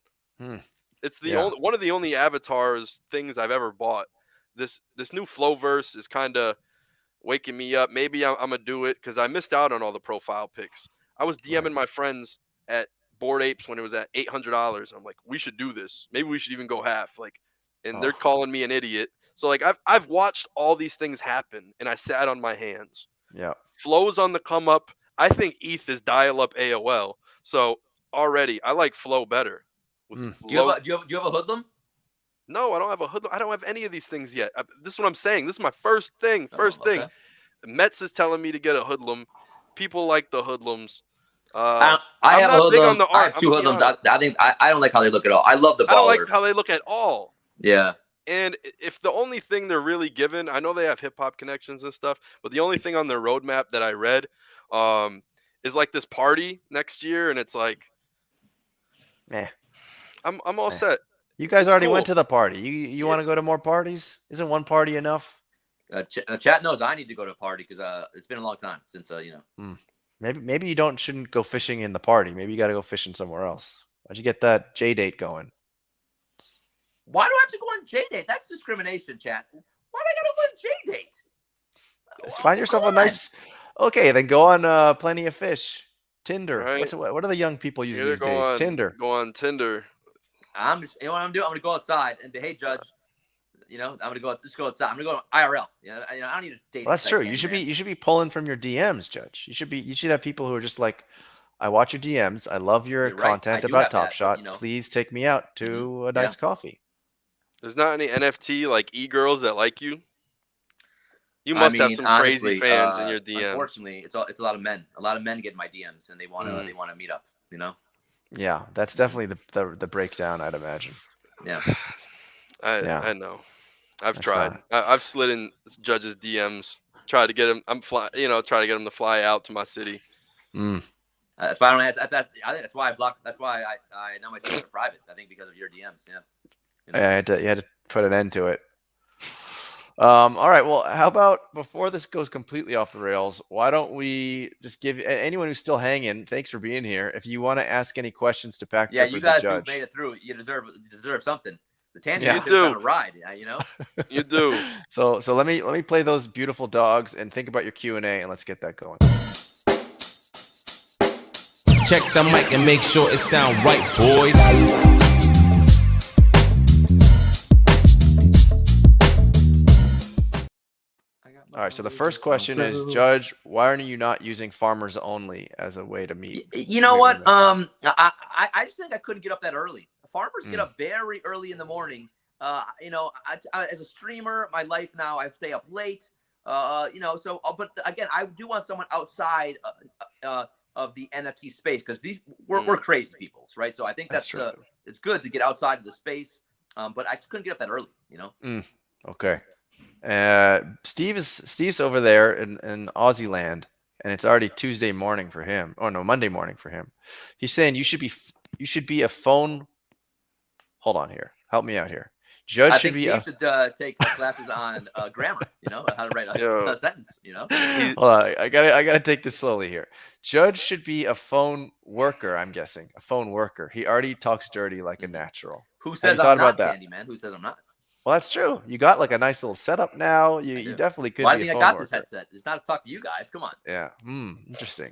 It's one of the only avatars things I've ever bought. This new Flowverse is kind of waking me up. Maybe I'm gonna do it because I missed out on all the profile pics. I was DMing my friends at Bored Apes when it was at $800. I'm like, we should do this. Maybe we should even go half. And they're calling me an idiot. So I've watched all these things happen, and I sat on my hands. Yeah. Flow's on the come up. I think ETH is dial up AOL. So already I like Flow better. Do you have a hoodlum? No, I don't have a hoodlum. I don't have any of these things yet. This is what I'm saying. This is my first thing. Thing. Mets is telling me to get a hoodlum. People like the hoodlums. I have a hoodlum. I have 2 hoodlums. I don't like how they look at all. I love the Ballerz. I don't like how they look at all. Yeah. And if the only thing they're really given, I know they have hip hop connections and stuff, but the only thing on their roadmap that I read is like this party next year, and it's like, I'm all set. You guys already went to the party. You want to go to more parties? Isn't one party enough? Chat knows I need to go to a party because it's been a long time since Maybe you shouldn't go fishing in the party. Maybe you got to go fishing somewhere else. Why'd you get that J date going? Why do I have to go on J date? That's discrimination, chat. Why do I gotta go on J date? Find yourself a nice. Okay, then go on Plenty of Fish, Tinder. Right. What are the young people using Either these days? Tinder. Go on Tinder. I'm just, you know what I'm doing? I'm gonna go outside and be, hey, judge, you know, I'm gonna go. Just go outside. I'm gonna go IRL. You know, I don't need a date. Well, that's true. You should be pulling from your DMs, Judge. You should have people who are just like, I watch your DMs. I love your You're right. content I do about have Top that, but, Shot. you know. Please take me out to a nice coffee. There's not any NFT like e-girls that like you. You must have some crazy fans in your DMs. Unfortunately, it's a lot of men. A lot of men get in my DMs and they want to meet up. You know. Yeah, that's definitely the breakdown, I'd imagine. Yeah. I know. I've tried. I've slid in judges' DMs. Try to get him. Try to get him to fly out to my city. That's why I don't have that. I think that's why I blocked. That's why I now my DMs are private. I think because of your DMs. Yeah. You know? Yeah, you had to put an end to it. All right. Well, how about before this goes completely off the rails, why don't we just give anyone who's still hanging, thanks for being here. If you want to ask any questions to Pack you guys who made it through, you deserve something. The tandem is on a ride, you know. You do. So let me play those beautiful dogs and think about your Q&A and let's get that going. Check the mic and make sure it sound right, boys. All right, so the first question is, Judge, why are you not using farmers only as a way to meet? You know what? I just think I couldn't get up that early. Farmers get up very early in the morning. You know, as a streamer, my life now, I stay up late. You know, so but again, I do want someone outside of the NFT space because we're crazy people, right? So I think that's it's good to get outside of the space. But I just couldn't get up that early. You know. Okay. Steve's over there in Aussie land, and it's already Tuesday morning for him. Oh no, Monday morning for him. He's saying you should be a phone. Hold on here. Help me out here. Judge should be. Steve should take classes on grammar. You know, how to write a sentence. You know. Hold on, I gotta take this slowly here. Judge should be a phone worker. I'm guessing a phone worker. He already talks dirty like a natural. Who says I'm not Candy, man? Who says I'm not? Well, that's true. You got like a nice little setup now. You definitely could. Well, I think I got this headset. It's not to talk to you guys. Come on. Yeah. Interesting.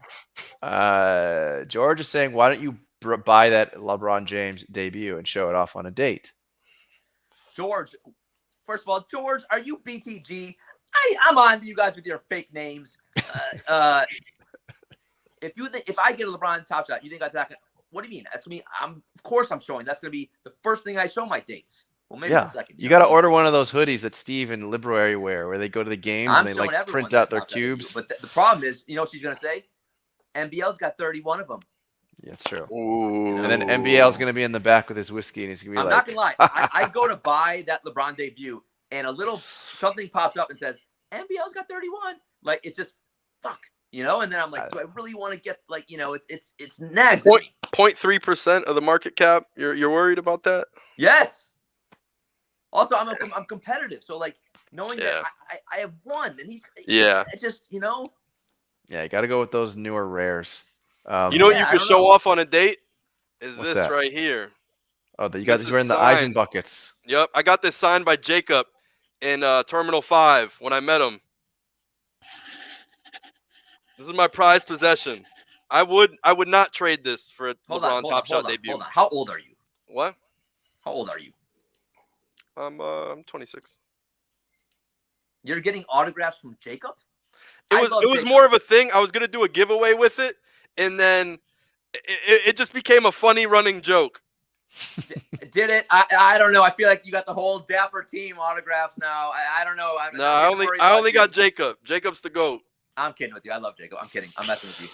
George is saying, why don't you buy that LeBron James debut and show it off on a date? George, first of all, George, are you BTG? I'm on to you guys with your fake names. If I get a LeBron Top Shot, you think I'm not gonna? What do you mean? That's gonna be. Of course I'm showing. That's gonna be the first thing I show my dates. Well, maybe the second. You got to order one of those hoodies that Steve and Library wear, where they go to the games and they like print out their cubes. But the problem is, you know what she's gonna say? NBL's got 31 of them. Yeah, that's true. Ooh. And then NBL's gonna be in the back with his whiskey, and he's gonna be I'm not gonna lie. I go to buy that LeBron debut, and a little something pops up and says NBL's got 31. Like it's just fuck, you know. And then I'm like, do I really want to get like, you know, it's nags. 0.3% of the market cap. You're worried about that? Yes. Also, I'm competitive, so like knowing that I have one, and he's it's just, you know. Yeah, you got to go with those newer rares. You know what you could show off on a date is What's this that? right here. Oh, you guys wearing the eyes and buckets. Yep, I got this signed by Jacob in Terminal 5 when I met him. This is my prized possession. I would not trade this for a LeBron Top Shot debut. Hold on. How old are you? What? How old are you? I'm 26. You're getting autographs from Jacob? It was more of a thing. I was gonna do a giveaway with it, and then it just became a funny running joke. Did it? I don't know. I feel like you got the whole Dapper team autographs now. I don't know. No, I only got Jacob. Jacob's the GOAT. I'm kidding with you. I love Jacob. I'm kidding. I'm messing with you.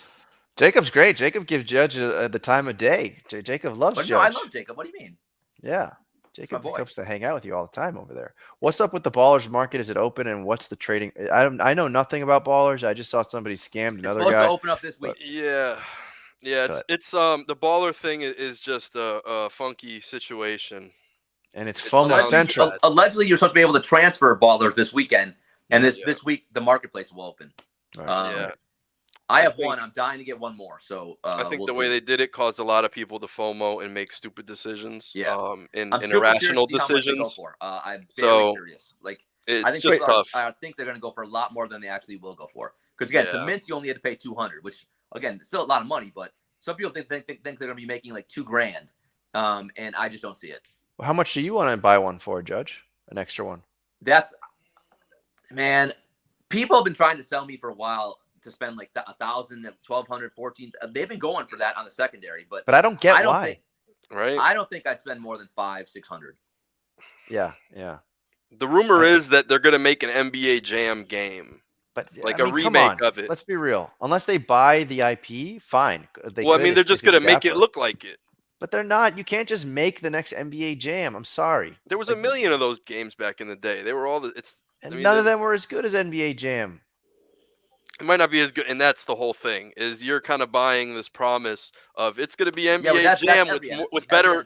Jacob's great. Jacob gives Judge the time of day. Jacob loves Judge. No, I love Jacob. What do you mean? Yeah. Jacob hopes to hang out with you all the time over there. What's up with the Ballerz market? Is it open, and what's the trading? I know nothing about Ballerz. I just saw somebody scammed another guy. It's supposed to open up this week. Yeah. It's the baller thing is just a funky situation, and it's FOMO central. Allegedly, you're supposed to be able to transfer Ballerz this weekend, and this week the marketplace will open. Right. I have one. I'm dying to get one more. So I think the way they did it caused a lot of people to FOMO and make stupid decisions. Yeah. And irrational decisions. I'm very curious. Like I think just tough. I think they're going to go for a lot more than they actually will go for. Because again, to mint, you only had to pay $200, which again, still a lot of money. But some people think they're going to be making like $2,000, and I just don't see it. Well, how much do you want to buy one for, Judge? An extra one? Man, people have been trying to sell me for a while to spend like $1,000, $1,200, $1,400. They've been going for that on the secondary, but I don't get why. I don't think I'd spend more than $500, $600. Yeah. The rumor is that they're going to make an NBA Jam game, but like a remake of it. Let's be real. Unless they buy the IP, fine. They're just going to make it look like it. But they're not. You can't just make the next NBA Jam. I'm sorry. There was a million of those games back in the day. They were all none of them were as good as NBA Jam. It might not be as good, and that's the whole thing. Is you're kind of buying this promise of it's going to be NBA Jam with better,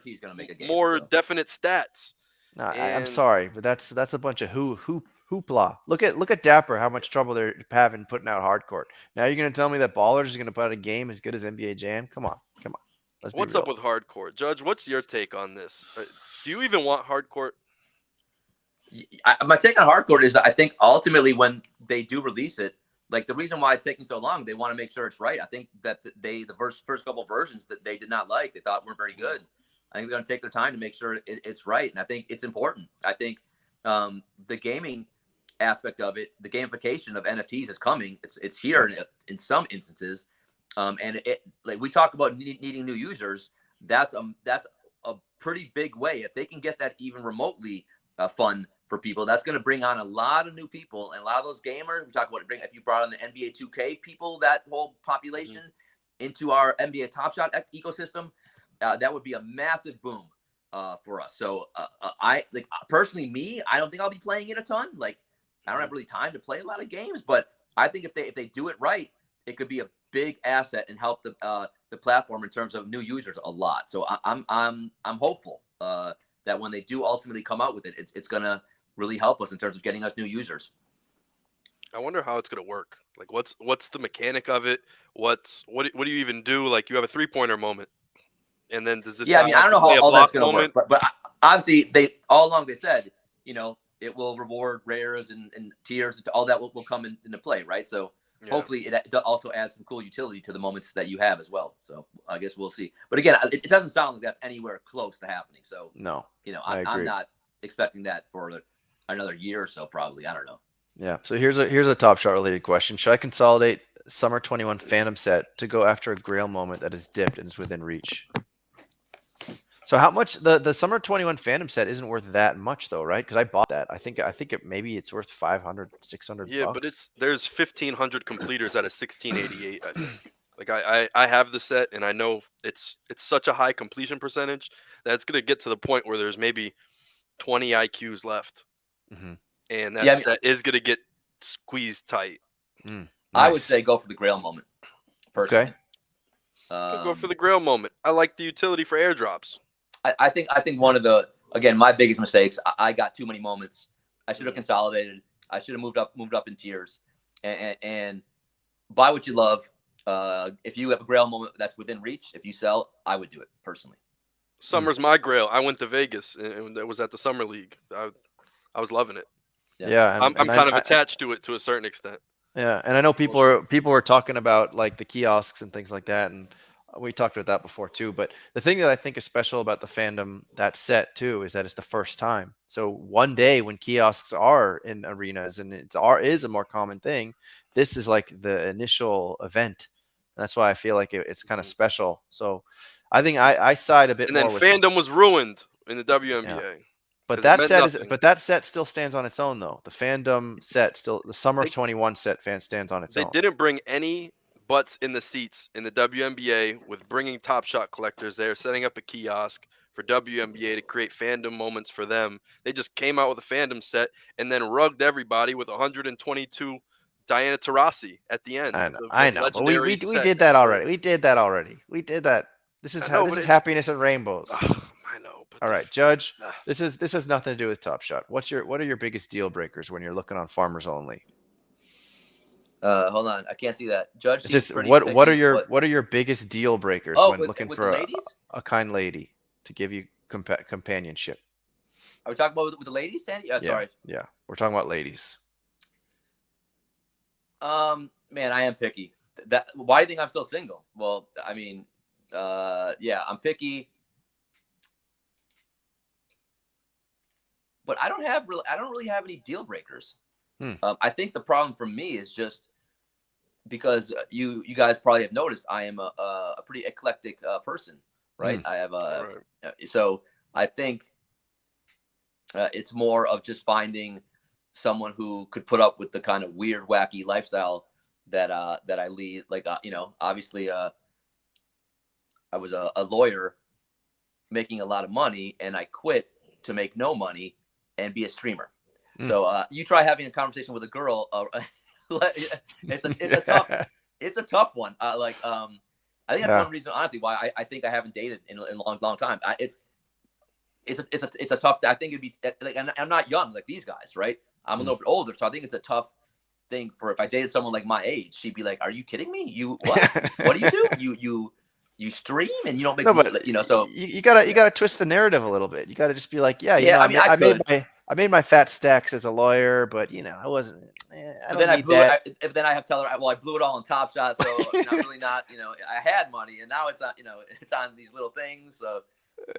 more definite stats. No, I'm sorry, but that's a bunch of hoopla. Look at Dapper, how much trouble they're having putting out hardcourt. Now you're going to tell me that Ballerz is going to put out a game as good as NBA Jam? Come on. What's up with hardcourt, Judge? What's your take on this? Do you even want hardcourt? My take on hardcourt is that I think ultimately when they do release it, like the reason why it's taking so long, they want to make sure it's right. I think that the first couple of versions that they did not like, they thought weren't very good. I think they're going to take their time to make sure it's right. And I think it's important. I think the gaming aspect of it, the gamification of NFTs is coming. It's here in some instances. And like we talk about needing new users, that's a pretty big way. If they can get that even remotely fun for people, that's going to bring on a lot of new people and a lot of those gamers. We talk about if you brought on the NBA 2K people, that whole population into our NBA Top Shot ecosystem, that would be a massive boom for us. So I personally, I don't think I'll be playing it a ton. Like I don't have really time to play a lot of games, but I think if they do it right, it could be a big asset and help the platform in terms of new users a lot. So I'm hopeful that when they do ultimately come out with it, it's gonna really help us in terms of getting us new users. I wonder how it's gonna work. Like what's the mechanic of it? What do you even do? Like you have a 3-pointer moment, and then does this? Yeah, I mean I don't know how all that's gonna work, but obviously they all along they said it will reward rares and tiers and all that will come into play, right? So. Yeah. Hopefully, it also adds some cool utility to the moments that you have as well. So I guess we'll see. But again, it doesn't sound like that's anywhere close to happening. So no, I'm not expecting that for another year or so. Probably, I don't know. Yeah. So here's a Top Shot related question: should I consolidate Summer 21 Phantom set to go after a Grail moment that is dipped and is within reach? So how much the Summer 21 Phantom set isn't worth that much though, right? Because I bought that. I think maybe it's worth 500, 600 Yeah, bucks. but there's 1,500 completers at a 1688. I think. Like I have the set and I know it's such a high completion percentage that it's gonna get to the point where there's maybe 20 IQs left, and that set is gonna get squeezed tight. Nice. I would say go for the Grail moment. Personally. Okay. Go for the Grail moment. I like the utility for airdrops. I think one of my biggest mistakes. I got too many moments. I should have consolidated. I should have moved up in tiers, and buy what you love. If you have a Grail moment that's within reach, if you sell, I would do it personally. Summer's my Grail. I went to Vegas and it was at the Summer League. I was loving it. Yeah, I'm kind of attached to it to a certain extent. Yeah, and I know people are talking about like the kiosks and things like that, and we talked about that before too. But the thing that I think is special about the fandom, that set too, is that it's the first time. So one day when kiosks are in arenas and is a more common thing, this is like the initial event. That's why I feel like it's kind of special. So I think I side a bit more. And then fandom was ruined in the WNBA. Yeah. But that set still stands on its own though. The fandom set the Summer 21 set stands on its own. They didn't bring any butts in the seats in the WNBA with bringing Top Shot collectors there, setting up a kiosk for WNBA to create fandom moments for them. They just came out with a fandom set and then rugged everybody with 122 Diana Taurasi at the end. I know. But we did that already. We did that. This is happiness and rainbows. I know. All right, Judge. This has nothing to do with Top Shot. What are your biggest deal breakers when you're looking on Farmers Only? Hold on, I can't see that. Judge, it's just what are your biggest deal breakers when looking for a kind lady to give you companionship? Are we talking about with the ladies, Sandy? Yeah, Sorry. yeah. We're talking about ladies. Man, I am picky. Why do you think I'm still single? Well, I mean, yeah, I'm picky. But I don't really have any deal breakers. I think the problem for me is just because you guys probably have noticed I am a pretty eclectic person, right? I have so I think it's more of just finding someone who could put up with the kind of weird, wacky lifestyle that I lead. Like obviously, I was a lawyer making a lot of money, and I quit to make no money and be a streamer. So you try having a conversation with a girl. It's a tough one. I think that's one reason, honestly, why I think I haven't dated in a long time. It's a tough. I think it'd be like, I'm not young like these guys, right? I'm a little bit older, so I think it's a tough thing for if I dated someone like my age, she'd be like, "Are you kidding me? You what? What do you do? You stream and you don't make So you gotta twist the narrative a little bit. You gotta just be like, I made my fat stacks as a lawyer, but I wasn't. I don't need that. Then I have to tell her, well, I blew it all in Top Shot, so I'm really not. I had money, and now it's not. It's on these little things. So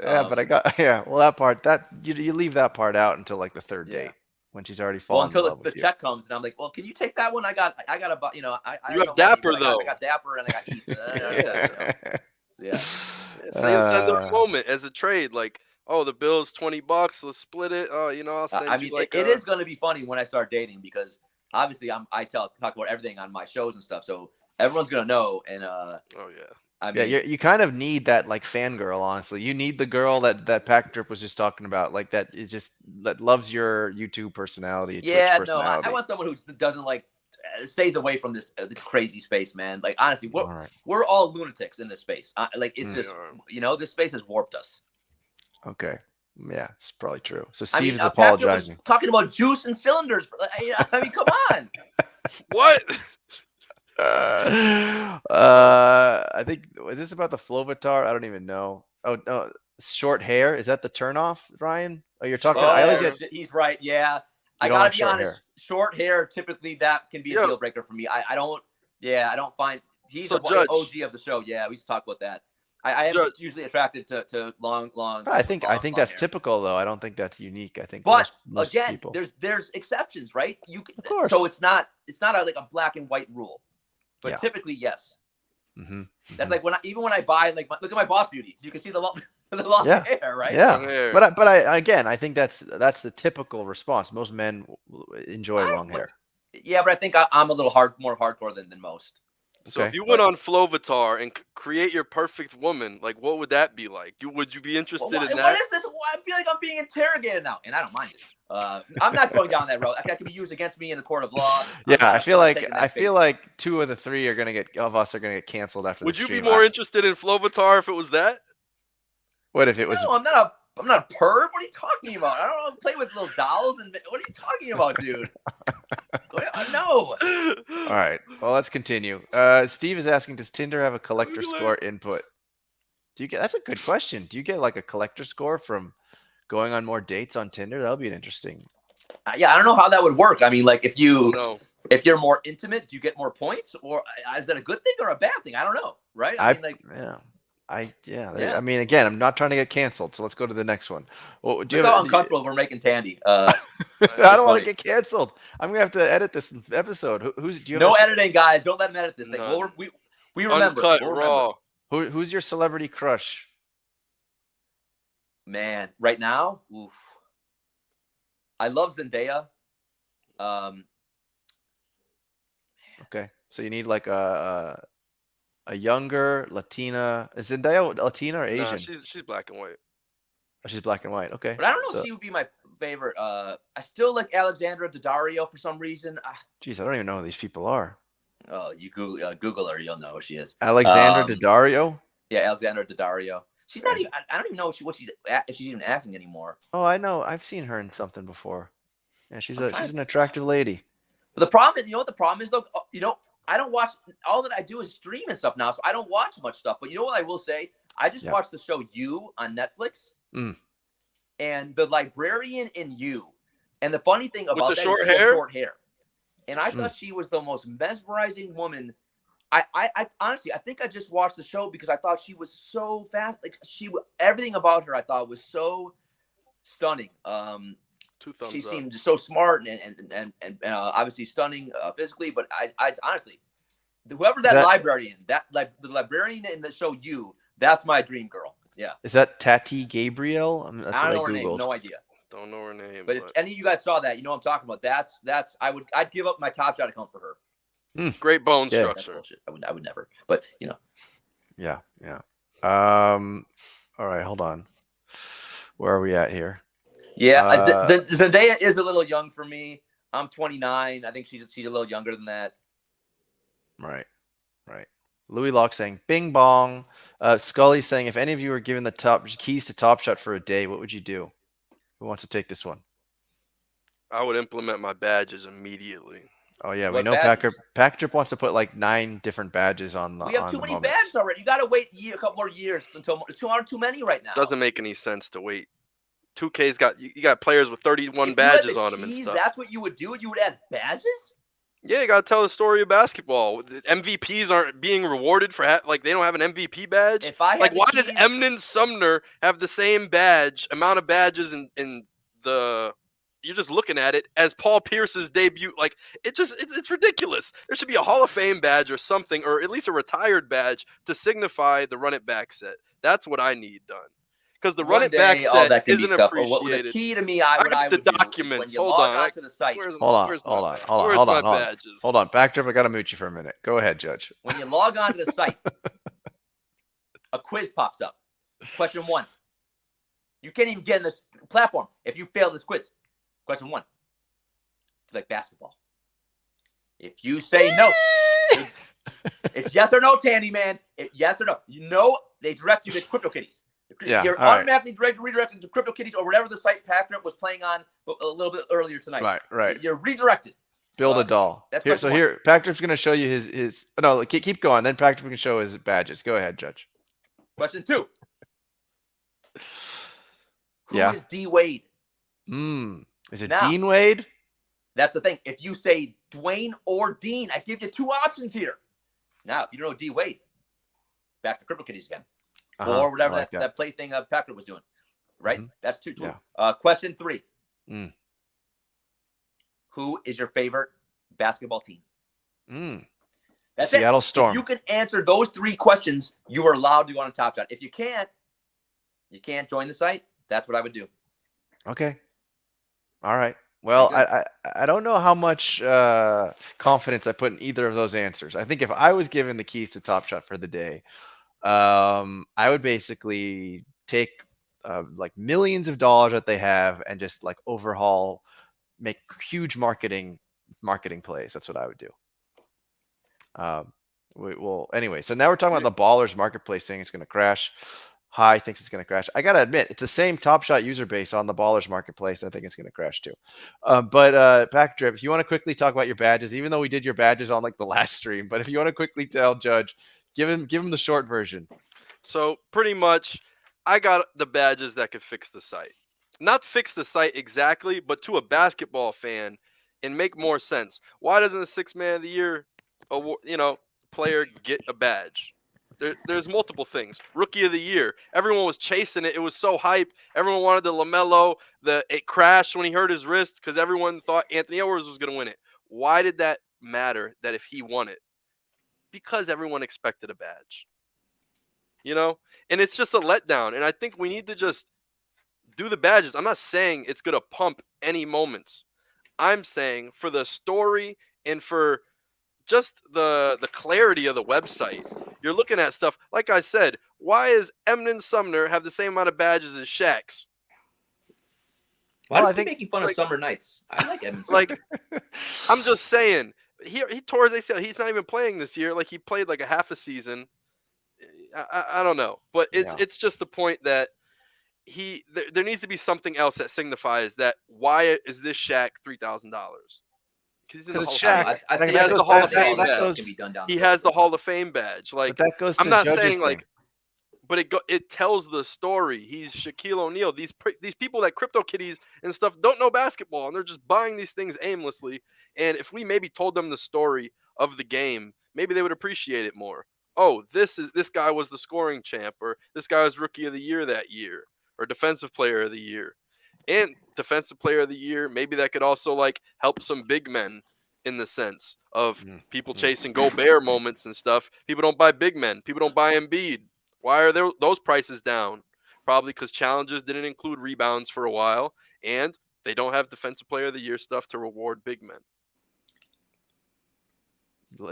but I got Well, that part you leave that part out until like the third date when she's already fallen in love with the check comes, and I'm like, well, can you take that one? I got I you have Dapper money, though. I got Dapper and I got Heath. Yeah. Same sender moment as a trade, like. Oh, the bill's $20. Let's split it. Oh, I'll send you like. It is going to be funny when I start dating because obviously I talk about everything on my shows and stuff, so everyone's going to know. And oh yeah, you kind of need that like fangirl. Honestly, you need the girl that Pack Drip was just talking about, like that loves your YouTube personality. Yeah, Twitch personality. I want someone who doesn't stays away from this crazy space, man. Like honestly, we're all lunatics in this space. It's just this space has warped us. Okay. Yeah, it's probably true. So Steve is apologizing. Talking about juice and cylinders. I mean, come on. What? I think is this about the Flovatar? I don't even know. Oh no, short hair. Is that the turnoff, Ryan? Oh, you're talking. He's right. Yeah, I gotta be honest. Short hair, typically that can be a deal breaker for me. I don't find he's the OG of the show. Yeah, we used to talk about that. I am usually attracted to long. I think that's hair. Typical though. I don't think that's unique. I think, but most again, people. there's exceptions, right? Of course. So it's not like a black and white rule, but typically yes. That's like when I buy look at my Boss Beauties. You can see the long hair, right? Yeah, but I think that's the typical response. Most men enjoy long hair. Yeah, but I think I'm a little more hardcore than most. So if you went on Flovatar and create your perfect woman, like what would that be like? Would you be interested in that? What is this? I feel like I'm being interrogated now, and I don't mind it. I'm not going down that road. That can be used against me in the court of law. Yeah, I feel like 2 of the 3 of us are gonna get canceled after. Would you be more interested in Flovatar if it was that? What if it was? No, I'm not a perv. What are you talking about? I don't play with little dolls. And what are you talking about, dude? No. All right. Well, let's continue. Steve is asking, does Tinder have a collector score input? That's a good question. Do you get like a collector score from going on more dates on Tinder? That would be an interesting. Yeah, I don't know how that would work. I mean, like if you're more intimate, do you get more points, or is that a good thing or a bad thing? I don't know. Right? I mean, again, I'm not trying to get canceled, so let's go to the next one. Well, do you how uncomfortable we're making Tandy? I don't want to get canceled. I'm gonna have to edit this episode. Editing, guys. Don't let him edit this thing. Well, we remember. Uncut, raw. Who's your celebrity crush? Man, right now, oof. I love Zendaya. Okay, so you need like a younger Latina. Is Zendaya Latina or Asian? Nah, she's black and white. Oh, she's black and white. Okay. But I don't know if she would be my favorite. I still like Alexandra Daddario for some reason. Jeez, I don't even know who these people are. Oh, you Google her, you'll know who she is. Alexandra Daddario? Yeah, Alexandra Daddario. She's not even. I don't even know if she's even acting anymore. Oh, I know. I've seen her in something before. Yeah, she's an attractive lady. But the problem is, what the problem is though. I don't watch. All that I do is stream and stuff now, so I don't watch much stuff. But you know what I will say? I just watched the show You on Netflix. and the librarian in you. And the funny thing about the that short is she has hair? short hair. And I thought she was the most mesmerizing woman. I honestly, I think I just watched the show because I thought she was so fast. Like everything about her, I thought was so stunning. 2 thumbs She up. seemed so smart and obviously stunning physically. But I honestly, whoever that librarian, the librarian in the show, that's my dream girl. Yeah. Is that Tati Gabriel? That's I don't know what her I googled. name. No idea. Don't know her name. But if any of you guys saw that, you know what I'm talking about. I'd give up my Top Shot account for her. Great bone Yeah. That's structure. bullshit. I would never. But Yeah. All right, hold on. Where are we at here? Yeah, Zendaya is a little young for me. I'm 29. I think she's a little younger than that. Right. Louis Locke saying, "Bing bong." Scully saying, "If any of you were given the keys to Top Shot for a day, what would you do?" Who wants to take this one? I would implement my badges immediately. Oh yeah, we What know badges? Packtrip wants to put like 9 different badges on the. We have too many badges already. You got to wait a couple more years until too many right now. Doesn't make any sense to wait. 2K's got you got players with 31 If you had badges the on them and keys, stuff. That's what you would do. You would add badges. Yeah, you got to tell the story of basketball. The MVPs aren't being rewarded for they don't have an MVP badge. If I had Why the does keys- Emnon Sumner have the same amount of badges in the? You're just looking at it as Paul Pierce's debut. Like it's ridiculous. There should be a Hall of Fame badge or something, or at least a retired badge to signify the run it back set. That's what I need done. Because the run it back set isn't appreciated. The key to me, I got would the do documents. is when you Hold log on. onto the site. Hold on. Where's Hold my badges? Hold on. Packtrip, I got to mute you for a minute. Go ahead, Judge. When you log onto the site, a quiz pops up. Question 1. You can't even get in this platform if you fail this quiz. Question 1. Do you like basketball? If you say no, it's yes or no, Tandy man. Yes or no. You know they direct you to CryptoKitties. Yeah, You're automatically redirected to CryptoKitties or whatever the site Packtrip was playing on a little bit earlier tonight. Right. You're redirected. Build a doll. That's here. So question here, Packtrip's going to show you his. No, keep going. Then Packtrip can show his badges. Go ahead, Judge. Question 2. Who Yeah. is D Wade? Is it Now- Dean Wade? That's the thing. If you say Dwayne or Dean, I give you 2 options here. Now, if you don't know D Wade, back to CryptoKitties again. Or whatever that play thing Packard was doing. Right? That's 2. Yeah. Question 3. Who is your favorite basketball team? That's Seattle it. Storm. If you can answer those 3 questions, you are allowed to go on a Top Shot. If you can't join the site. That's what I would do. Okay. All right. Well, I don't know how much confidence I put in either of those answers. I think if I was given the keys to Top Shot for the day, I would basically take like millions of dollars that they have and just like overhaul, make huge marketing plays. That's what I would do. Anyway, so now we're talking about the Ballerz marketplace saying it's going to crash. Hi thinks it's going to crash. I got to admit, it's the same Top Shot user base on the Ballerz marketplace. I think it's going to crash too. But Packtrip, if you want to quickly talk about your badges, even though we did your badges on like the last stream, but if you want to quickly tell Judge, give him the short version. So pretty much, I got the badges that could fix the site. Not fix the site exactly, but to a basketball fan, and make more sense. Why doesn't the 6th Man of the Year, player get a badge? There's multiple things. Rookie of the Year. Everyone was chasing it. It was so hype. Everyone wanted the LaMelo. It crashed when he hurt his wrist because everyone thought Anthony Edwards was going to win it. Why did that matter that if he won it? Because everyone expected a badge. And it's just a letdown. And I think we need to just do the badges. I'm not saying it's going to pump any moments. I'm saying for the story and for just the clarity of the website, you're looking at stuff. Like I said, why is Emnon Sumner have the same amount of badges as Shaq's? Why are you making fun of summer nights? I like Emnon Sumner. I'm just saying, he tore his ACL. He's not even playing this year. Like he played like a half a season. I don't know, but it's just the point that there needs to be something else that signifies that. Why is this Shaq $3,000? Because it's Shaq. I think the Hall of Fame can be done down. He has the Hall of Fame badge. Like but that goes to I'm not Judge's saying thing. like but it tells the story. He's Shaquille O'Neal. These people that CryptoKitties and stuff don't know basketball, and they're just buying these things aimlessly. And if we maybe told them the story of the game, maybe they would appreciate it more. Oh, this guy was the scoring champ, or this guy was rookie of the year that year, or defensive player of the year. And defensive player of the year, maybe that could also like help some big men in the sense of people chasing Gobert moments and stuff. People don't buy big men. People don't buy Embiid. Why are those prices down? Probably because challenges didn't include rebounds for a while, and they don't have defensive player of the year stuff to reward big men.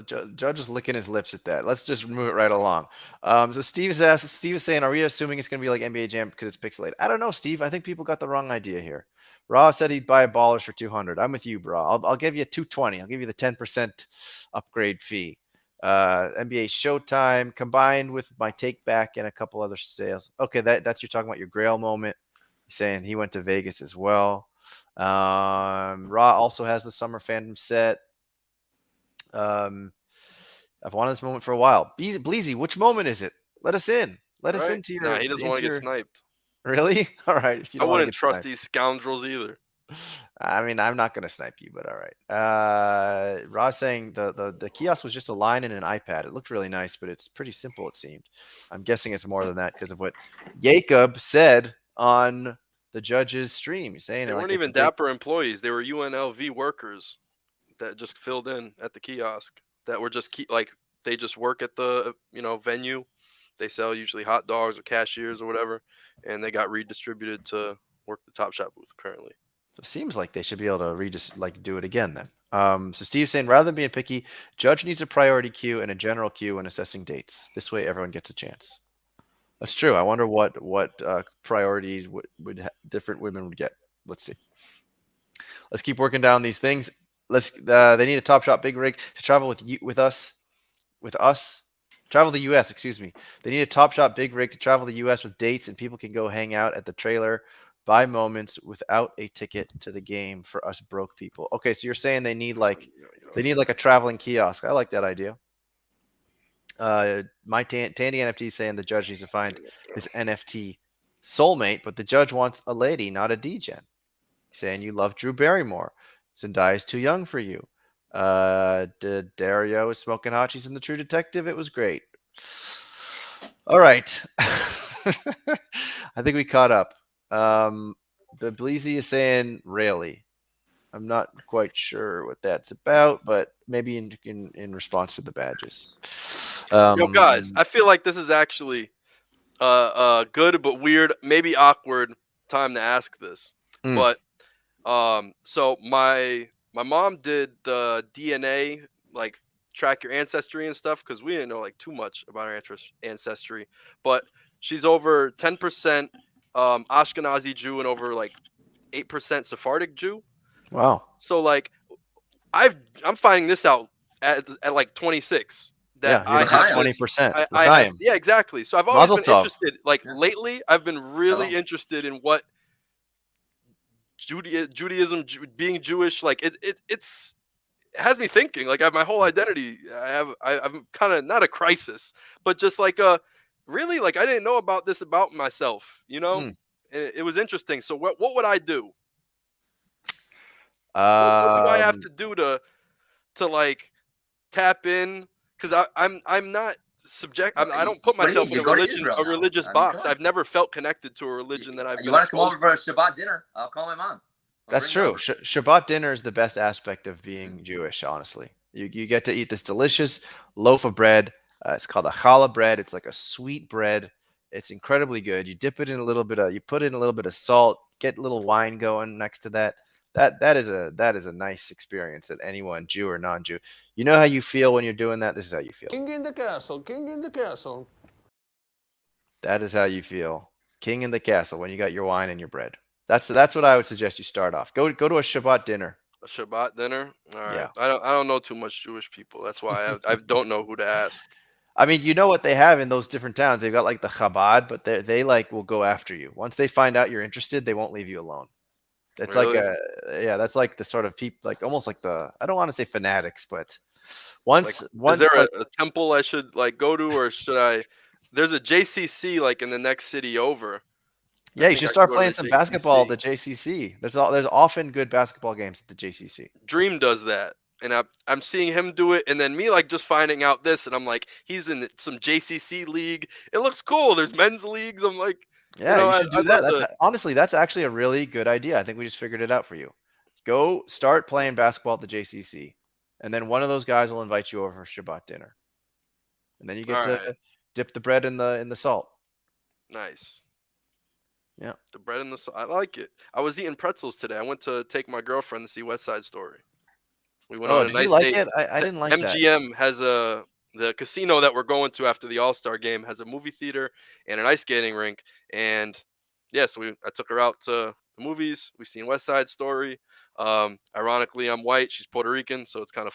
Judge is licking his lips at that. Let's just move it right along. So Steve is saying, are we assuming it's going to be like NBA Jam because it's pixelated? I don't know, Steve. I think people got the wrong idea here. Raw said he'd buy a Ballerz for 200. I'm with you, bro. I'll give you 220. I'll give you the 10% upgrade fee. NBA Showtime combined with my take back and a couple other sales. Okay, that's you're talking about your Grail moment. He's saying he went to Vegas as well. Raw also has the Summer Fandom set. I've wanted this moment for a while. Bleezy, which moment is it? Let us in. Let us into your. Nah, he doesn't want to get sniped. Really? All right. If you I don't wouldn't trust these scoundrels either. I mean, I'm not going to snipe you, but all right. Ross saying the kiosk was just a line and an iPad. It looked really nice, but it's pretty simple, it seemed. I'm guessing it's more than that because of what Jacob said on the judge's stream. He's saying they weren't even dapper employees. They were UNLV workers that just filled in at the kiosk that were just they just work at the venue. They sell usually hot dogs or cashiers or whatever, and they got redistributed to work the Top Shot booth currently. It seems like they should be able to do it again then. So Steve's saying rather than being picky, judge needs a priority queue and a general queue when assessing dates. This way everyone gets a chance. That's true. I wonder what priorities would different women would get. Let's see. Let's keep working down these things. They need a Top Shot big rig to travel with us. Travel the U.S. Excuse me. They need a Top Shot big rig to travel the U.S. with dates, and people can go hang out at the trailer, buy moments without a ticket to the game for us broke people. Okay, so you're saying they need like a traveling kiosk. I like that idea. My Tandy NFT is saying the judge needs to find his NFT soulmate, but the judge wants a lady, not a degen. Saying you love Drew Barrymore. Zendaya is too young for you. Dario is smoking hotchies in The True Detective. It was great. All right. I think we caught up. But Bleezy is saying really. I'm not quite sure what that's about, but maybe in response to the badges. Yo, guys, I feel like this is actually good but weird, maybe awkward time to ask this. But so my mom did the DNA, like track your ancestry and stuff, because we didn't know like too much about our ancestry. But she's over 10% Ashkenazi Jew and over like 8% Sephardic Jew. Wow. So like I'm finding this out at like 26. That I have 20%. Yeah, exactly. So I've always been interested. Like lately, I've been really interested in what Judaism, being Jewish, like it has me thinking. Like my whole identity, I'm kind of not a crisis, but just like really, like I didn't know about this about myself, And it was interesting. So what would I do? What do I have to do to like tap in? Because I'm not subject. I don't put myself in a religious box. I've never felt connected to a religion that I've. You want to come over for a Shabbat dinner? I'll call my mom. That's true. Shabbat dinner is the best aspect of being Jewish. Honestly, you get to eat this delicious loaf of bread. It's called a challah bread. It's like a sweet bread. It's incredibly good. You dip it in you put in a little bit of salt. Get a little wine going next to that. That is a nice experience that anyone, Jew or non-Jew, you know how you feel when you're doing that. This is how you feel. King in the castle, king in the castle. That is how you feel, king in the castle, when you got your wine and your bread. That's what I would suggest you start off. Go to a Shabbat dinner. A Shabbat dinner. All right. Yeah. I don't know too much Jewish people. That's why I don't know who to ask. I mean, you know what they have in those different towns. They've got like the Chabad, but they like will go after you once they find out you're interested. They won't leave you alone. It's really? That's like the sort of people, like almost like I don't want to say fanatics, but once is there a temple I should like go to, or should I There's a JCC like in the next city over. Yeah, you think should I start go to playing the some basketball at JCC. the JCC. There's often good basketball games at the JCC. Dream does that, and I'm seeing him do it, and then me like just finding out this, and I'm like, he's in some JCC league. It looks cool. There's men's leagues. I'm like, Yeah, you should do I'd that. love to. Honestly, that's actually a really good idea. I think we just figured it out for you. Go start playing basketball at the JCC, and then one of those guys will invite you over for Shabbat dinner, and then you get All to right. dip the bread in the salt. Nice. Yeah. The bread and the I like it. I was eating pretzels today. I went to take my girlfriend to see West Side Story. We went Oh, on a did you nice like date. it? I didn't like that. MGM has the casino that we're going to after the All-Star game has a movie theater and an ice skating rink. And yeah, so I took her out to the movies. We seen West Side Story. Ironically, I'm white. She's Puerto Rican, so it's kind of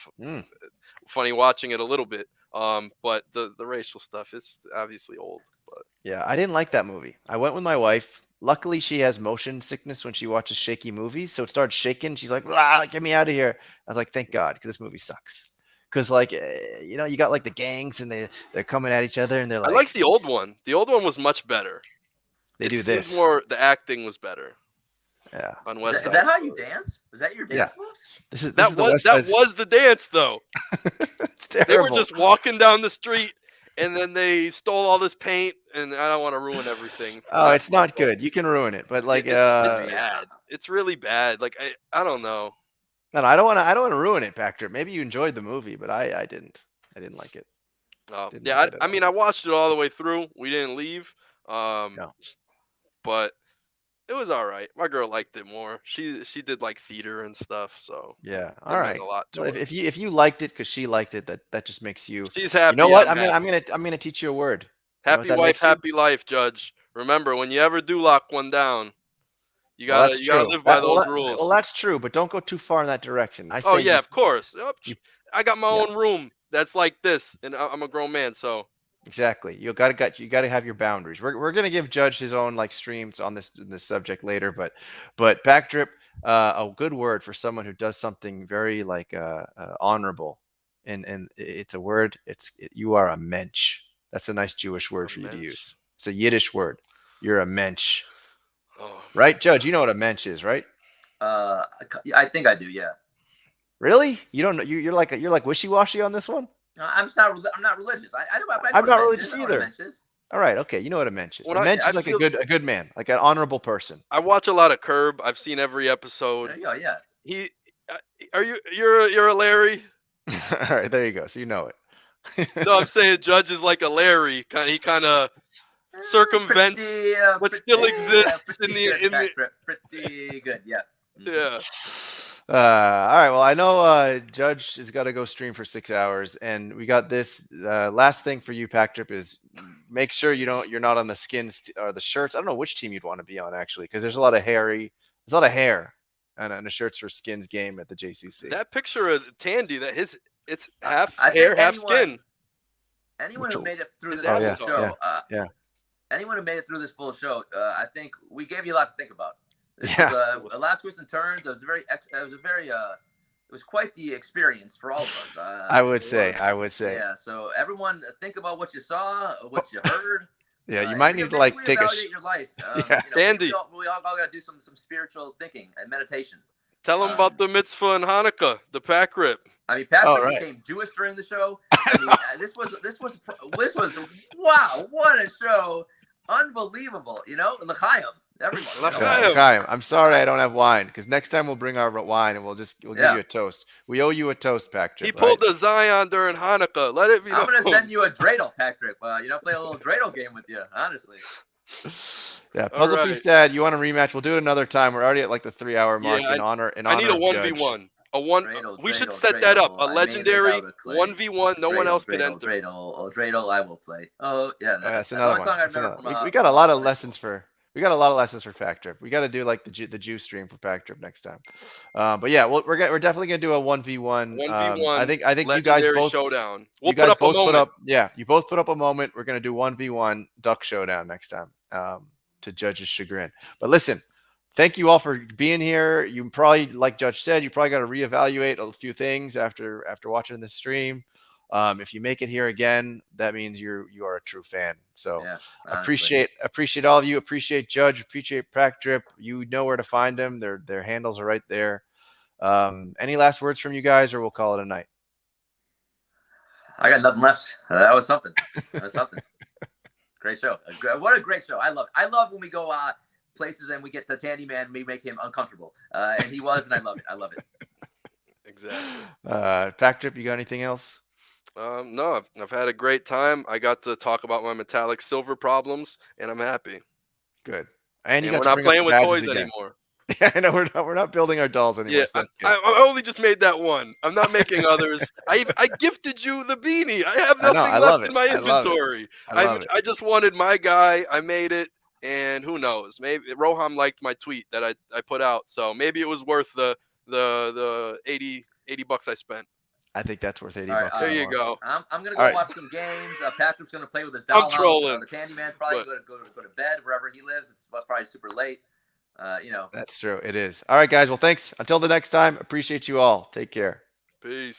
funny watching it a little bit. But the racial stuff, it's obviously old. But Yeah, I didn't like that movie. I went with my wife. Luckily, she has motion sickness when she watches shaky movies, so it started shaking. She's like, "Ah, get me out of here!" I was like, "Thank God," because this movie sucks. Because like, you got like the gangs and they're coming at each other and they're I like, like the old one. The old one was much better. They do seems this. more. The acting was better Yeah, on West Is Side. that how you Story. dance? Was that your Yeah. dance moves? this is That the was West that Side- was the dance though. It's They terrible. were just walking down the street, and then they stole all this paint, and I don't want to ruin everything. Oh, it's not good. You can ruin it, but like, It's bad. It's really bad. Like I don't know. no, I don't want to ruin it, Patrick. Maybe you enjoyed the movie, but I didn't. I didn't like it. Didn't Yeah, like it at I all. mean, I watched it all the way through. We didn't leave. No. But it was all right. My girl liked it more. She did like theater and stuff, so Yeah. it All meant right. a lot to Well, her. if you liked it because she liked it, that just makes you. She's happy. You know what? I'm I'm gonna teach you a word. You know what happy that wife, makes you? happy life, Judge. Remember, when you ever do lock one down, you Well, gotta that's gotta true. live by That- well, those that- rules. Well, that's true, but don't go too far in that direction. I say Oh yeah, you- of course. you- I got my Yeah. own room that's like this, and I'm a grown man, so exactly. You gotta have your boundaries. We're gonna give Judge his own like streams on this subject later, but Backdrip, a good word for someone who does something very like honorable, and it's a word. You are a mensch. That's a nice Jewish word A for you to mensch? use. It's a Yiddish word. You're a mensch, oh, right, Judge? You know what a mensch is, right? I think I do. Yeah. Really? You don't know? You're like wishy-washy on this one. I'm not religious. I know I'm not what a mensch religious is. I know what a either. mensch is. All right, okay. You know what a mensch is. When A I- mensch I is like feel- a good man, like an honorable person. I watch a lot of Curb. I've seen every There episode. you go. Yeah. You're a Larry? All right, there you go. So you know it. No, I'm saying Judge is like a Larry. He kind of circumvents what still exists in the- Pretty good. Yeah. yeah. All right. Well, I know Judge has got to go stream for 6 hours, and we got this last thing for you, Packtrip, is make sure you're not on the skins or the shirts. I don't know which team you'd want to be on actually, because there's a lot of hair on the shirts for skins game at the JCC. That picture of Tandy, it's half I think hair, half anyone- skin. Anyone who made it through this Oh, full yeah, show, yeah. Anyone who made it through this full show, I think we gave you a lot to think about. This Yeah. was, a lot of twists and turns. It was quite the experience for all of us. I would it say. Yeah. So everyone, think about what you saw, what you heard. Yeah, you might need to like take a. Reevaluate your life. Yeah. Dandy. We all gotta do some spiritual thinking and meditation. Tell him about the mitzvah and Hanukkah, the pack rip. I mean, Patrick Oh, right. became Jewish during the show. I mean, this was wow! What a show! Unbelievable, L'chaim, everyone. L'chaim. Chaim, I'm sorry I don't have wine, because next time we'll bring our wine and we'll give you a toast. We owe you a toast, Patrick. He pulled the Zion during Hanukkah. Let it be I'm known. gonna send you a dreidel, Patrick. Play a little dreidel game with you. Honestly, Yeah, Puzzle All Piece right. Dad, you want a rematch? We'll do it another time. We're already at like the 3-hour mark Yeah, in honor. I need a of 1v1. Dreidel, We should dreidel, set that up. dreidel. A I made legendary without a clay. 1v1. No one else could enter. Dreidel, I will play. Oh yeah, That's the another only one. song I That's remember another- from, we got a lot of lessons for. We got a lot of lessons for Pack Trip. We got to do like the Jew stream for Pack Trip next time. But yeah, we're definitely gonna do a 1v1. 1v1. I think you guys Legendary both showdown. you We'll guys put up a both moment. put up. Yeah, you both put up a moment. We're gonna do 1v1 Duck Showdown next time. To Judge's chagrin. But listen, thank you all for being here. You probably, like Judge said, you probably got to reevaluate a few things after watching this stream. If you make it here again, that means you are a true fan. So Yeah, honestly. appreciate all of you. Appreciate Judge. Appreciate Prac Drip. You know where to find them. Their handles are right there. Any last words from you guys, or we'll call it a night? I got nothing left. That was something. That was something. Great show. What a great show. I love it. I love when we go places and we get the Tandy Man and we make him uncomfortable. And he was, and I love it. I love it. Exactly. Prac Drip, you got anything else? No, I've had a great time. I got to talk about my metallic silver problems, and I'm happy. Good. And you And got we're to not bring up playing the with badges toys again. anymore. Yeah, I know we're not building our dolls anymore. Yeah, So that's good. I only just made that one. I'm not making others. I gifted you the beanie. I have I know, nothing I love left in it. my I love it. inventory. I love it. I just wanted my guy. I made it, and who knows? Maybe Roham liked my tweet that I put out, so maybe it was worth the $80 I spent. I think that's worth $80. All right, There you go. I'm gonna All go right. watch some games. Patrick's gonna play with his I'm dollhouse. trolling, The Tandy Man's probably but- gonna go to bed wherever he lives. It's probably super late. That's true. It is. All right, guys. Well, thanks. Until the next time, appreciate you all. Take care. Peace.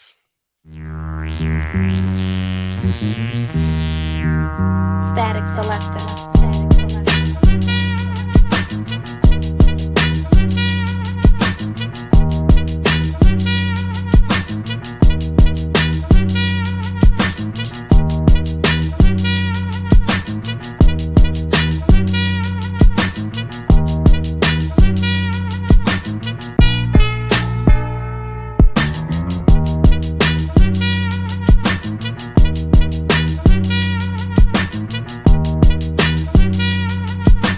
Static Selector.